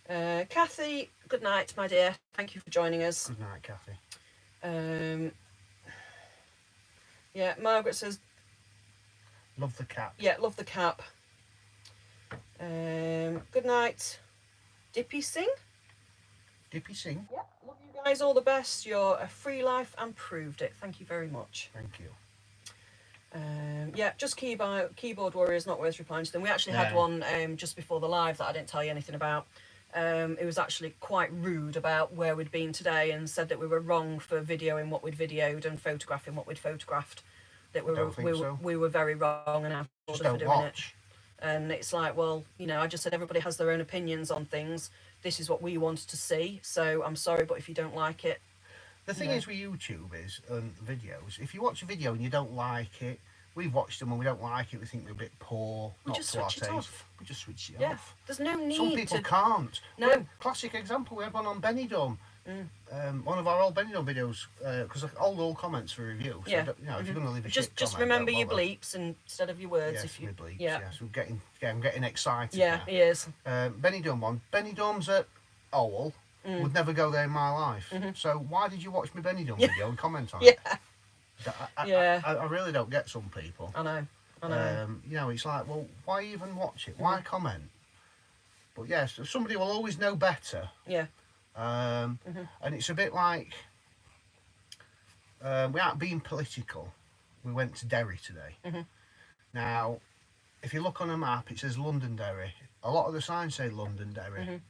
Kathy, good night, my dear. Thank you for joining us. Good night, Kathy. Yeah, Margaret says, Love the cap. yeah, love the cap. Good night, Dippy Singh. Dippy Singh. Yeah, love you guys, all the best. You're a free life and proved it. Thank you very much. Thank you. Yeah, just keyboard warriors, not worth replying to them. We actually had No. one just before the live that I didn't tell you anything about. It was actually quite rude about where we'd been today, and said that we were wrong for videoing what we'd videoed and photographing what we'd photographed. That we Don't think so. we were very wrong and our Just for don't doing watch. it. And it's like, well, I just said everybody has their own opinions on things. This is what we wanted to see, so I'm sorry, but if you don't like it, The thing is with YouTube is videos. If you watch a video and you don't like it, we've watched them and we don't like it. We think they're a bit poor. We not just to our switch it taste. off. We just switch it yeah, off. there's no need Some people to. can't. No. Classic example, we had one on Benidorm. One of our old Benidorm videos, because all comments for review. So Yeah. if you're going to leave a Just shit comment, remember don't your bother. bleeps instead of your words. Yes, if you, my bleeps. yeah, Yes, I'm getting excited. yeah, now. he is. Benidorm one. Benidorm's at Owl. Would never go there in my life. So why did you watch my Benidorm video and comment on it? Yeah, Yeah. I really don't get some people. I know. It's like, well, why even watch it? Why comment? But yes, somebody will always know better. Yeah, And it's a bit like without being political, we went to Derry today. Mhm. Now, if you look on a map, it says Londonderry. A lot of the signs say Londonderry.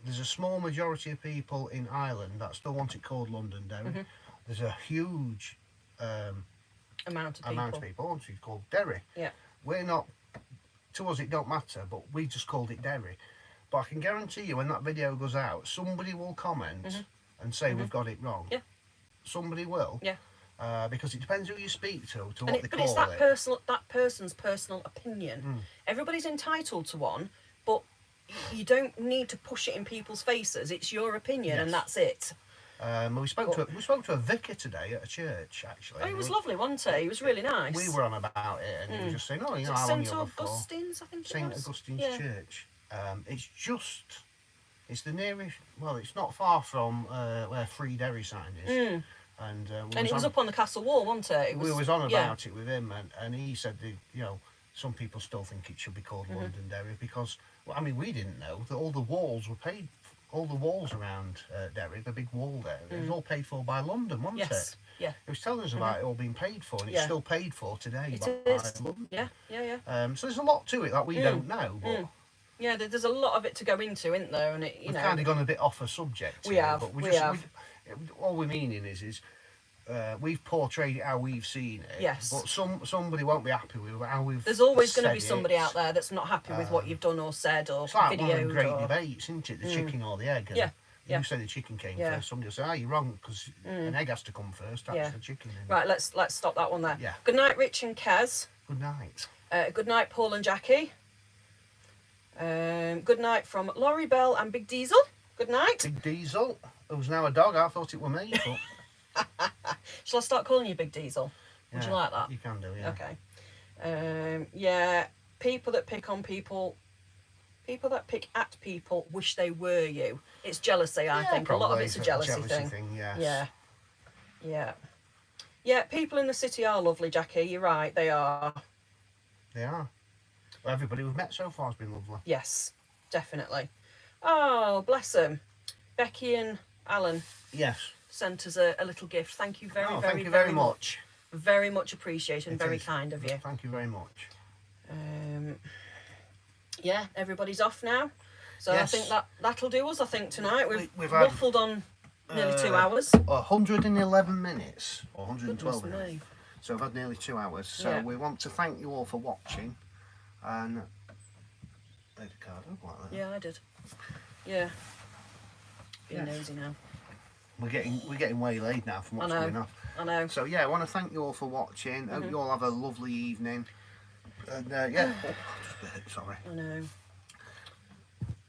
There's a small majority of people in Ireland that still want it called Londonderry. There's a huge Amount of people. amount of people want it called Derry. Yeah. We're not, to us it don't matter, but we just called it Derry. But I can guarantee you when that video goes out, somebody will comment and say we've got it wrong. Yeah. Somebody will. Yeah. Because it depends who you speak to what they But call it's that it. that person's personal opinion. Everybody's entitled to one, but you don't need to push it in people's faces. It's your opinion, and Yes. that's it. We spoke to a vicar today at a church actually. Oh, he was lovely, wasn't he? He was really nice. We were on about it, and he was just saying, "Oh, you know, Is it how long St you were for?" Augustine's, I think it St was. Augustine's Yeah. Church. It's the nearest. Well, it's not far from where Free Derry sign is. And And it was up on the castle wall, wasn't it? we was on yeah. about it with him, and he said that, you know, some people still think it should be called Londonderry because, well, I mean, we didn't know that all the walls were paid. All the walls around Derry, the big wall there, it was all paid for by London, wasn't Yes. it? Yeah. It was telling us about it all being paid for, and it's Yeah. still paid for today It by is. London. Yeah. Yeah. So there's a lot to it that we don't know, but Yeah. There's a lot of it to go into, isn't there? And it, you we've know. kind of gone a bit off a subject. We here, have, But we have. all we're meaning is we've portrayed it how we've seen it. Yes. But somebody won't be happy with how we've. There's always going to be said somebody it. out there that's not happy with what you've done or said or It's like one of the videoed. great Or... debates, isn't it? The chicken or the egg. And Yeah, yeah. You say the chicken came Yeah. first. Somebody will say, "Oh, you're wrong because an egg has to come first. That's Yeah. the chicken." And Right, let's stop that one there. Yeah. Good night, Rich and Kez. Good night. Good night, Paul and Jackie. Good night from Laurie Bell and Big Diesel. Good night. Big Diesel, who's now a dog. I thought it were me, but Shall I start calling you Big Diesel? Would you yeah, like that? You can do, yeah. Okay. Yeah, people that pick on people, people that pick at people wish they were you. It's jealousy, I Yeah, think. A lot of probably it's a jealousy thing. Yes. Yeah. Yeah. Yeah, people in the city are lovely, Jackie. You're right, they are. They are. Well, everybody we've met so far has been lovely. Yes, definitely. Oh, bless them. Becky and Alan Yes. sent us a little gift. Thank you very, very, thank you very much. Very much appreciated and It very is. kind of you. Thank you very much. Yeah, everybody's off now. So Yes. I think that'll do us, I think, tonight. We've had, waffled on nearly 2 hours. 111 minutes or Goodness 112 minutes. me. So we've had nearly 2 hours. So Yeah. we want to thank you all for watching. And there's a card up like that. Yeah, I did. Yeah. Being Yes. nosy now. We're getting waylaid now from what's I know. going on. I know. So yeah, I want to thank you all for watching. Hope you all have a lovely evening. And yeah, just a bit, sorry. I know.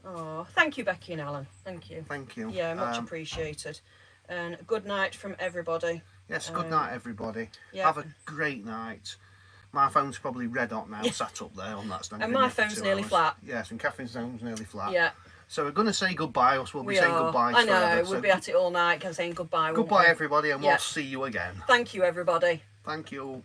Oh, thank you, Becky and Alan. Thank you. Thank you. Yeah, much appreciated. And good night from everybody. Yes, good night everybody. yeah. Have a great night. My phone's probably red hot now, sat up there on that stand. And Been my there for phone's 2 nearly hours. flat. Yes, and Catherine's phone's nearly flat. Yeah, So we're going to say goodbye, or we'll be we saying are. goodbye I know, forever. we'll So be at it all night, saying goodbye. won't goodbye we? everybody, and Yeah. we'll see you again. Thank you, everybody. Thank you.